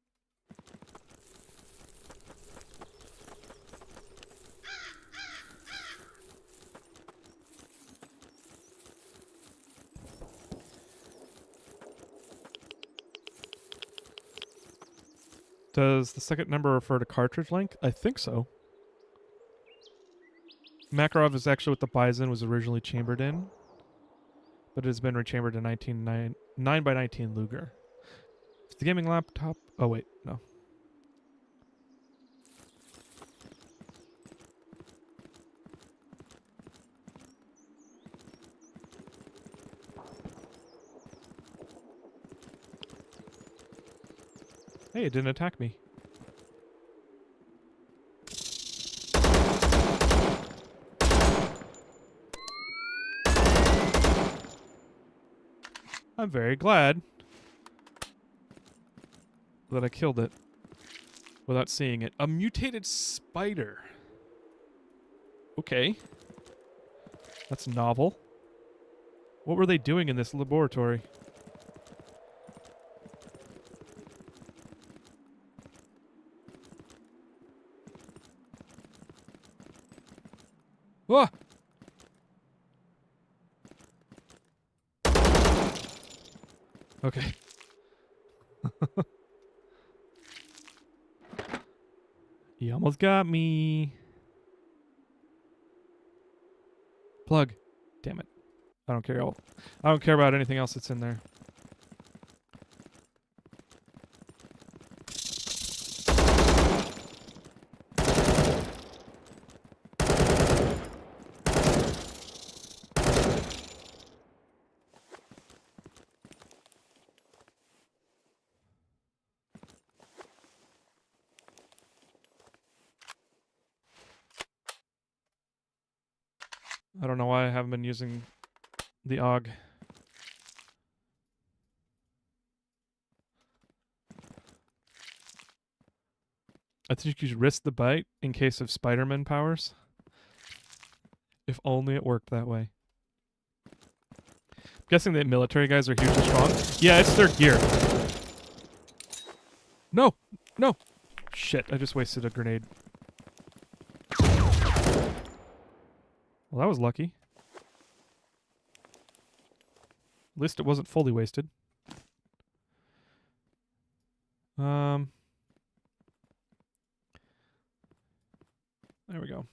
Does the second number refer to cartridge length? I think so. Makarov is actually what the Bison was originally chambered in, but it has been rechambered in 9x19 Luger. It's the gaming laptop. Oh wait, no. Hey, it didn't attack me. I'm very glad that I killed it without seeing it. A mutated spider. Okay. That's novel. What were they doing in this laboratory? Ah! Okay. He almost got me. Plug. Damn it. I don't care. I don't care about anything else that's in there. I don't know why I haven't been using the AUG. I think you should risk the bite in case of Spider-Man powers. If only it worked that way. I'm guessing that military guys are hugely strong. Yeah, it's their gear. No! No! Shit, I just wasted a grenade. Well, that was lucky. At least it wasn't fully wasted. There we go.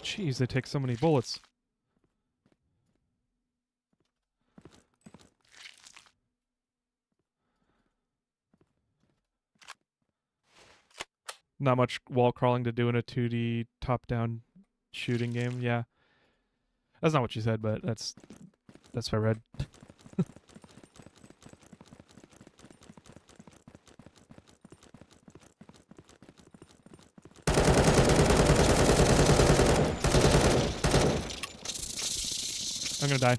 Jeez, they take so many bullets. Not much wall crawling to do in a 2D top-down shooting game. Yeah, that's not what you said, but that's what I read. I'm gonna die.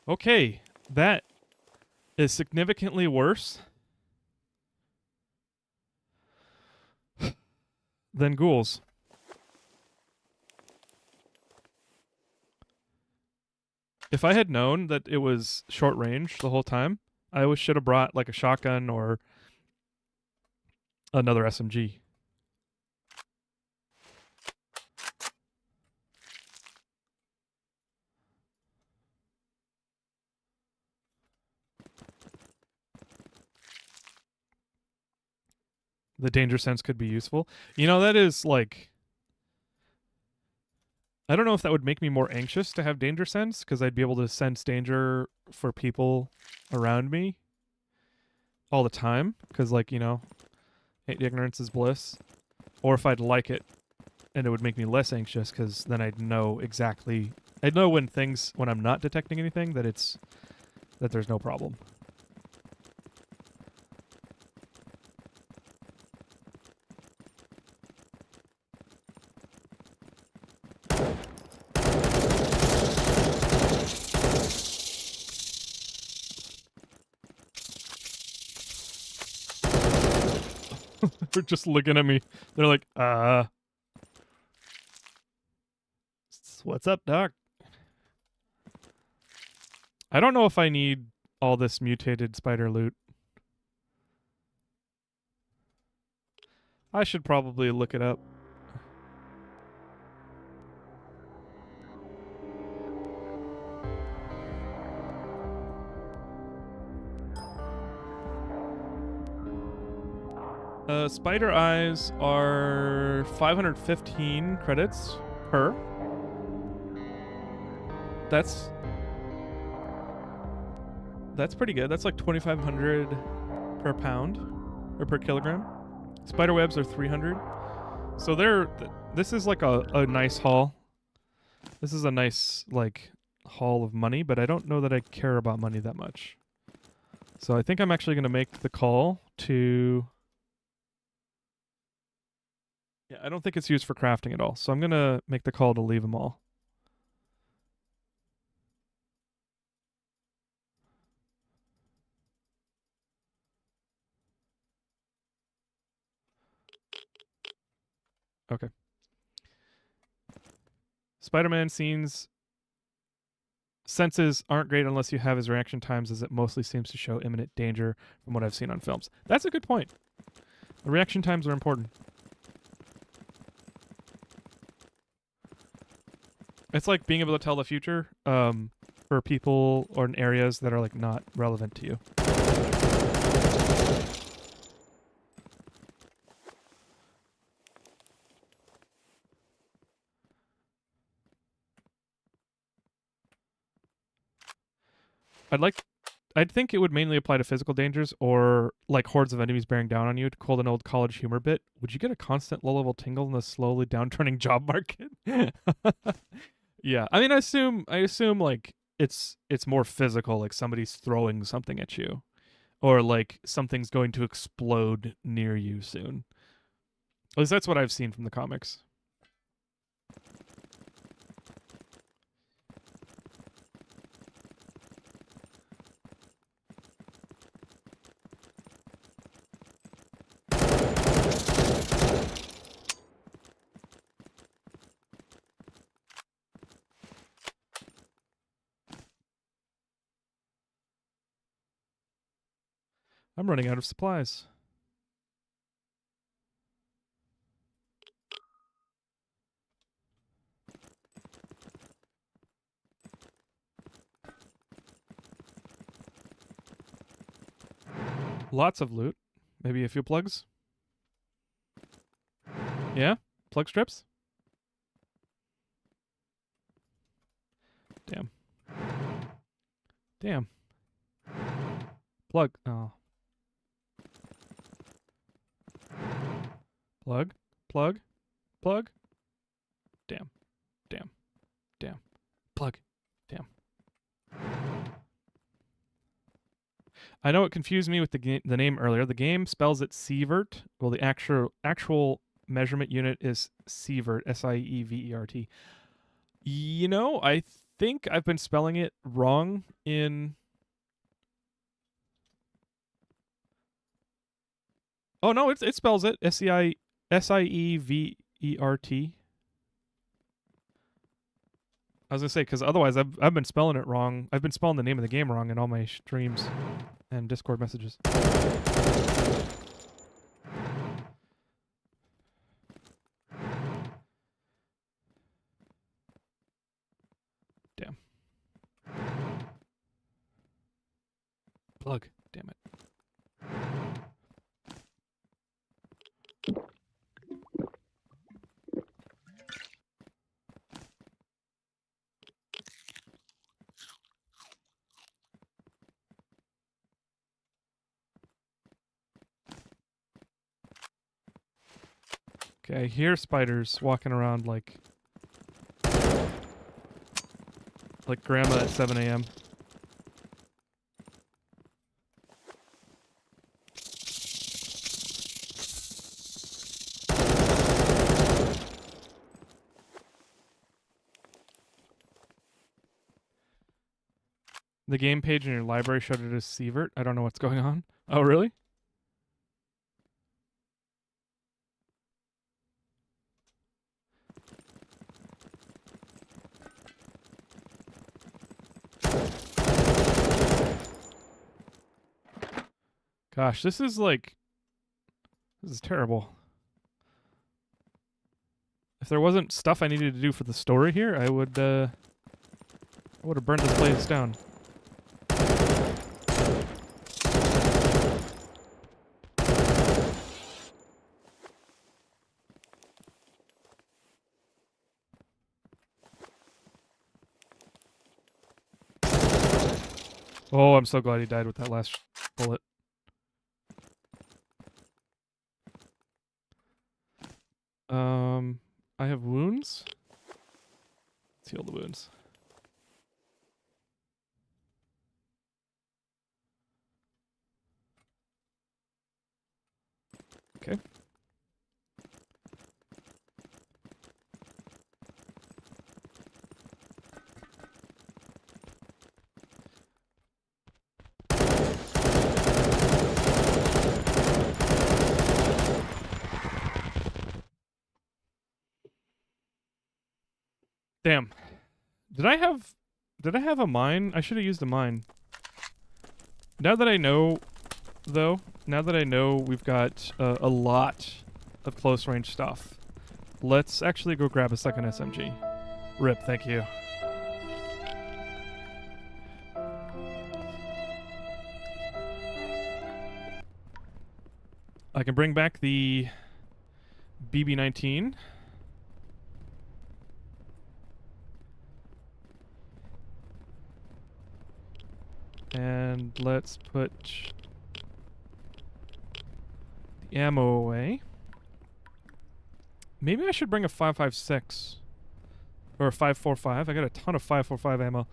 Okay, that is significantly worse than ghouls. If I had known that it was short range the whole time, I should have brought like a shotgun or another SMG. The danger sense could be useful. You know, that is like... I don't know if that would make me more anxious to have danger sense, because I'd be able to sense danger for people around me all the time, because, like, you know, ignorance is bliss. Or if I'd like it, and it would make me less anxious, because then I'd know exactly... I'd know when I'm not detecting anything, that there's no problem. They're just looking at me. They're like, what's up, Doc? I don't know if I need all this mutated spider loot. I should probably look it up. Spider eyes are 515 credits per. That's pretty good. That's like 2,500 per pound or per kilogram. Spider webs are 300. So this is like a nice haul. This is a nice like haul of money, but I don't know that I care about money that much. So I think I'm actually going to make the call to... Yeah, I don't think it's used for crafting at all. So I'm going to make the call to leave them all. Okay. Spider-Man senses aren't great unless you have his reaction times, as it mostly seems to show imminent danger from what I've seen on films. That's a good point. The reaction times are important. It's like being able to tell the future for people or in areas that are like not relevant to you. I'd think it would mainly apply to physical dangers or like hordes of enemies bearing down on you. To quote an old college humor bit, would you get a constant low-level tingle in the slowly downturning job market? Yeah, I mean, I assume like it's more physical, like somebody's throwing something at you, or like something's going to explode near you soon. At least that's what I've seen from the comics. I'm running out of supplies. Lots of loot. Maybe a few plugs? Yeah? Plug strips? Damn. Damn. Plug. Oh. Plug. Plug. Plug. Damn. Damn. Damn. Plug. Damn. I know it confused me with the name earlier. The game spells it Sievert. Well, the actual measurement unit is Sievert, Sievert. You know, I think I've been spelling it wrong in... Oh, no, it spells it. Sievert. I was going to say, because otherwise I've been spelling it wrong. I've been spelling the name of the game wrong in all my streams and Discord messages. Damn. Plug. Damn it. Okay, I hear spiders walking around like grandma at 7 a.m. The game page in your library showed it as Sievert. I don't know what's going on. Oh, really? Gosh, this is terrible. If there wasn't stuff I needed to do for the story here, I would have burned this place down. Oh, I'm so glad he died with that last bullet. I have wounds. Let's heal the wounds. Okay. Damn. Did I have a mine? I should have used a mine. Now that I know, though, we've got a lot of close range stuff, let's actually go grab a second SMG. Rip, thank you. I can bring back the BB-19. And let's put the ammo away. Maybe I should bring a 5.56 or a 5.45. I got a ton of 5.45 ammo.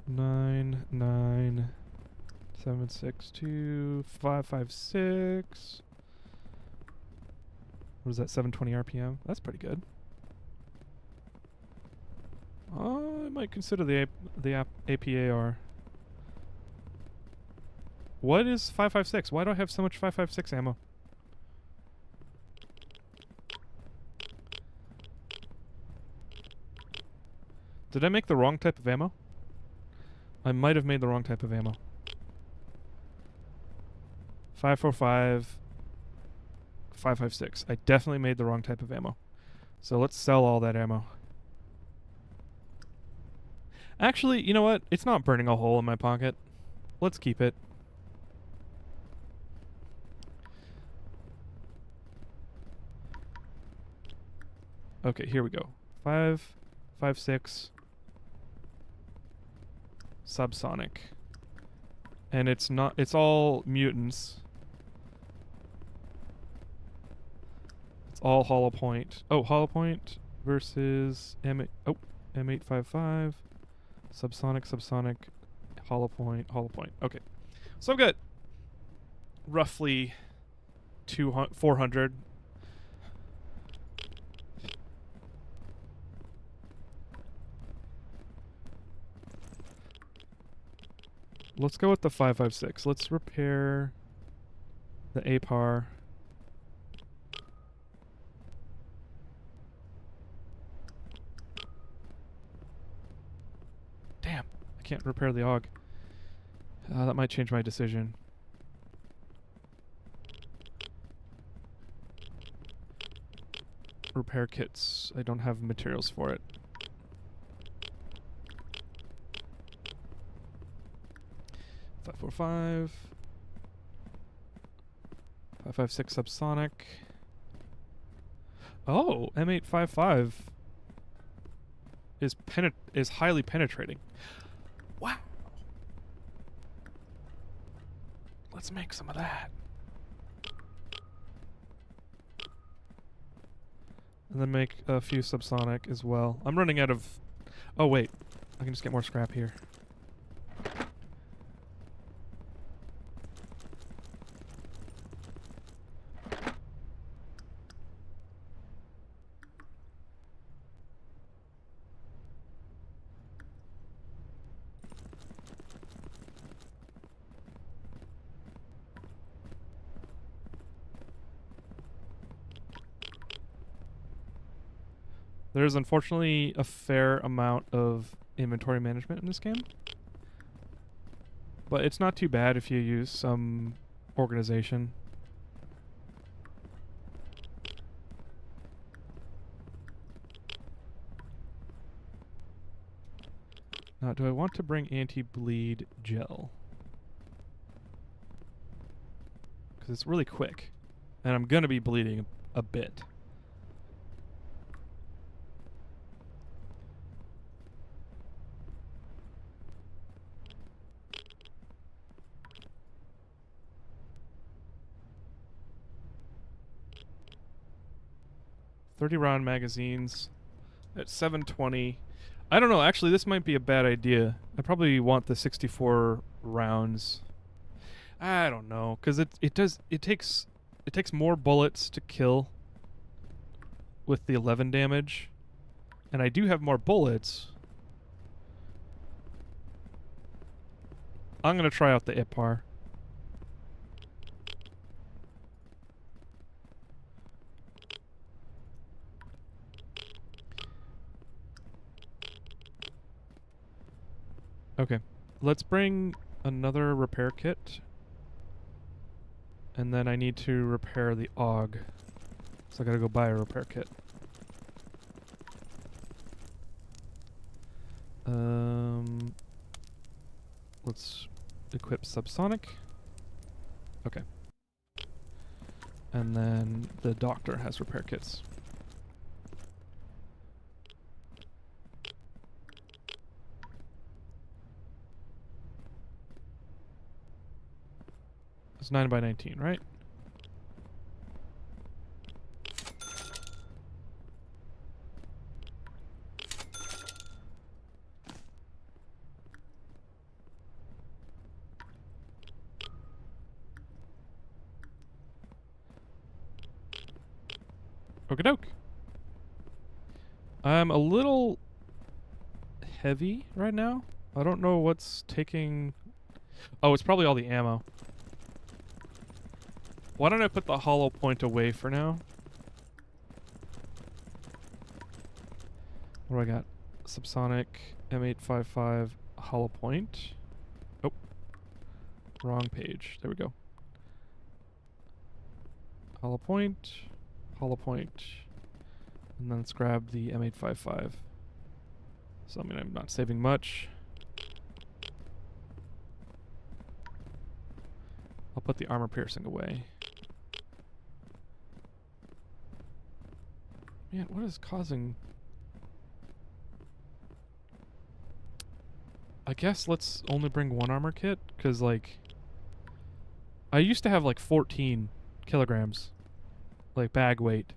99762 556. What is that? 720 RPM. That's pretty good. I might consider the APAR. What is 556? Why do I have so much 556 ammo? Did I make the wrong type of ammo? I might have made the wrong type of ammo. 545, 556. I definitely made the wrong type of ammo. So let's sell all that ammo. Actually, you know what? It's not burning a hole in my pocket. Let's keep it. Okay, here we go. 556 subsonic. And it's not, it's all mutants. It's all hollow point. Oh, hollow point versus M855. Subsonic, hollow point. Okay. So I've got roughly 400. Let's go with the 556. Let's repair the APAR. Damn, I can't repair the AUG. That might change my decision. Repair kits. I don't have materials for it. 545. 556 subsonic. Oh, M855 is highly penetrating. Wow. Let's make some of that. And then make a few subsonic as well. I'm running out of... Oh, wait. I can just get more scrap here. There's unfortunately a fair amount of inventory management in this game. But it's not too bad if you use some organization. Now, do I want to bring anti-bleed gel? Because it's really quick. And I'm going to be bleeding a bit. .30-round magazines at 720. I don't know. Actually, this might be a bad idea. I probably want the 64 rounds. I don't know, because it takes more bullets to kill with the 11 damage, and I do have more bullets. I'm gonna try out the IPAR. Okay, let's bring another repair kit. And then I need to repair the AUG. So I gotta go buy a repair kit. Let's equip subsonic. Okay. And then the doctor has repair kits. It's 9x19, right? Okie doke. I'm a little heavy right now. I don't know what's taking... Oh, it's probably all the ammo. Why don't I put the hollow point away for now? What do I got? Subsonic, M855, hollow point. Oh, wrong page. There we go. Hollow point, and then let's grab the M855. So I mean, I'm not saving much. I'll put the armor piercing away. Man, what is causing... I guess let's only bring one armor kit, because, like... I used to have, like, 14 kilograms. Like, bag weight.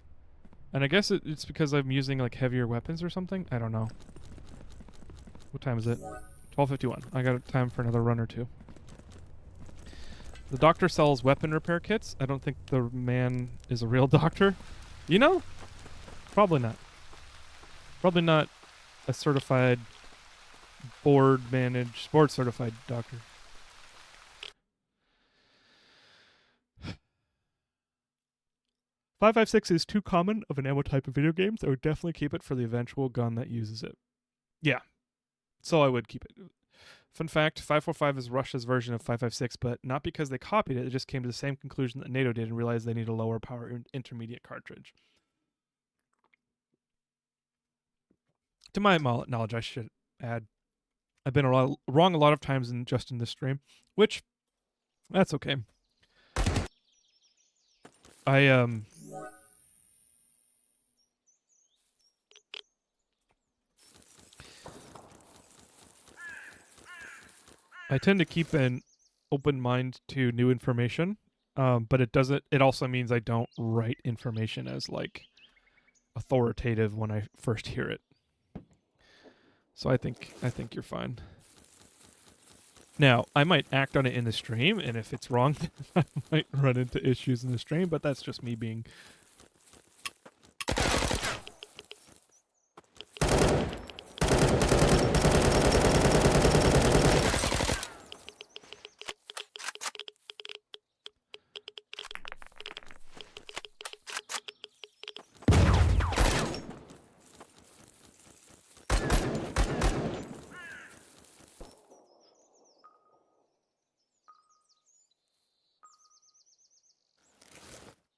And I guess it's because I'm using, like, heavier weapons or something? I don't know. What time is it? 12:51. I got time for another run or two. The doctor sells weapon repair kits. I don't think the man is a real doctor. You know? Probably not. Probably not a certified, board certified doctor. .556 is too common of an ammo type in video games. I would definitely keep it for the eventual gun that uses it. Yeah. So I would keep it. Fun fact, 545 is Russia's version of 556, but not because they copied it. It just came to the same conclusion that NATO did and realized they need a lower power intermediate cartridge. To my knowledge, I should add, I've been wrong a lot of times in this stream, which, that's okay. I tend to keep an open mind to new information, but it also means I don't write information as, like, authoritative when I first hear it. So I think you're fine. Now, I might act on it in the stream, and if it's wrong, I might run into issues in the stream, but that's just me being...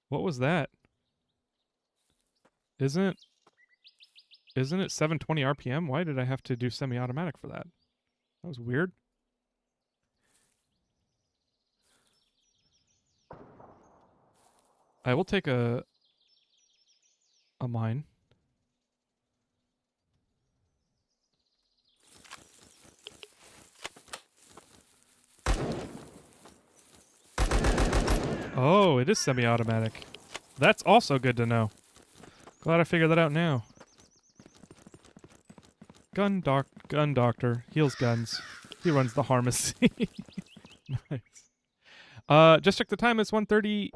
What was that? Isn't it 720 RPM? Why did I have to do semi-automatic for that? That was weird. I will take a mine. Oh, it is semi-automatic. That's also good to know. Glad I figured that out now. Gun doctor. Heals guns. He runs the pharmacy. Nice. Just check the time. It's 1:30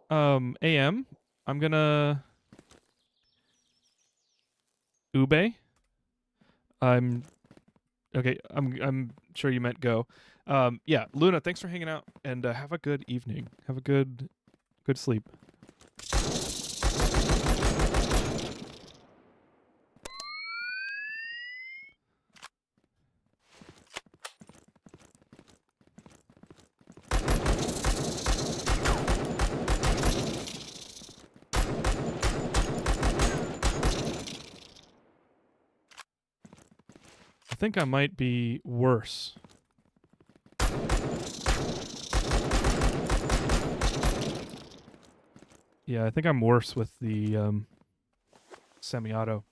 a.m. I'm gonna Ube. Okay, I'm sure you meant go. Yeah, Luna, thanks for hanging out, and have a good evening. Have a good sleep. I think I might be worse. Yeah, I think I'm worse with the semi-auto.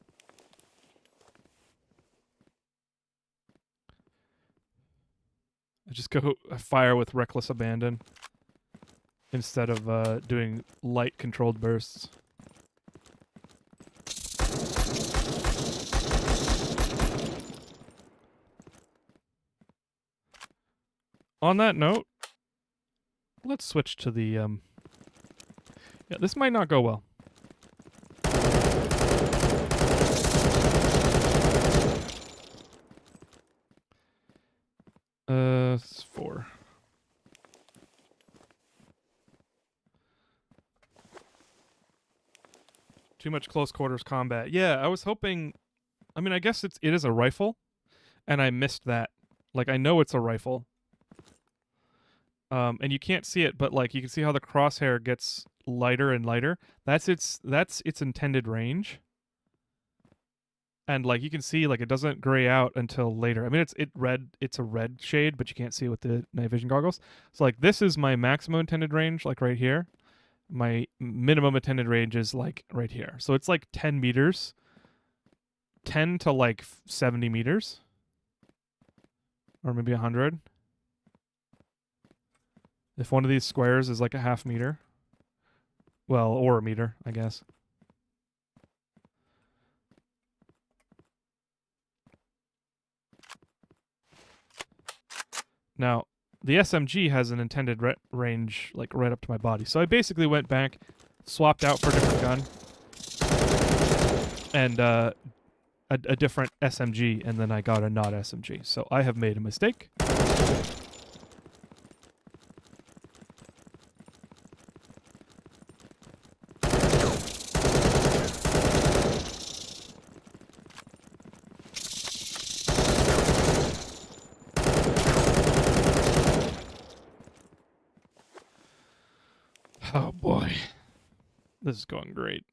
I just go fire with reckless abandon instead of doing light controlled bursts. On that note, let's switch to the yeah, this might not go well. It's 4. Too much close quarters combat. Yeah, I was hoping. I mean, I guess it is a rifle, and I missed that. Like, I know it's a rifle. And you can't see it, but like you can see how the crosshair gets lighter and lighter. That's its intended range. And like you can see, like it doesn't gray out until later. I mean, it's a red shade, but you can't see it with the night vision goggles. So like this is my maximum intended range, like right here. My minimum intended range is like right here. So it's like 10 meters, 10 to like 70 meters, or maybe 100. If one of these squares is like a half meter, well, or a meter, I guess. Now, the SMG has an intended range like right up to my body. So I basically went back, swapped out for a different gun, and a different SMG, and then I got a not SMG. So I have made a mistake. Oh boy. This is going great.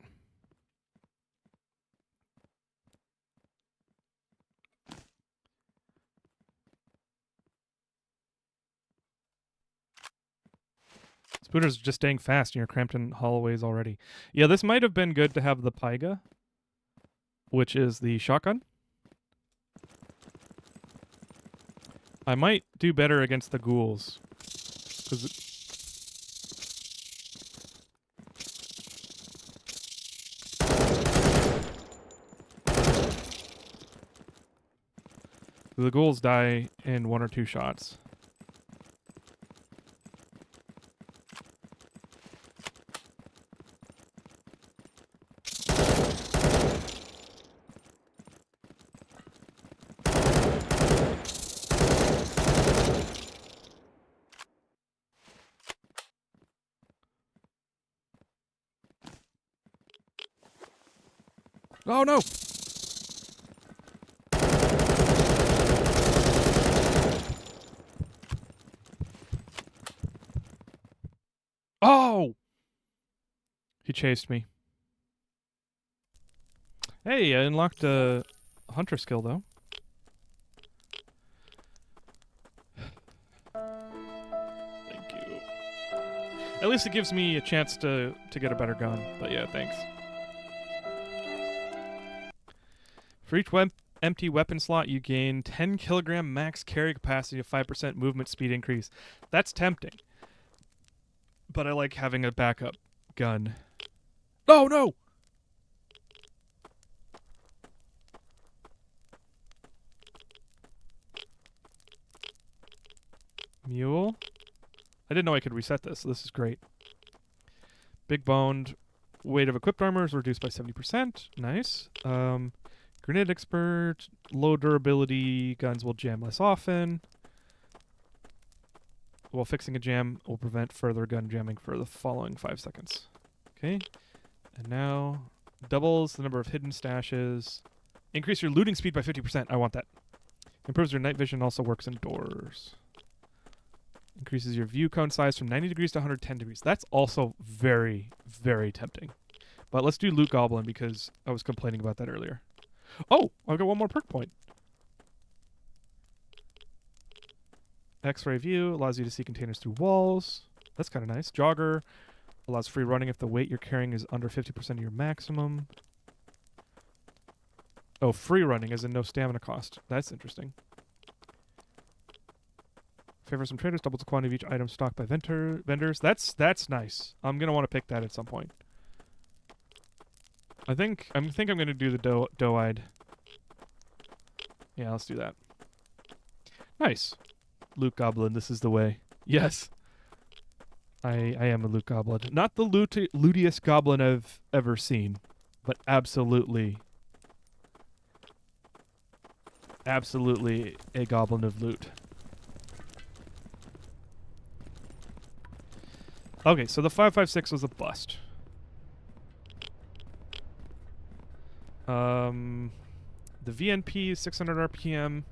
Spooter's just staying fast in your Crampton hallways already. Yeah, this might have been good to have the Pyga, which is the shotgun. I might do better against the ghouls. Because the ghouls die in 1 or 2 shots. Oh no! Oh! He chased me. Hey, I unlocked a hunter skill though. Thank you. At least it gives me a chance to get a better gun. But yeah, thanks. For each empty weapon slot, you gain 10 kilogram max carry capacity of 5% movement speed increase. That's tempting. But I like having a backup gun. Oh, no! Mule? I didn't know I could reset this, so this is great. Big boned. Weight of equipped armor is reduced by 70%. Nice. Grenade expert. Low durability. Guns will jam less often. While fixing a jam will prevent further gun jamming for the following 5 seconds. Okay. And now, doubles the number of hidden stashes. Increase your looting speed by 50%. I want that. Improves your night vision, also works indoors. Increases your view cone size from 90 degrees to 110 degrees. That's also very, very tempting. But let's do Loot Goblin because I was complaining about that earlier. Oh, I've got one more perk point. X-ray view allows you to see containers through walls. That's kind of nice. Jogger allows free running if the weight you're carrying is under 50% of your maximum. Oh, free running as in no stamina cost. That's interesting. Favor some traders, doubles the quantity of each item stocked by vendors. That's nice. I'm gonna want to pick that at some point. I think I'm gonna do the doe-eyed. Yeah, let's do that. Nice. Loot Goblin, this is the way. Yes. I am a Loot Goblin. Not the lootiest goblin I've ever seen, but absolutely a goblin of loot. Okay, so the 5.56 was a bust. The VNP is 600 RPM,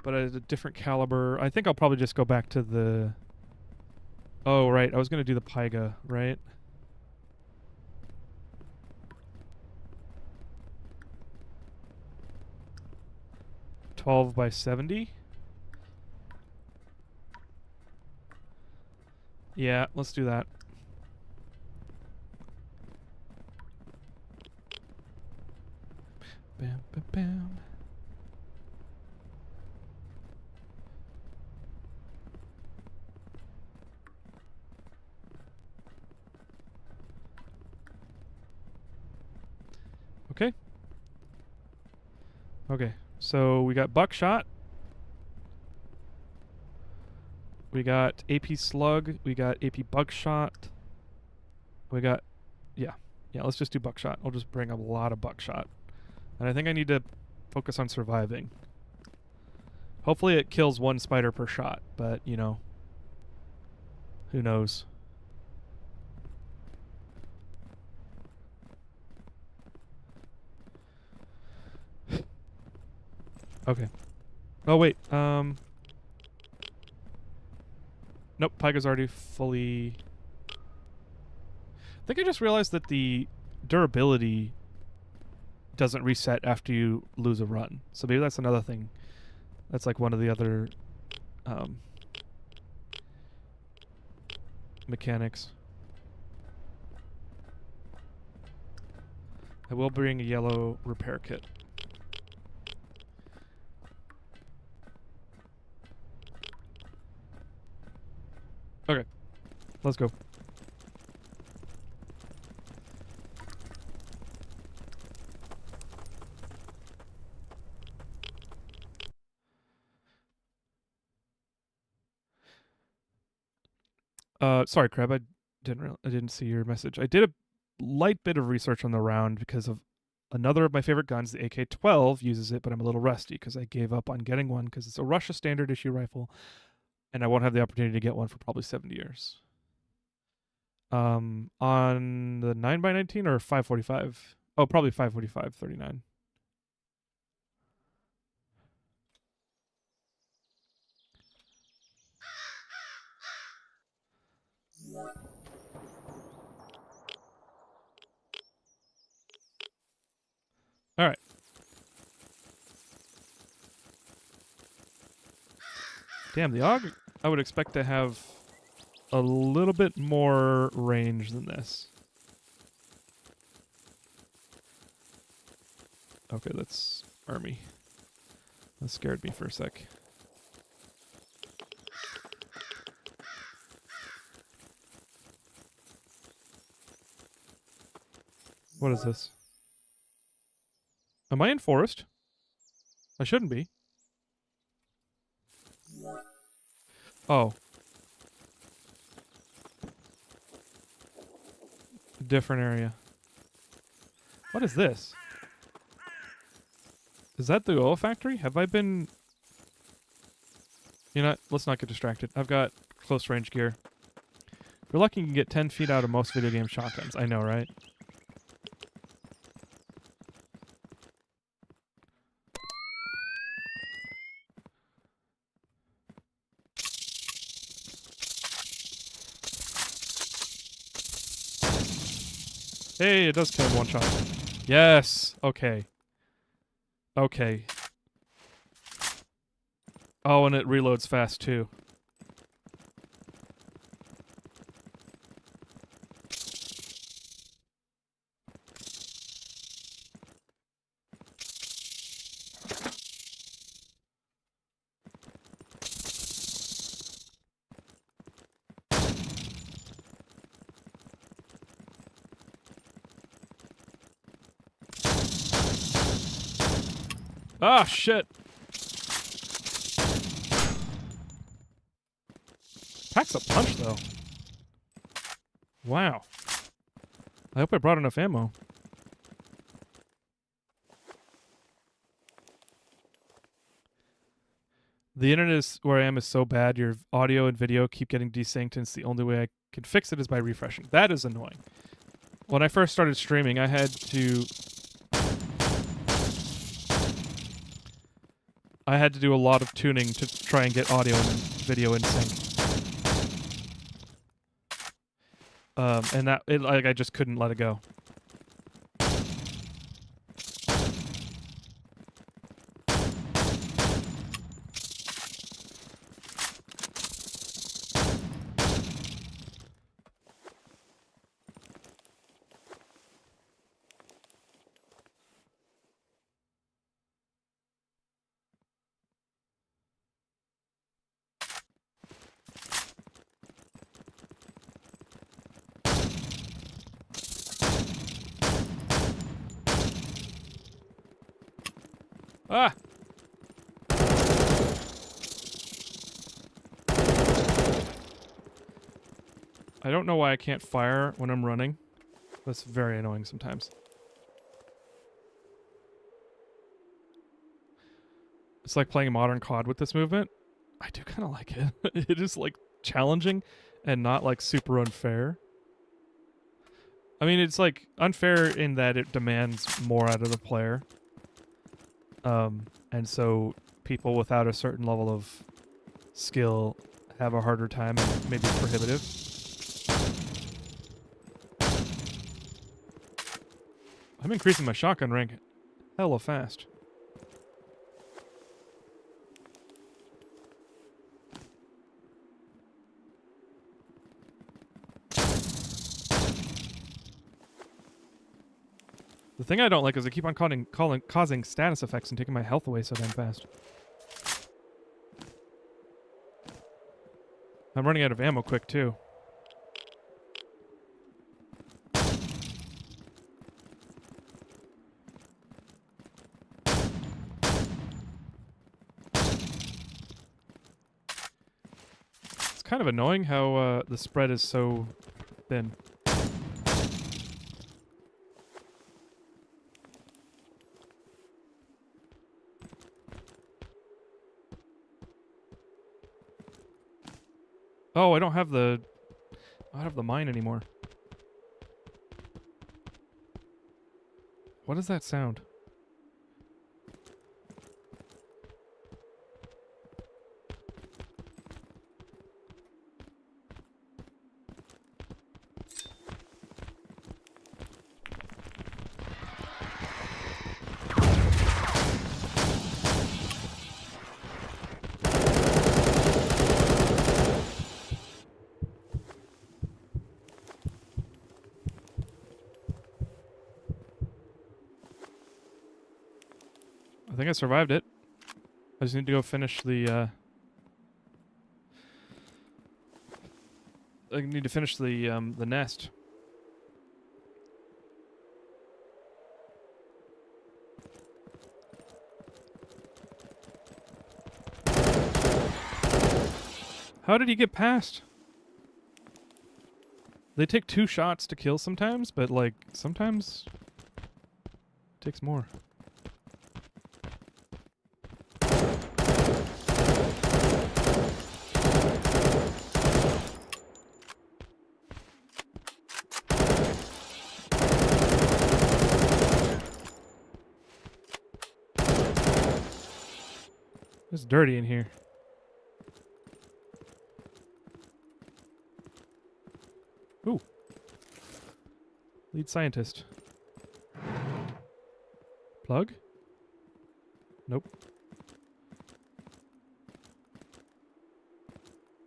but at a different caliber. I think I'll probably just go back to the... Oh, right. I was going to do the Pyga, right? (12x70). Yeah, let's do that. Bam, bam, bam. Okay. Okay, so we got buckshot. We got AP slug. We got AP buckshot. We got... Yeah. Yeah, let's just do buckshot. I'll just bring a lot of buckshot. And I think I need to focus on surviving. Hopefully it kills one spider per shot, but, you know, who knows. Okay. Oh, wait. Nope, Pyga's already fully... I think I just realized that the durability doesn't reset after you lose a run. So maybe that's another thing. That's like one of the other mechanics. I will bring a yellow repair kit. Okay, let's go. Sorry, Crab. I didn't see your message. I did a light bit of research on the round because of another of my favorite guns, the AK-12, uses it, but I'm a little rusty because I gave up on getting one because it's a Russia standard issue rifle, and I won't have the opportunity to get one for probably 70 years. On the 9x19 or 5.45? Oh, probably 5.45, 39. All right. Damn, the AUG, I would expect to have a little bit more range than this. Okay, that's army. That scared me for a sec. What is this? Am I in forest? I shouldn't be. Oh. Different area. What is this? Is that the oil factory? Have I been... You know what? Let's not get distracted. I've got close range gear. If you're lucky, you can get 10 feet out of most video game shotguns. I know, right? Hey, it does kill him one shot. Yes. Okay. Okay. Oh, and it reloads fast too. Ah, shit. Packs a punch, though. Wow. I hope I brought enough ammo. The internet is where I am is so bad. Your audio and video keep getting desynced, and it's the only way I can fix it is by refreshing. That is annoying. When I first started streaming, I had to do a lot of tuning to try and get audio and video in sync. And I just couldn't let it go. Ah! I don't know why I can't fire when I'm running. That's very annoying sometimes. It's like playing modern COD with this movement. I do kind of like it. It is like challenging and not like super unfair. I mean, it's like unfair in that it demands more out of the player. And so people without a certain level of skill have a harder time and maybe prohibitive. I'm increasing my shotgun rank hella fast. The thing I don't like is I keep on causing status effects and taking my health away so damn fast. I'm running out of ammo quick, too. It's kind of annoying how the spread is so thin. Oh, I don't have the mine anymore. What is that sound? I think I survived it. I just need to go finish the, I need to finish the nest. How did he get past? They take 2 shots to kill sometimes, but like, sometimes it takes more. It's dirty in here. Ooh. Lead scientist. Plug? Nope.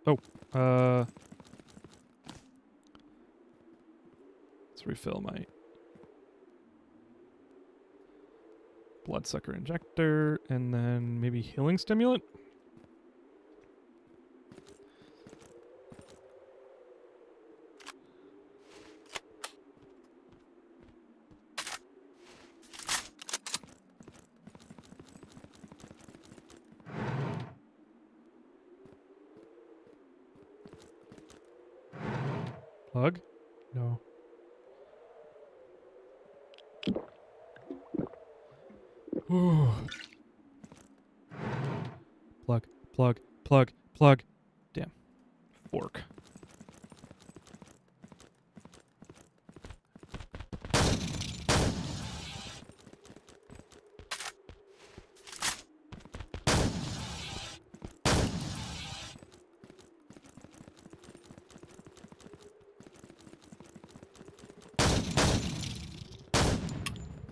Oh, let's refill my bloodsucker injector, and then maybe healing stimulant? Plug? No. Ooh. Plug. Plug, plug, plug. Damn. Fork.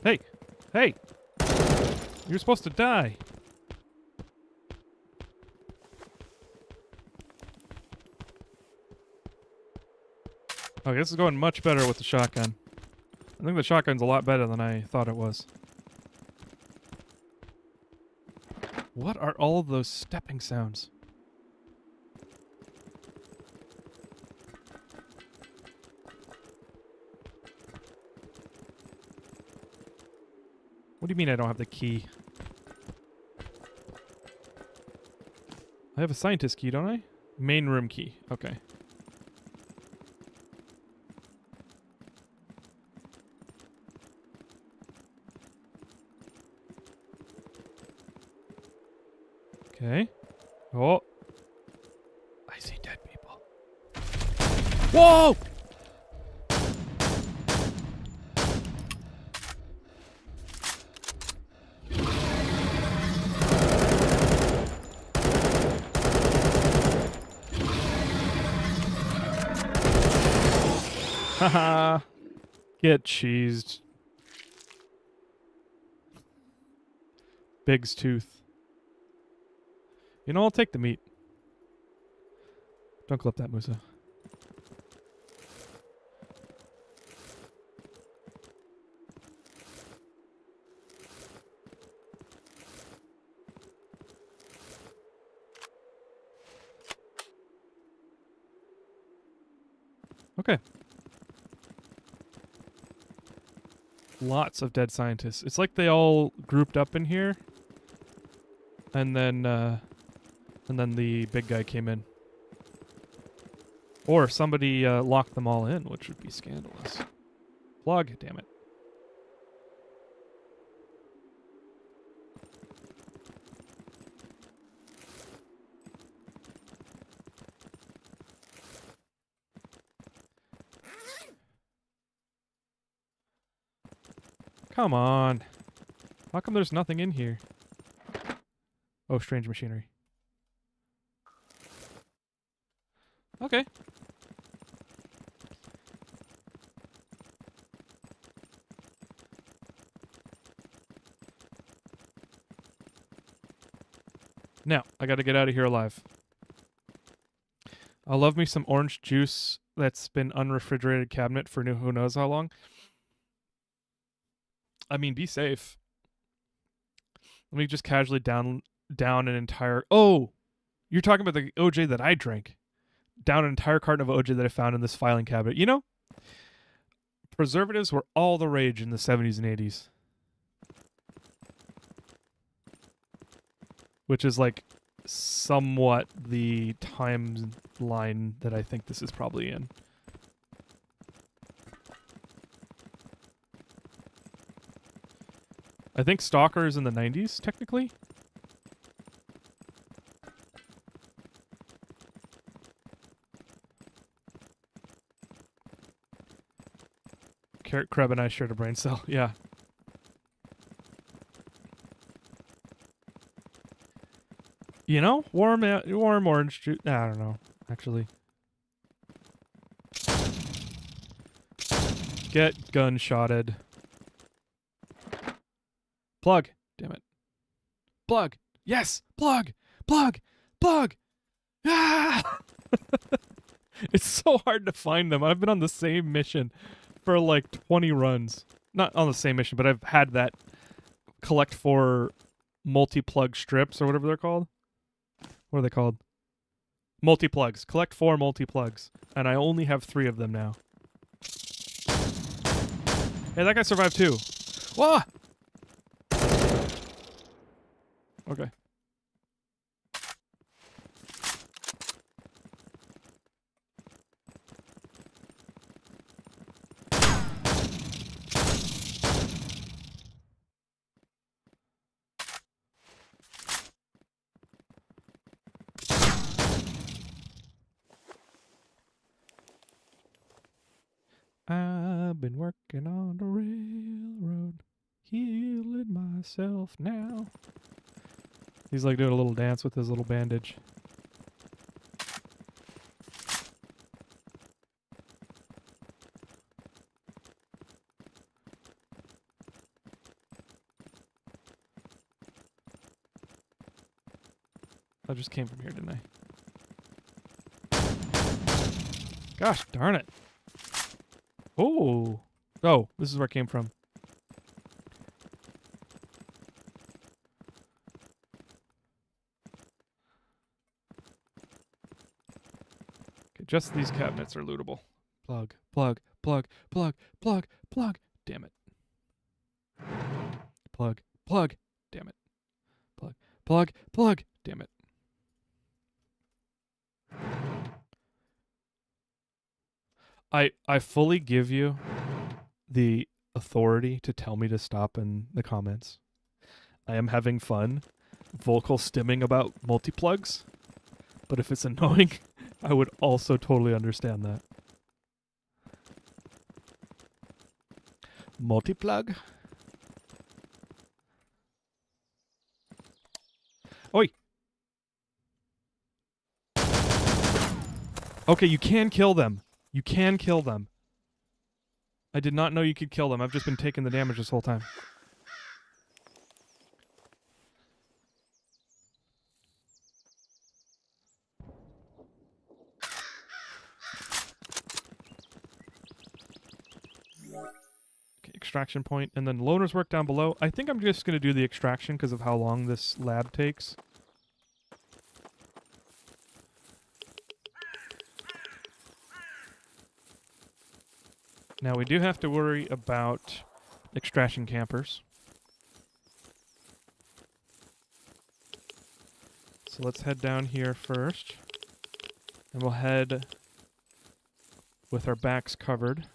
Hey! Hey! You're supposed to die. Okay, this is going much better with the shotgun. I think the shotgun's a lot better than I thought it was. What are all of those stepping sounds? What do you mean I don't have the key? I have a scientist key, don't I? Main room key. Okay. Okay. Oh. I see dead people. Whoa! Haha. Get cheesed. Big's tooth. You know, I'll take the meat. Don't clip that, Musa. Okay. Lots of dead scientists. It's like they all grouped up in here. And then the big guy came in. Or somebody locked them all in, which would be scandalous. Plug, damn it. Come on. How come there's nothing in here? Oh, strange machinery. Okay. Now, I gotta get out of here alive. I love me some orange juice that's been unrefrigerated cabinet for who knows how long. I mean, be safe. Let me just casually down an entire... Oh! You're talking about the OJ that I drank. Down an entire carton of OJ that I found in this filing cabinet. You know, preservatives were all the rage in the 70s and 80s. Which is like somewhat the timeline that I think this is probably in. I think Stalker is in the 90s, technically. Carrot Crab and I shared a brain cell. Yeah. You know, warm orange juice. I don't know, actually. Get gunshotted. Plug. Damn it. Plug. Yes. Plug. Plug. Plug. Ah! It's so hard to find them. I've been on the same mission for like 20 runs. Not on the same mission, but I've had that collect 4 multi-plug strips or whatever they're called. What are they called? Multi-plugs. Collect 4 multi-plugs. And I only have 3 of them now. Hey, that guy survived too. Whoa! Okay. I've been working on the railroad, healing myself now. He's like doing a little dance with his little bandage. I just came from here, didn't I? Gosh darn it. Oh. Oh, this is where I came from. Okay, just these cabinets are lootable. Plug, plug, plug, plug, plug, plug. Damn it. Plug, plug. Damn it. Plug, plug, plug. Damn it. I fully give you the authority to tell me to stop in the comments. I am having fun vocal stimming about multi-plugs, but if it's annoying, I would also totally understand that. Multi-plug? Oi! Okay, you can kill them. You can kill them. I did not know you could kill them. I've just been taking the damage this whole time. Okay, extraction point, and then loaner's work down below. I think I'm just going to do the extraction because of how long this lab takes. Now we do have to worry about extraction campers. So let's head down here first. And we'll head with our backs covered.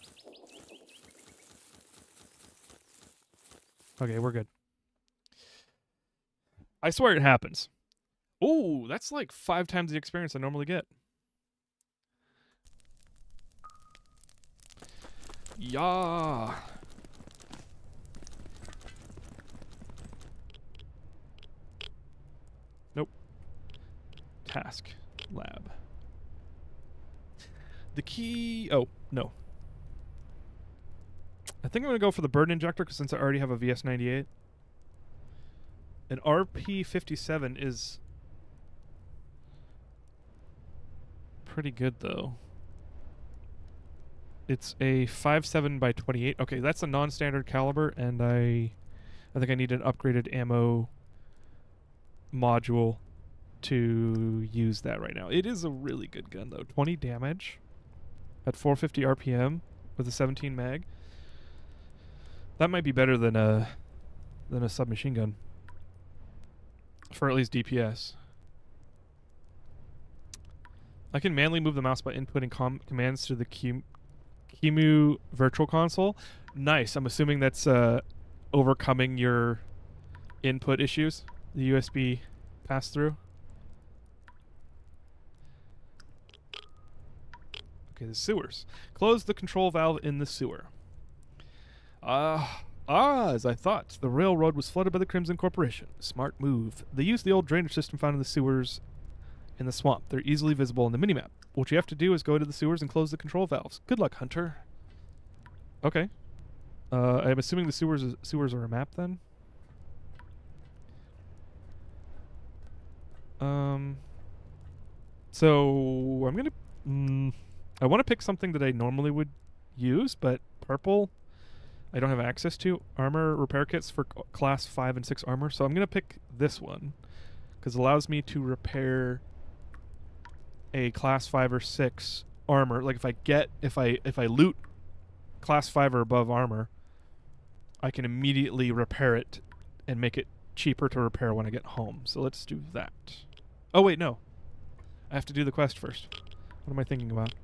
Okay, we're good. I swear it happens. Ooh, that's like 5 times the experience I normally get. Yeah. Nope. Task. Lab. The key... Oh, no. I think I'm going to go for the burden injector because since I already have a VS98. An RP57 is pretty good, though. It's a 5.7 by 28. Okay, that's a non-standard caliber, and I think I need an upgraded ammo module to use that right now. It is a really good gun, though. 20 damage at 450 RPM with a 17 mag. That might be better than a submachine gun for at least DPS. I can manually move the mouse by inputting commands to the Kimu Virtual Console. Nice. I'm assuming that's overcoming your input issues. The USB pass-through. Okay, the sewers. Close the control valve in the sewer. As I thought. The railroad was flooded by the Crimson Corporation. Smart move. They used the old drainage system found in the sewers in the swamp. They're easily visible in the minimap. What you have to do is go into the sewers and close the control valves. Good luck, Hunter. Okay. I'm assuming the sewers are a map then? So I'm gonna... I want to pick something that I normally would use, but purple I don't have access to. Armor repair kits for class 5 and 6 armor. So I'm going to pick this one because it allows me to repair a class 5 or 6 armor. Like if I loot class 5 or above armor, I can immediately repair it and make it cheaper to repair when I get home. So let's do that. Oh wait, no. I have to do the quest first. What am I thinking about?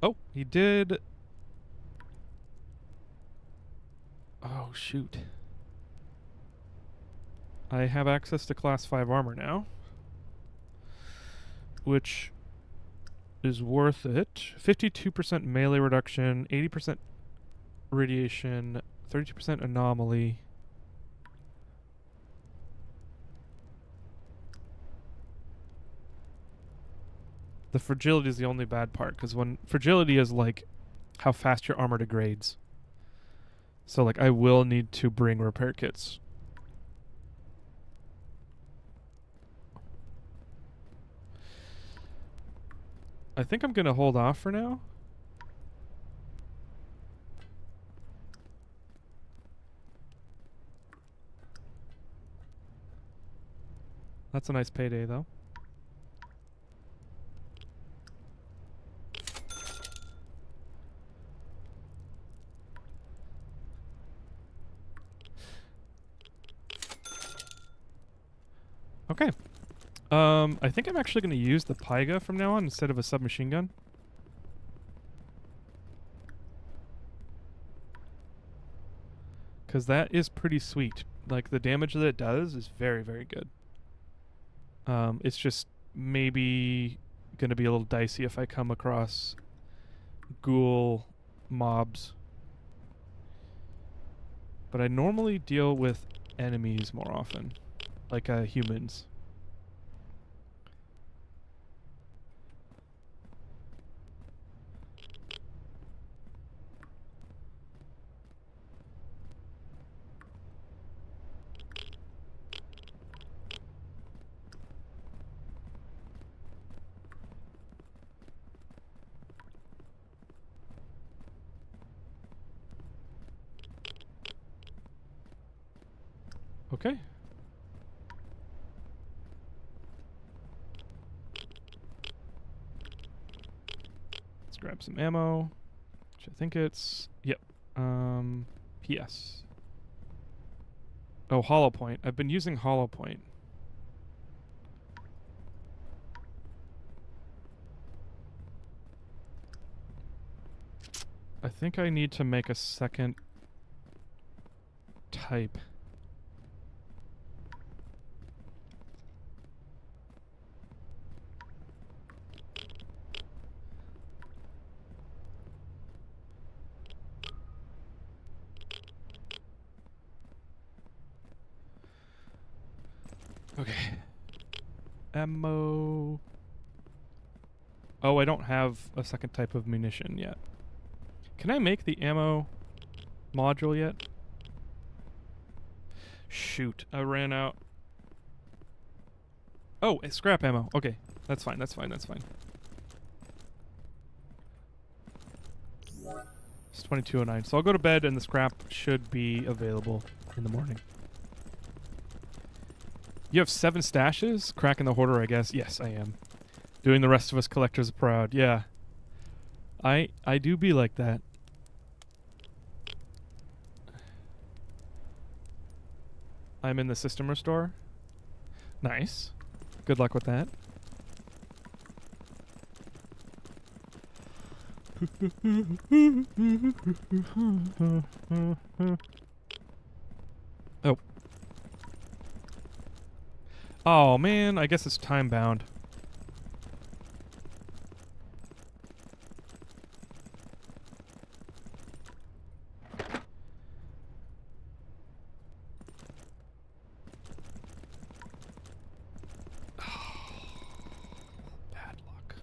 Oh, he did. Oh, shoot. I have access to class 5 armor now, which is worth it. 52% melee reduction, 80% radiation, 32% anomaly. The fragility is the only bad part, because when fragility is like how fast your armor degrades. So like I will need to bring repair kits. I think I'm gonna hold off for now. That's a nice payday though. Okay. I think I'm actually going to use the Pyga from now on instead of a submachine gun. Because that is pretty sweet. Like, the damage that it does is very, very good. It's just maybe going to be a little dicey if I come across ghoul mobs. But I normally deal with enemies more often. Like, humans. Okay. Let's grab some ammo. Which I think it's... Yep. PS. Oh, hollow point. I've been using hollow point. I think I need to make a second type. Okay. Ammo. Oh, I don't have a second type of munition yet. Can I make the ammo module yet? Shoot, I ran out. Oh, it's scrap ammo. Okay, that's fine, that's fine, that's fine. It's 22:09, so I'll go to bed and the scrap should be available in the morning. You have 7 stashes? Cracking the hoarder, I guess. Yes, I am. Doing the rest of us collectors proud. Yeah. I do be like that. I'm in the system restore. Nice. Good luck with that. Oh. Oh man, I guess it's time bound. Bad luck.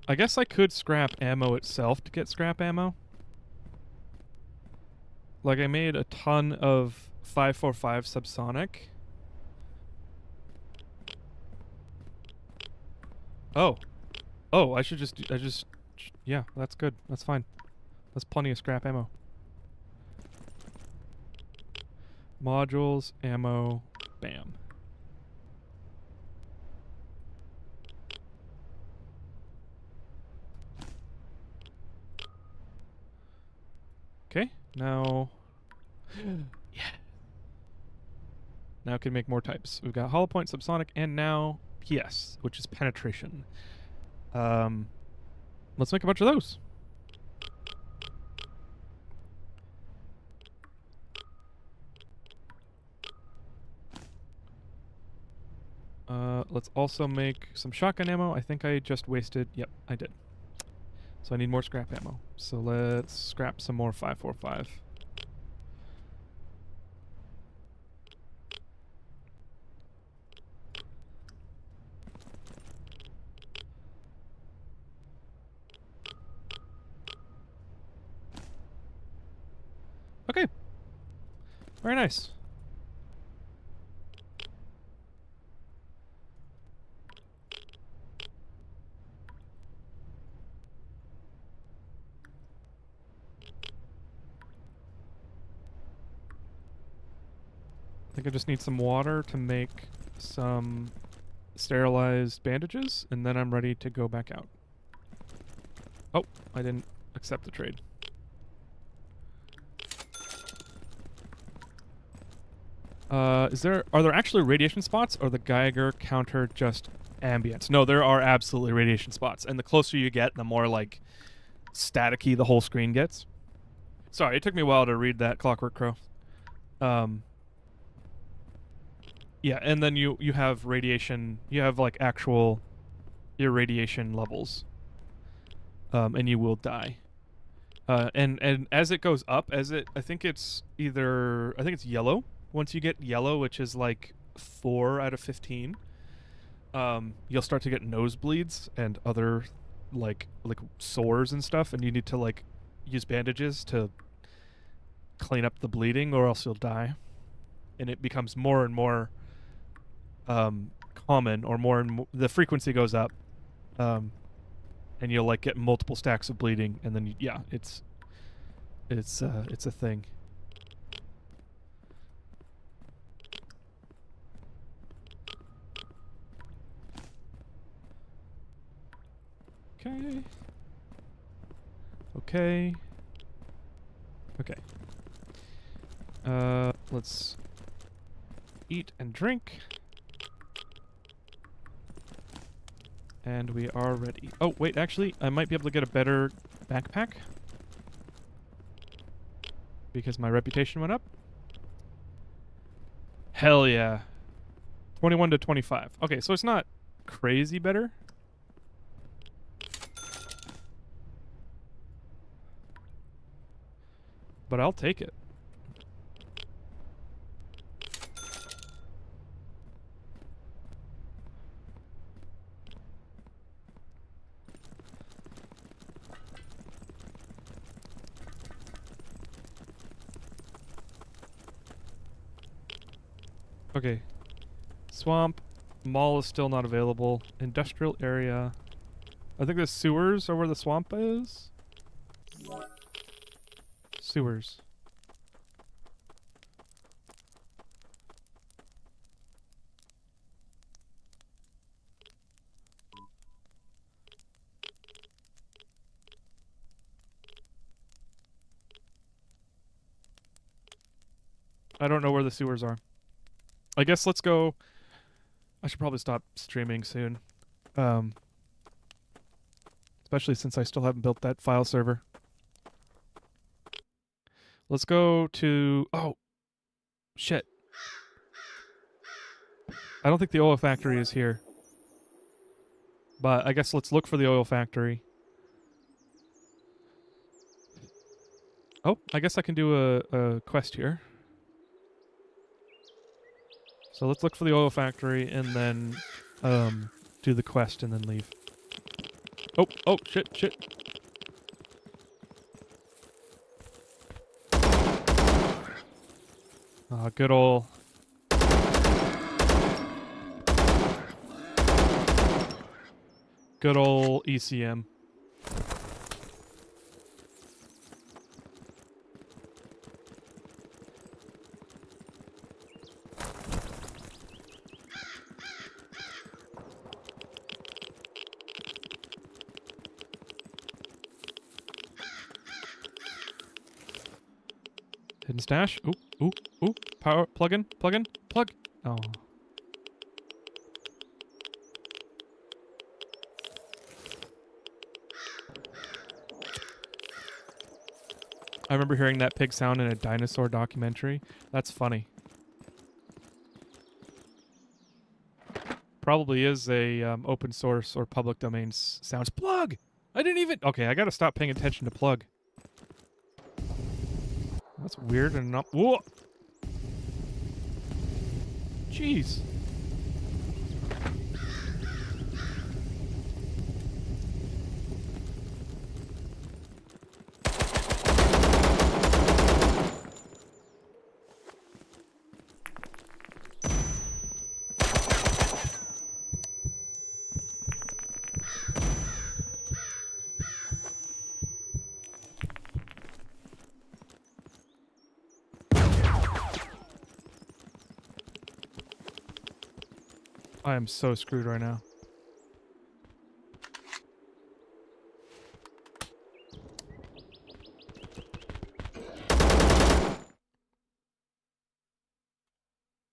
I guess I could scrap ammo itself to get scrap ammo. Like, I made a ton of 545 subsonic. Oh. Oh, I should just... yeah, that's good. That's fine. That's plenty of scrap ammo. Modules, ammo, bam. Okay, now... yeah. Now I can make more types. We've got hollow point, subsonic, and now PS, which is penetration. Let's make a bunch of those. Let's also make some shotgun ammo. I think I just wasted... Yep, I did. So I need more scrap ammo. So let's scrap some more 545. Okay. Very nice. I think I just need some water to make some sterilized bandages, and then I'm ready to go back out. Oh, I didn't accept the trade. Are there actually radiation spots, or the Geiger counter just ambient? No, there are absolutely radiation spots, and the closer you get, the more like staticky the whole screen gets. Sorry, it took me a while to read that, Clockwork Crow. Yeah, and then you have radiation. You have like actual irradiation levels, and you will die. And as it goes up, I think it's yellow. Once you get yellow, which is like 4 out of 15, you'll start to get nosebleeds and other like sores and stuff, and you need to like use bandages to clean up the bleeding, or else you'll die. And it becomes more and more common, or more and more, the frequency goes up, and you'll like get multiple stacks of bleeding, and then yeah, it's a thing. Okay. Okay. Okay. Let's eat and drink. And we are ready. Oh, wait, actually, I might be able to get a better backpack. Because my reputation went up. Hell yeah. 21 to 25. Okay, so it's not crazy better. But I'll take it. Okay. Swamp. Mall is still not available. Industrial area. I think the sewers are where the swamp is. Sewers. I don't know where the sewers are. I guess let's go. I should probably stop streaming soon. Especially since I still haven't built that file server. Let's go to... Oh! Shit. I don't think the oil factory is here. But I guess let's look for the oil factory. Oh, I guess I can do a quest here. So let's look for the oil factory and then do the quest and then leave. Oh, shit. Good ol' ECM. Hidden stash. Ooh. Power. Plug in. Oh. I remember hearing that pig sound in a dinosaur documentary. That's funny. probably is a open source or public domain sounds. Plug! I didn't even... Okay, I gotta stop paying attention to plug. That's weird and not... Whoa! Jeez. I am so screwed right now.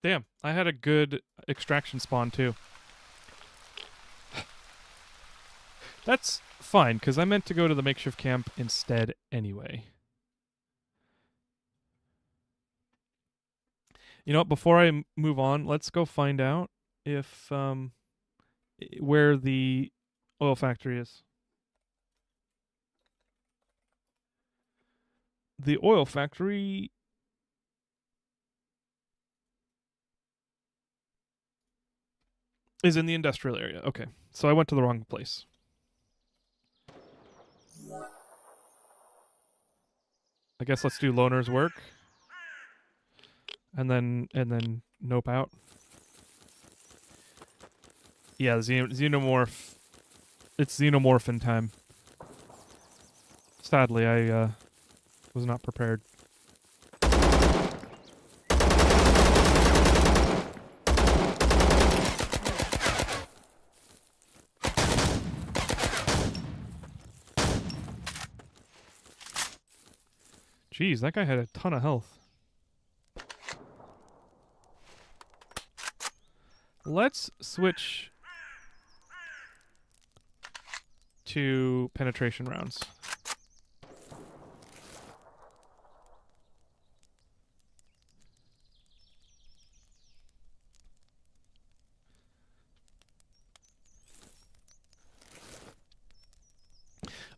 Damn, I had a good extraction spawn too. That's fine, because I meant to go to the makeshift camp instead anyway. You know what, before I move on, let's go find out if, where the oil factory is. The oil factory... is in the industrial area. Okay, so I went to the wrong place. I guess let's do loner's work. And then nope out. Yeah, xenomorph. It's xenomorphin time. Sadly, I was not prepared. Jeez, that guy had a ton of health. Let's switch to penetration rounds.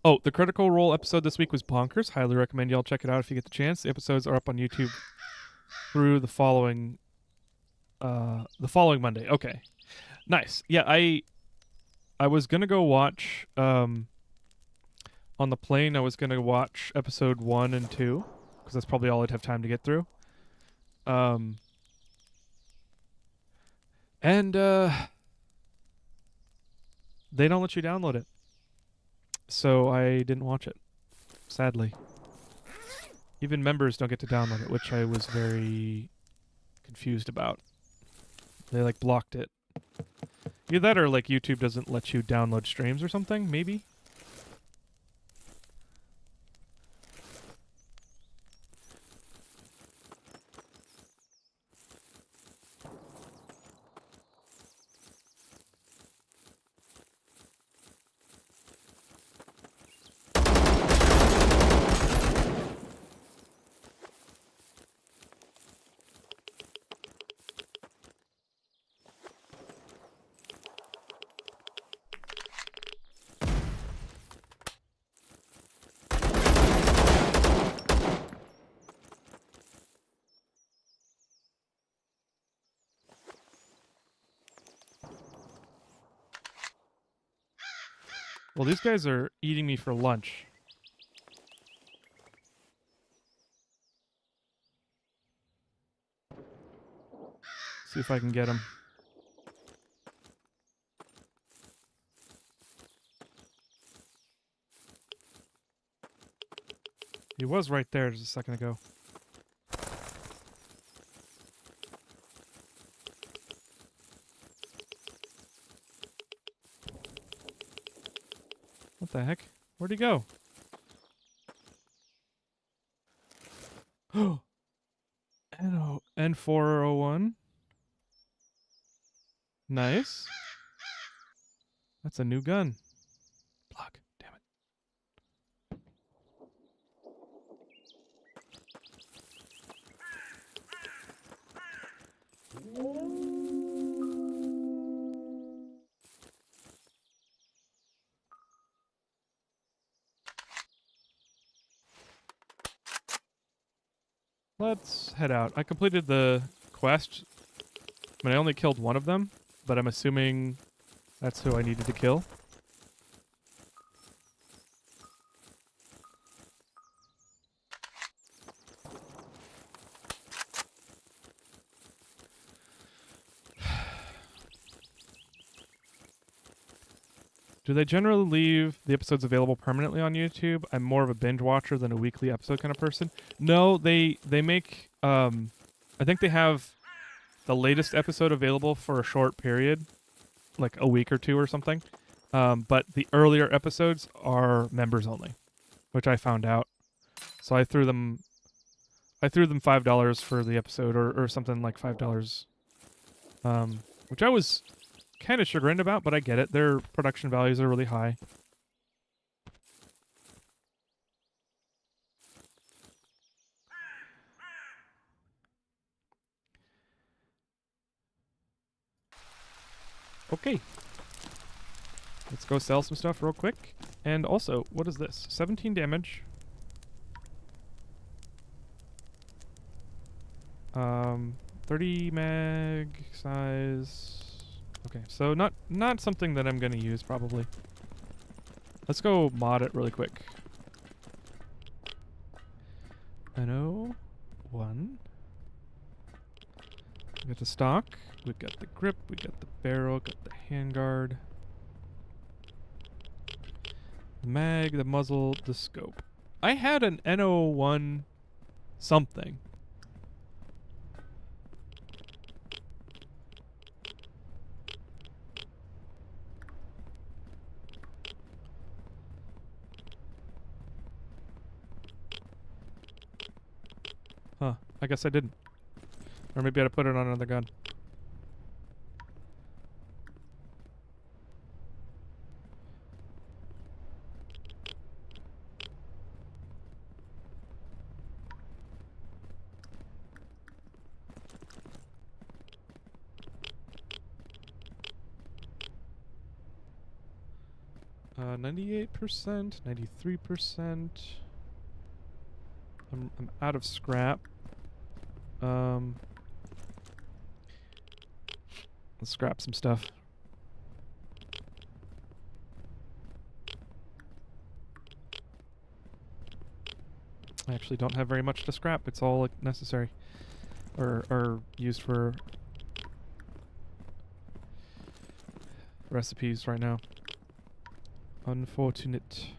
Oh, the Critical Role episode this week was bonkers. Highly recommend y'all check it out if you get the chance. The episodes are up on YouTube through the following Monday. Okay. Nice. Yeah, I was gonna go watch on the plane. I was gonna watch episode 1 and 2 because that's probably all I'd have time to get through. And they don't let you download it, so I didn't watch it. Sadly, even members don't get to download it, which I was very confused about. They like blocked it. Either that or like YouTube doesn't let you download streams or something, maybe? Well, these guys are eating me for lunch. See if I can get him. He was right there just a second ago. What the heck? Where'd he go? Oh, N401. Nice. That's a new gun. Block. Damn it. let's head out. I completed the quest. I mean, I only killed one of them, but I'm assuming that's who I needed to kill. Do they generally leave the episodes available permanently on YouTube? I'm more of a binge watcher than a weekly episode kind of person. No, they make I think they have the latest episode available for a short period, like a week or two or something. But the earlier episodes are members only, which I found out. So I threw them $5 for the episode or something like $5. Which I was kind of chagrined about, but I get it. Their production values are really high. Okay. Let's go sell some stuff real quick. And also, what is this? 17 damage. 30 mag size. Okay, so not something that I'm gonna use probably. Let's go mod it really quick. NO 1. We got the stock. We got the grip. We got the barrel. Got the handguard. The mag, the muzzle, the scope. I had an NO1 something. Huh. I guess I didn't. Or maybe I had to put it on another gun. Uh, 98%, 93%. I'm out of scrap. Let's scrap some stuff. I actually don't have very much to scrap. It's all like, necessary. Or used for recipes right now. Unfortunate.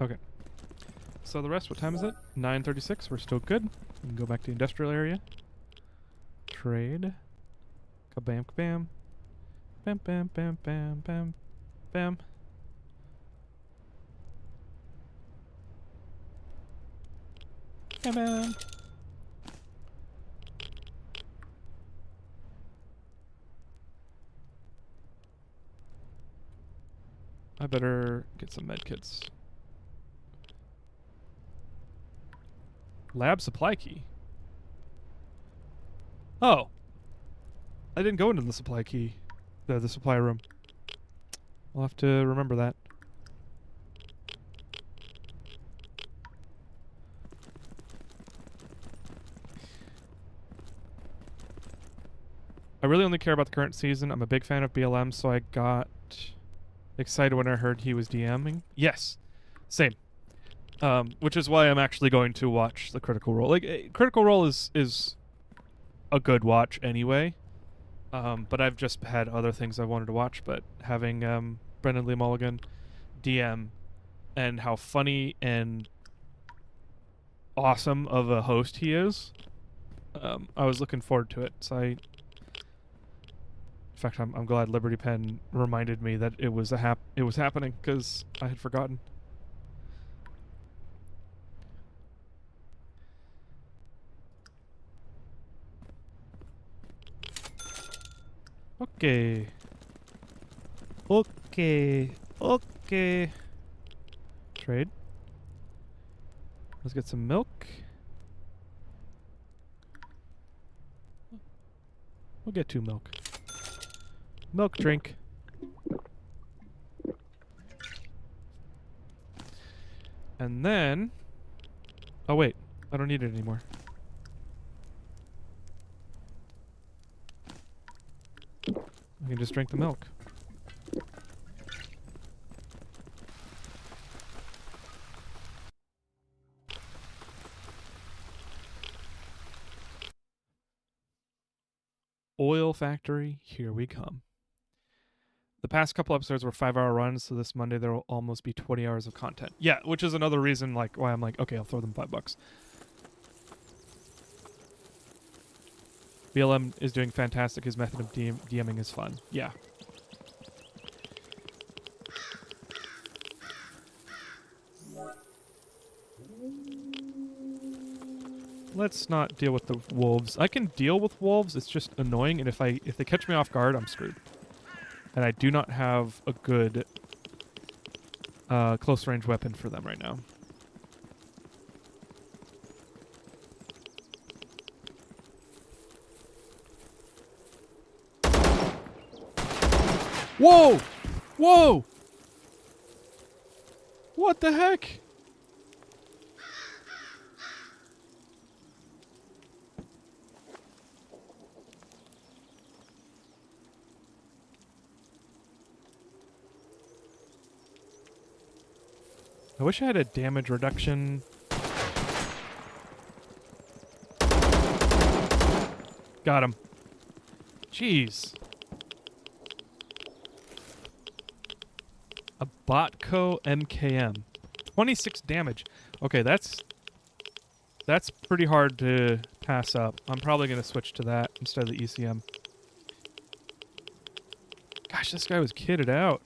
Okay. So the rest, what time is it? 9:36. We're still good. We can go back to the industrial area. Trade. Kabam, kabam. Bam, bam, bam, bam, bam, bam. Bam, bam. I better get some medkits. Lab supply key. Oh. I didn't go into the supply key. The supply room. I'll have to remember that. I really only care about the current season. I'm a big fan of BLM, so I got excited when I heard he was DMing. Yes. Same. Which is why I'm actually going to watch the Critical Role. Like, Critical Role is a good watch anyway. But I've just had other things I wanted to watch. But having Brendan Lee Mulligan DM and how funny and awesome of a host he is, I was looking forward to it. So in fact, I'm glad Liberty Pen reminded me that it was happening because I had forgotten. Okay. Okay. Okay. Trade. Let's get some milk. We'll get 2 milk. Milk drink. And then... Oh, wait. I don't need it anymore. I can just drink the milk. Oil factory, here we come. The past couple episodes were 5-hour runs, so this Monday there will almost be 20 hours of content. Yeah, which is another reason like why I'm like, okay, I'll throw them $5. BLM is doing fantastic. His method of DMing is fun. Yeah. Let's not deal with the wolves. I can deal with wolves. It's just annoying, and if they catch me off guard, I'm screwed. And I do not have a good close range weapon for them right now. Whoa! Whoa! What the heck? I wish I had a damage reduction. Got him. Jeez. A Botco MKM. 26 damage. Okay, that's pretty hard to pass up. I'm probably going to switch to that instead of the ECM. Gosh, this guy was kitted out.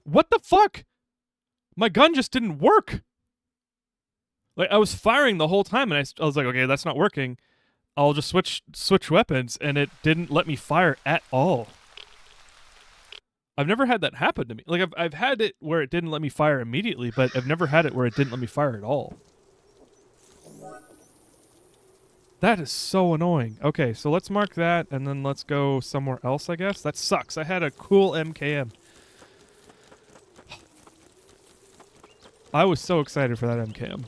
What the fuck? My gun just didn't work. Like, I was firing the whole time, and I was like, okay, that's not working. I'll just switch weapons, and it didn't let me fire at all. I've never had that happen to me. Like, I've had it where it didn't let me fire immediately, but I've never had it where it didn't let me fire at all. That is so annoying. Okay, so let's mark that, and then let's go somewhere else, I guess. That sucks. I had a cool MKM. I was so excited for that MKM.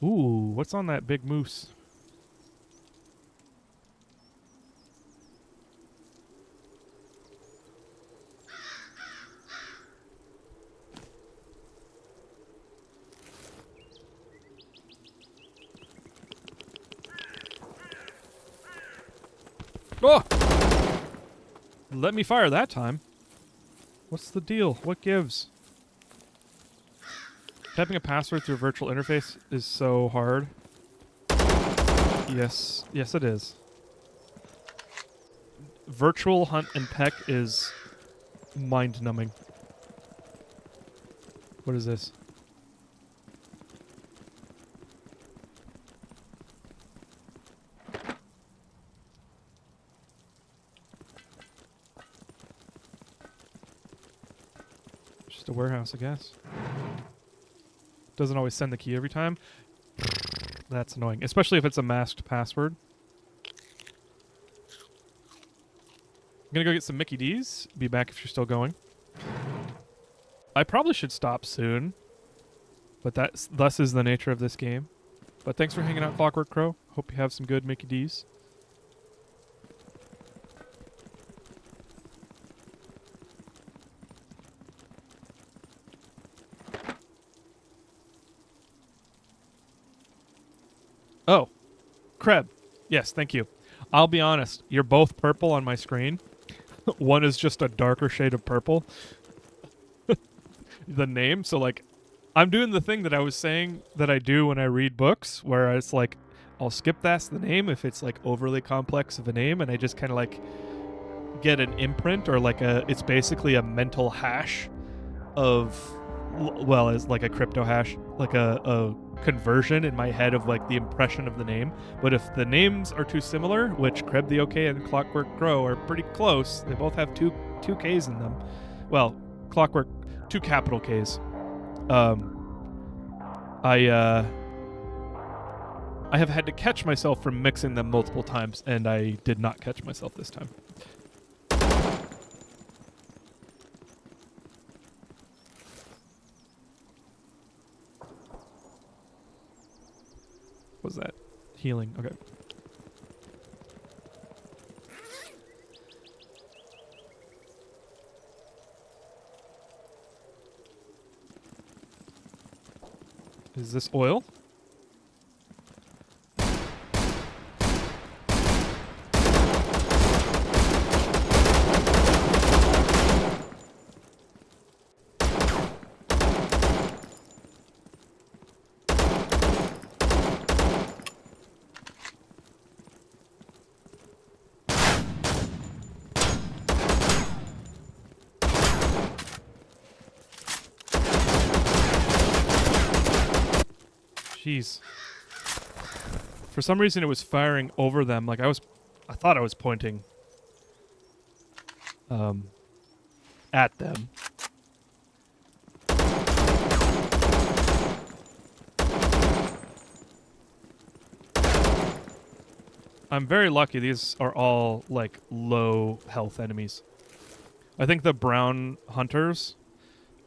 Ooh, what's on that big moose? Oh! Let me fire that time. What's the deal? What gives? Typing a password through a virtual interface is so hard. Yes. Yes, it is. Virtual hunt and peck is mind-numbing. What is this? Just a warehouse, I guess. Doesn't always send the key every time. That's annoying, especially if it's a masked password. I'm gonna go get some Mickey D's. Be back if you're still going. I probably should stop soon, but thus is the nature of this game. But thanks for hanging out, Clockwork Crow. Hope you have some good Mickey D's. Oh, Kreb. Yes, thank you. I'll be honest. You're both purple on my screen. One is just a darker shade of purple. The name. So, like, I'm doing the thing that I was saying that I do when I read books, where it's like I'll skip past the name if it's like overly complex of a name, and I just kind of like get an imprint or like it's basically a mental hash of, well, as like a crypto hash, like a conversion in my head of like the impression of the name. But if the names are too similar, which Kreb the OK and Clockwork Crow are pretty close, they both have two K's in them. Well, Clockwork, two capital K's. I have had to catch myself from mixing them multiple times, and I did not catch myself this time. What was that? Healing. Okay. Is this oil? Jeez. For some reason, it was firing over them. Like I thought I was pointing at them. I'm very lucky. These are all like low health enemies. I think the brown hunters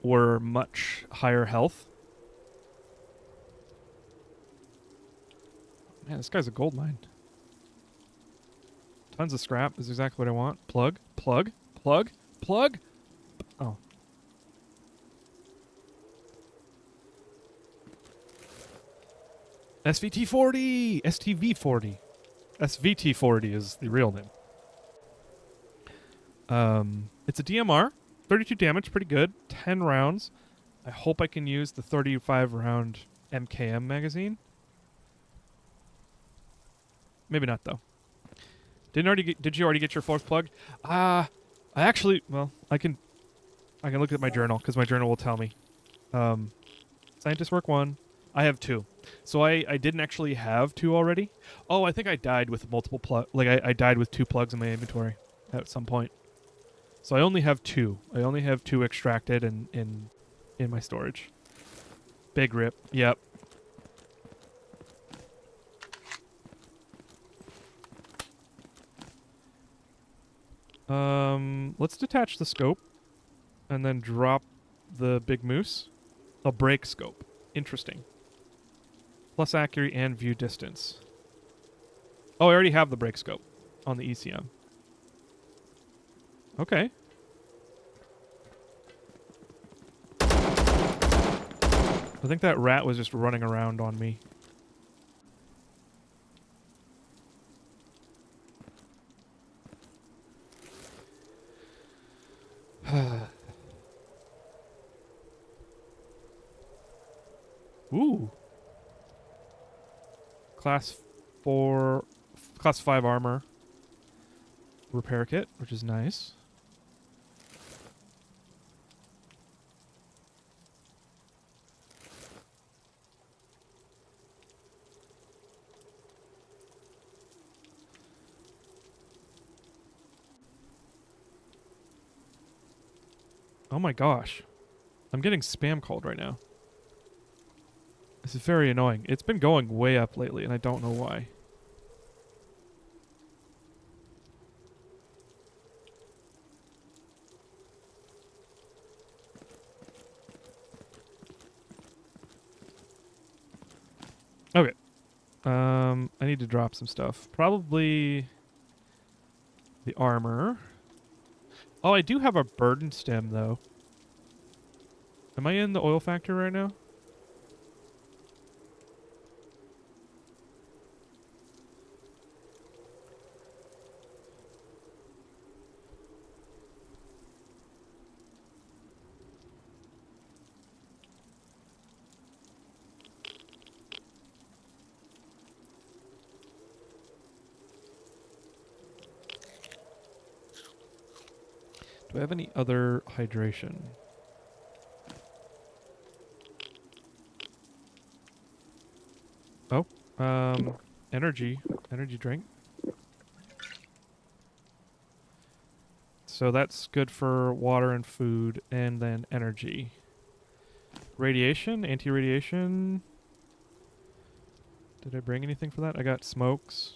were much higher health. Man, this guy's a gold mine. Tons of scrap is exactly what I want. Plug, plug, plug, plug. Oh. SVT-40! STV-40. SVT-40 is the real name. It's a DMR. 32 damage, pretty good. 10 rounds. I hope I can use the 35 round MKM magazine. Maybe not, though. Did you already get your fourth plug? I actually, well, I can look at my journal, because my journal will tell me. Scientist work 1. I have 2. So I didn't actually have 2 already. Oh, I think I died with multiple plug. Like, I died with 2 plugs in my inventory at some point. So I only have 2. I only have 2 extracted in my storage. Big rip. Yep. Let's detach the scope and then drop the big moose. A break scope. Interesting. Plus accuracy and view distance. Oh, I already have the break scope on the ECM. Okay. I think that rat was just running around on me. Ooh. Class 5 armor repair kit, which is nice. Oh my gosh. I'm getting spam called right now. This is very annoying. It's been going way up lately, and I don't know why. Okay. I need to drop some stuff. Probably the armor. Oh, I do have a burden stem, though. Am I in the oil factory right now? Do I have any other hydration? Oh, energy drink. So that's good for water and food, and then energy. Radiation, anti-radiation. Did I bring anything for that? I got smokes.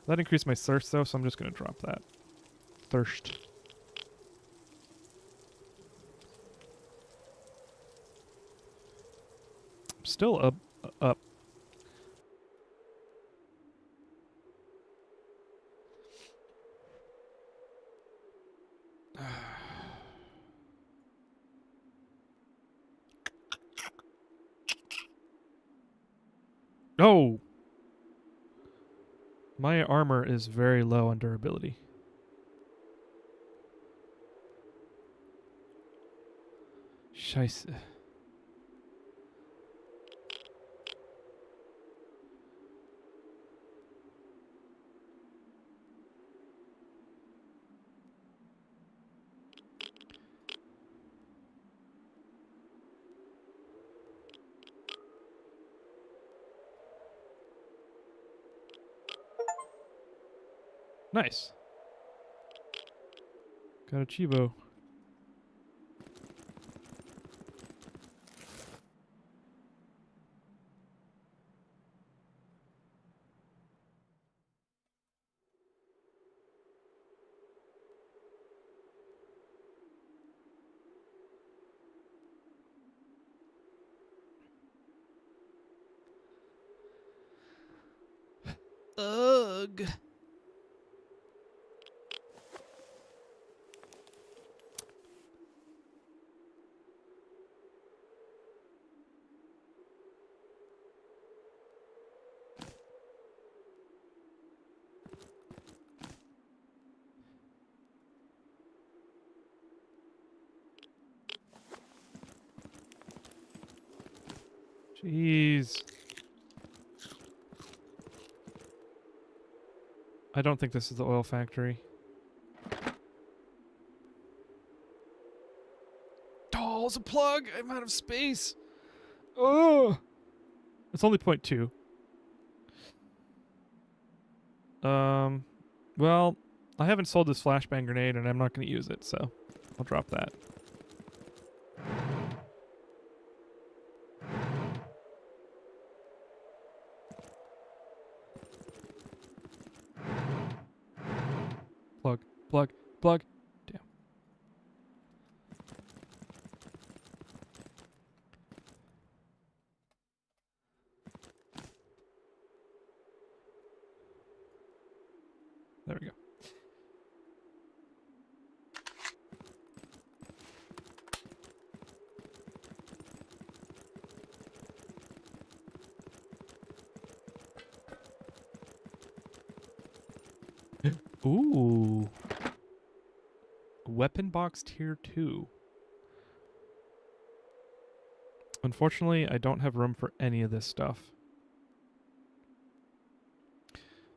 That increased my thirst though, so I'm just gonna drop that. Thirst. I'm still up. Oh! My armor is very low on durability. Scheiße. Nice. Got a Chivo. Ugh. Jeez. I don't think this is the oil factory. Oh, it's a plug! I'm out of space! Oh! It's only 0.2. Well, I haven't sold this flashbang grenade and I'm not going to use it, so I'll drop that. Plug. Damn. There we go. Ooh. Weapon box tier 2. Unfortunately, I don't have room for any of this stuff.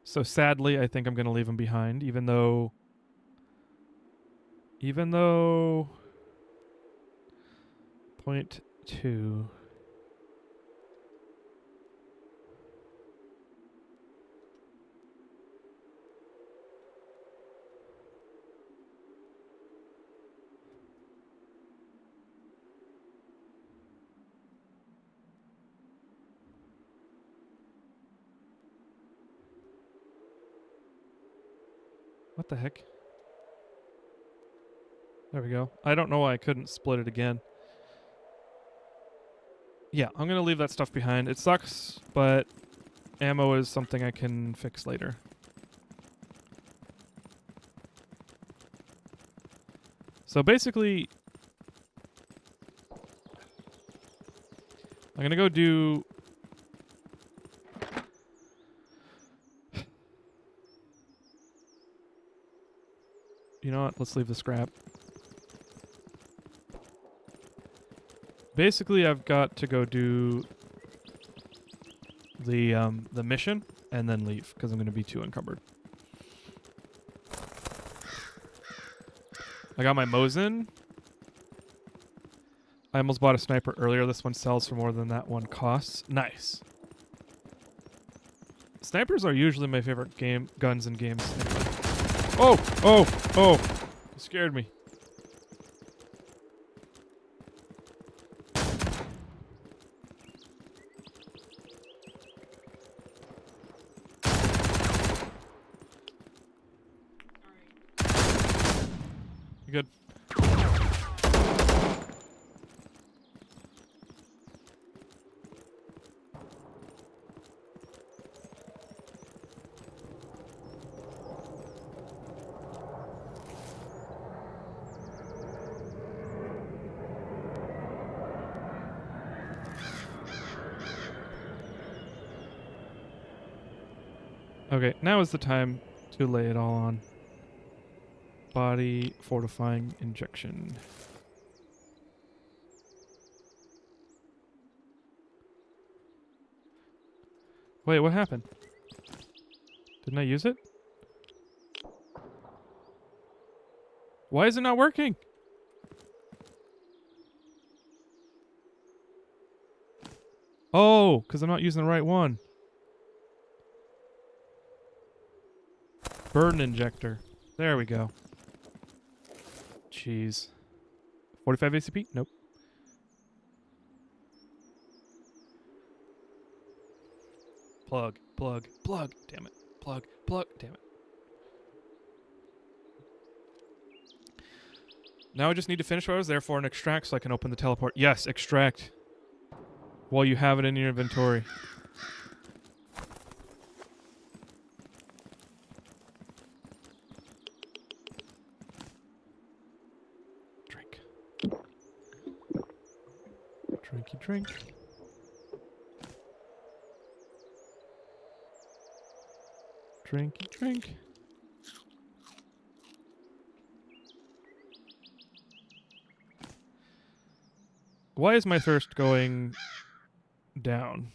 So sadly, I think I'm going to leave them behind, even though... Point 2... What the heck? There we go. I don't know why I couldn't split it again. Yeah, I'm going to leave that stuff behind. It sucks, but ammo is something I can fix later. So basically, I'm going to go do... You know what? Let's leave the scrap. Basically, I've got to go do the mission and then leave because I'm going to be too encumbered. I got my Mosin. I almost bought a sniper earlier. This one sells for more than that one costs. Nice. Snipers are usually my favorite guns in games. Oh! Oh! Oh! You scared me. You good? Okay, now is the time to lay it all on. Body fortifying injection. Wait, what happened? Didn't I use it? Why is it not working? Oh, because I'm not using the right one. Burn injector. There we go. Jeez. 45 ACP? Nope. Plug, plug, plug. Damn it. Plug, plug. Damn it. Now I just need to finish what I was there for and extract so I can open the teleport. Yes, extract. While you have it in your inventory. Drink. Drinky drink. Drinky drink. Why is my thirst going down?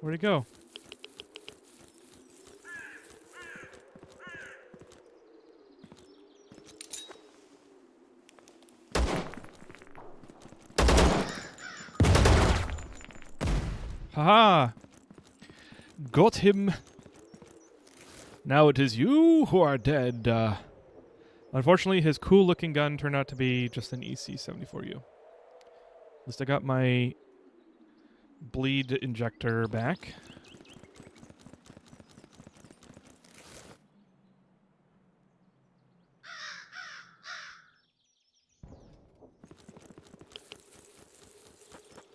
Where'd he go? Haha! Got him! Now it is you who are dead. Unfortunately, his cool-looking gun turned out to be just an EC-74U. At least I got my bleed injector back.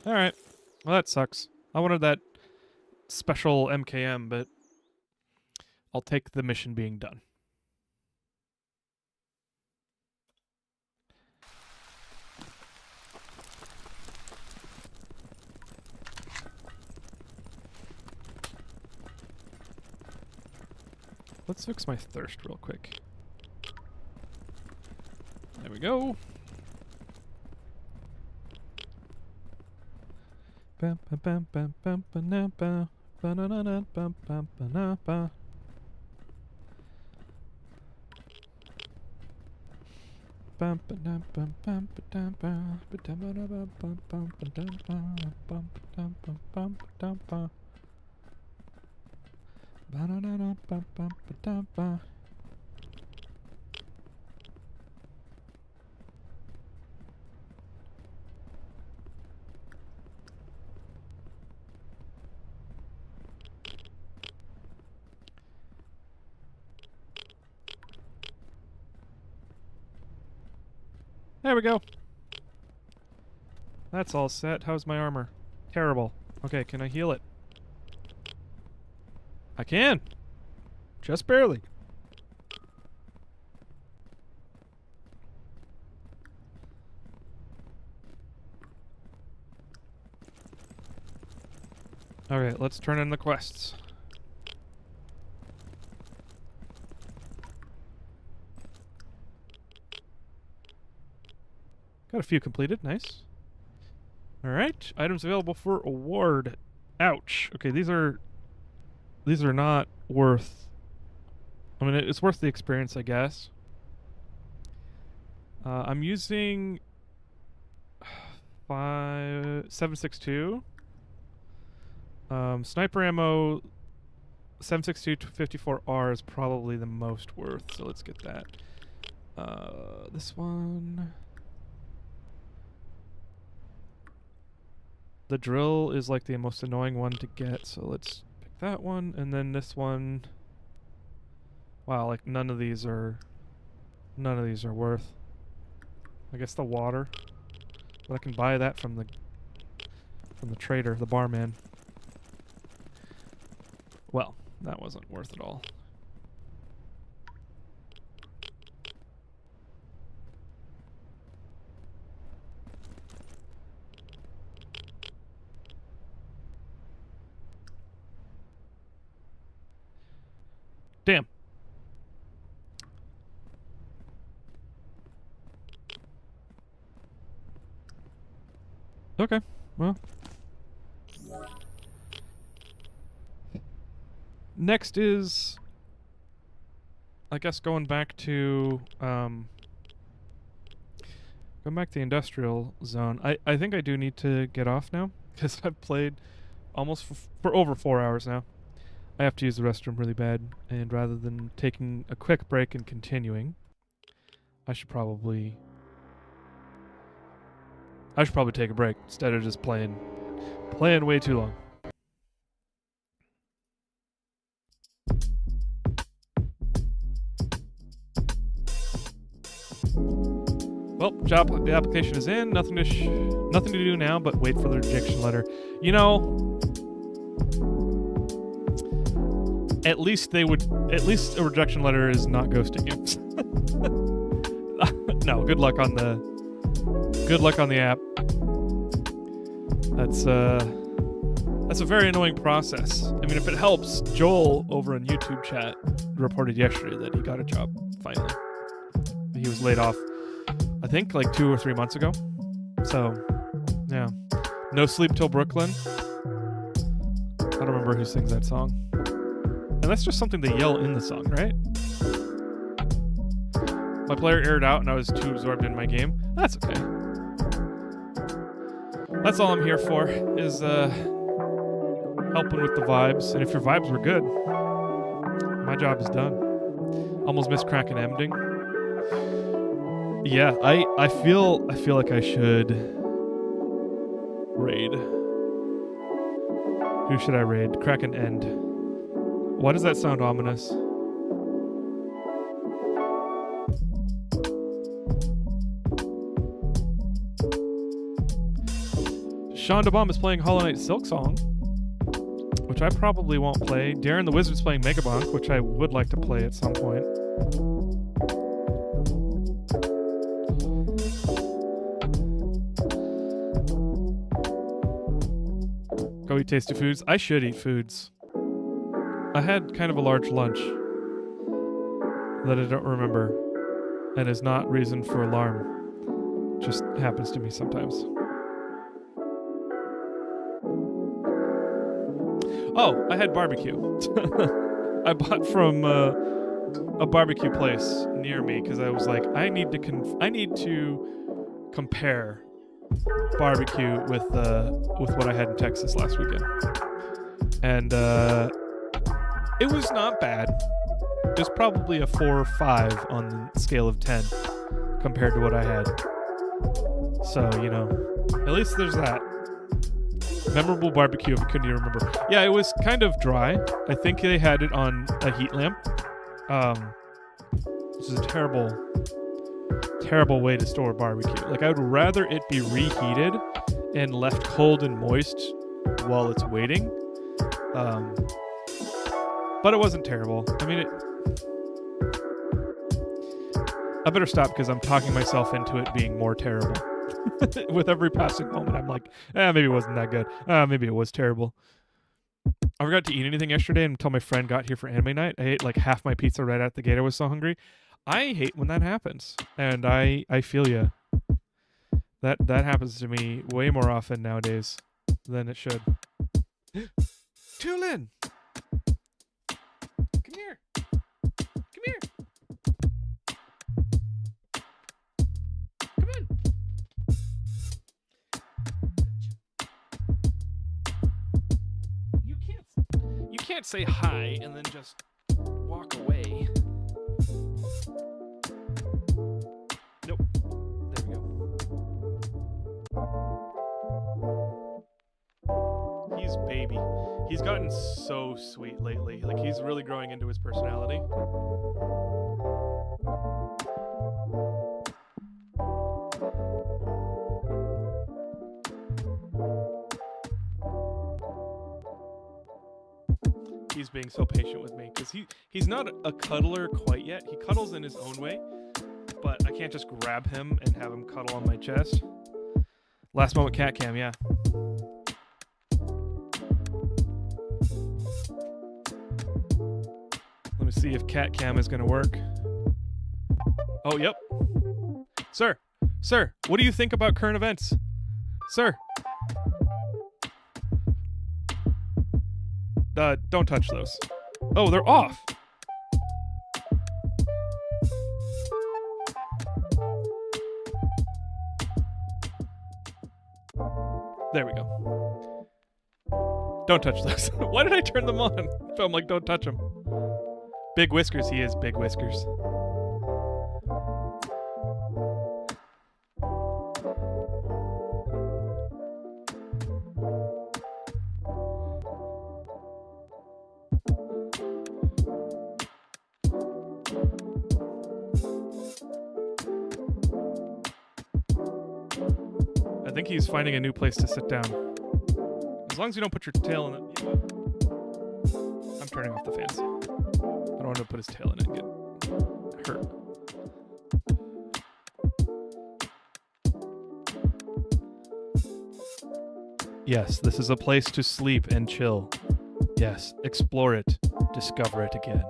Alright. Well, that sucks. I wanted that special MKM, but I'll take the mission being done. Let's fix my thirst real quick. There we go. Bam bam bam bam bam bam bam bam bam bam bam bam. Bam bam bam bam bam bam bam bam bam bam bam bam. Ba-da-da-da-bam-bam-ba-dam-ba. There we go. That's all set. How's my armor? Terrible. Okay, can I heal it? I can. Just barely. Alright, let's turn in the quests. Got a few completed. Nice. Alright. Items available for award. Ouch. Okay, these are not worth... I mean, it's worth the experience, I guess. I'm using... 7.62. Sniper ammo 7.62 to 54R is probably the most worth, so let's get that. This one... The drill is like the most annoying one to get, so let's pick that one. And then this one... Wow, like none of these are worth. I guess the water. But I can buy that from the trader, the barman. Well, that wasn't worth it all. Damn. Okay, well. Next is, I guess, going back to the industrial zone. I think I do need to get off now, because I've played almost for over 4 hours now. I have to use the restroom really bad, and rather than taking a quick break and continuing, I should probably take a break instead of just playing way too long. Well, the application is in. Nothing to do now, but wait for the rejection letter. You know, at least a rejection letter is not ghosting you. No, good luck on the app. That's a very annoying process. I mean, if it helps, Joel over on YouTube chat reported yesterday that he got a job finally. He was laid off, I think, like 2 or 3 months ago. So, yeah. No Sleep Till Brooklyn. I don't remember who sings that song. And that's just something they yell in the song, right? My player aired out and I was too absorbed in my game. That's okay. That's all I'm here for, is helping with the vibes. And if your vibes were good, my job is done. Almost missed Krakenfall. Yeah, I feel like I should raid. Who should I raid? Kraken End. Why does that sound ominous? Sean DeBomb is playing Hollow Knight Silksong, which I probably won't play. Darren the Wizard's playing Megabonk, which I would like to play at some point. Go eat tasty foods. I should eat foods. I had kind of a large lunch that I don't remember and is not reason for alarm. Just happens to me sometimes. Oh, I had barbecue. I bought from a barbecue place near me because I was like, I need to compare barbecue with what I had in Texas last weekend, and it was not bad. It was probably a 4 or 5 on the scale of 10 compared to what I had. So, you know, at least there's that. Memorable barbecue, if you couldn't even remember. Yeah, it was kind of dry. I think they had it on a heat lamp, which is a terrible terrible way to store barbecue. Like, I would rather it be reheated and left cold and moist while it's waiting. But it wasn't terrible. I mean, I better stop because I'm talking myself into it being more terrible. With every passing moment, I'm like, maybe it wasn't that good. Maybe it was terrible. I forgot to eat anything yesterday until my friend got here for anime night. I ate like half my pizza right out the gate. I was so hungry. I hate when that happens, and I feel ya. That happens to me way more often nowadays than it should. Tulin! Come here. Come here. Come on. You can't say hi and then just walk away. Nope. There we go. He's baby. He's gotten so sweet lately. Like, he's really growing into his personality. He's being so patient with me because he's not a cuddler quite yet. He cuddles in his own way, but I can't just grab him and have him cuddle on my chest. Last moment cat cam, yeah. Let me see if cat cam is going to work. Oh, yep. Sir, what do you think about current events? Sir. Don't touch those. Oh, they're off. There we go. Don't touch those. Why did I turn them on? So I'm like, don't touch them. Big Whiskers, he is Big Whiskers. I think he's finding a new place to sit down. As long as you don't put your tail in it. You know what? I'm turning off the fans. I don't want to put his tail in it and get hurt. Yes, this is a place to sleep and chill. Yes, explore it. Discover it again.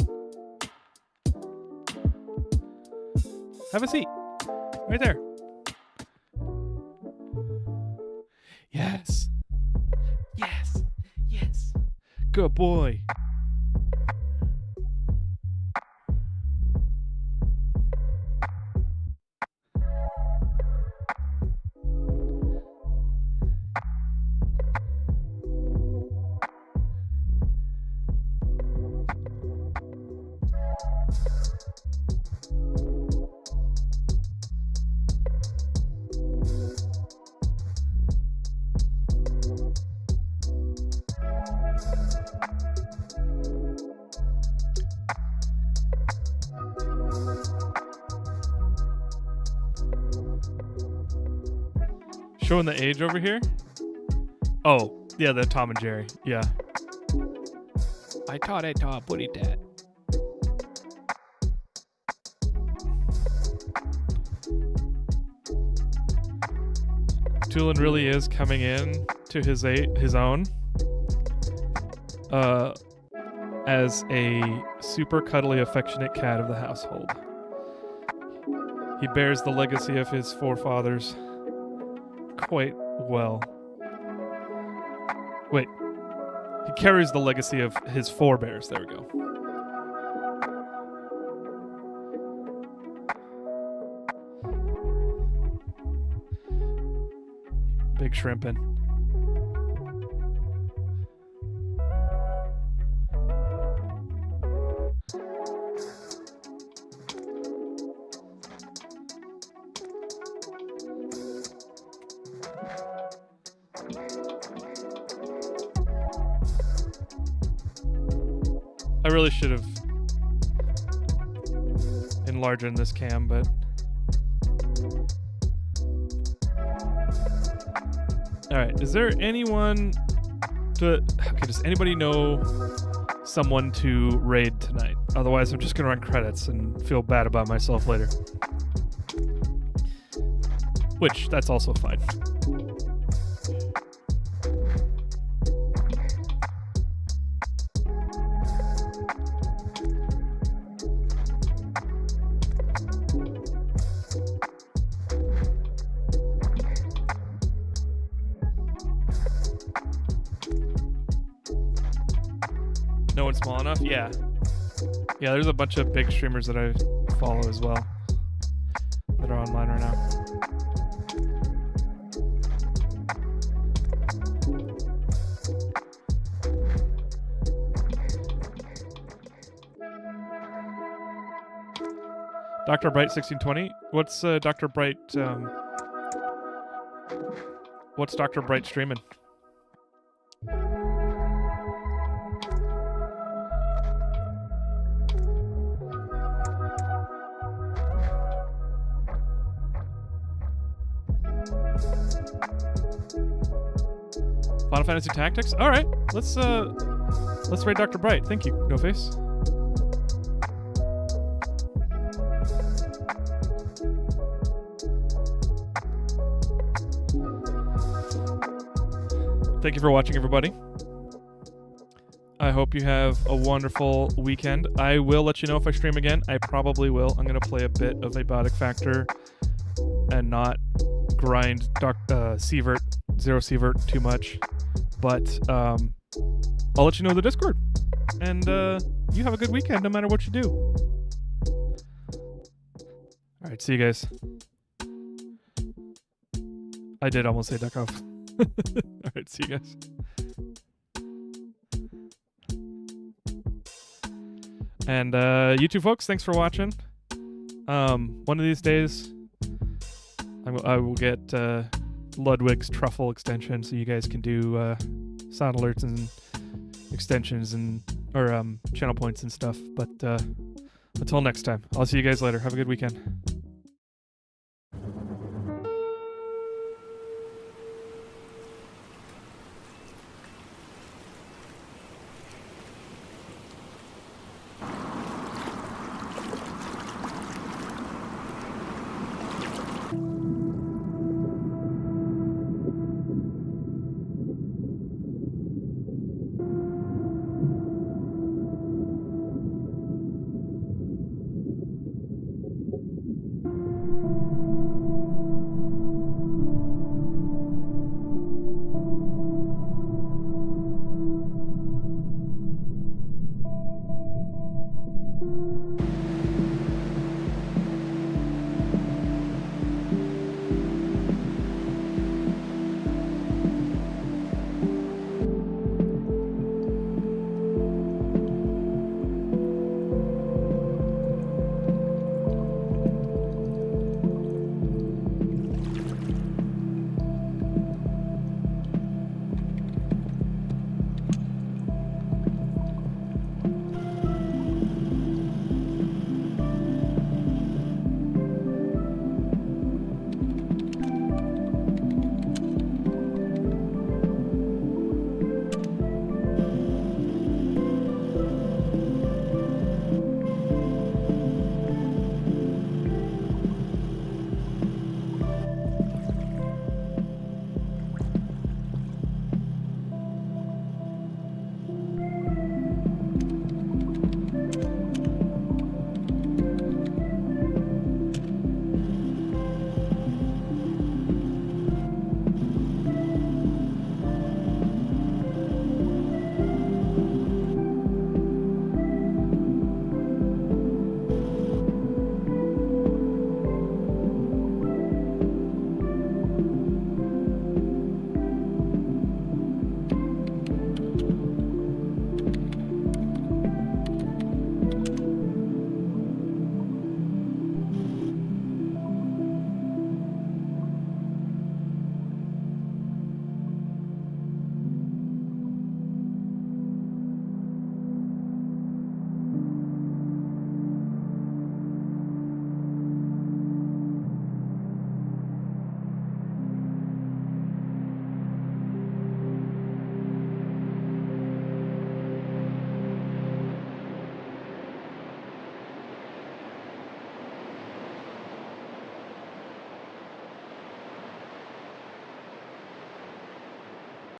Have a seat. Right there. Yes. Yes. Yes. Good boy. Showing the age over here? Oh, yeah, the Tom and Jerry. Yeah. I thought I saw a putty tat. Tulin really is coming in to his own as a super cuddly, affectionate cat of the household. He bears the legacy of his forefathers quite well. Wait. He carries the legacy of his forebears. There we go. Big shrimpin'. I really should have enlarged this cam, but All right. Is there anyone okay, does anybody know someone to raid tonight? Otherwise, I'm just going to run credits and feel bad about myself later. Which, that's also fine. No one small enough? Yeah. Yeah, there's a bunch of big streamers that I follow as well that are online right now. Dr. Bright 1620. What's Dr. Bright what's Dr. Bright streaming? Final Fantasy Tactics? Alright. Let's raid Dr. Bright. Thank you, No Face. Thank you for watching, everybody. I hope you have a wonderful weekend. I will let you know if I stream again. I probably will. I'm going to play a bit of Abiotic Factor and not grind Sievert, Zero Sievert too much. But I'll let you know the Discord. And you have a good weekend no matter what you do. All right, see you guys. I did almost say duck off. All right, see you guys. And you two folks, thanks for watching. One of these days, I will get Ludwig's truffle extension, so you guys can do sound alerts and extensions and or channel points and stuff. But until next time, I'll see you guys later. Have a good weekend.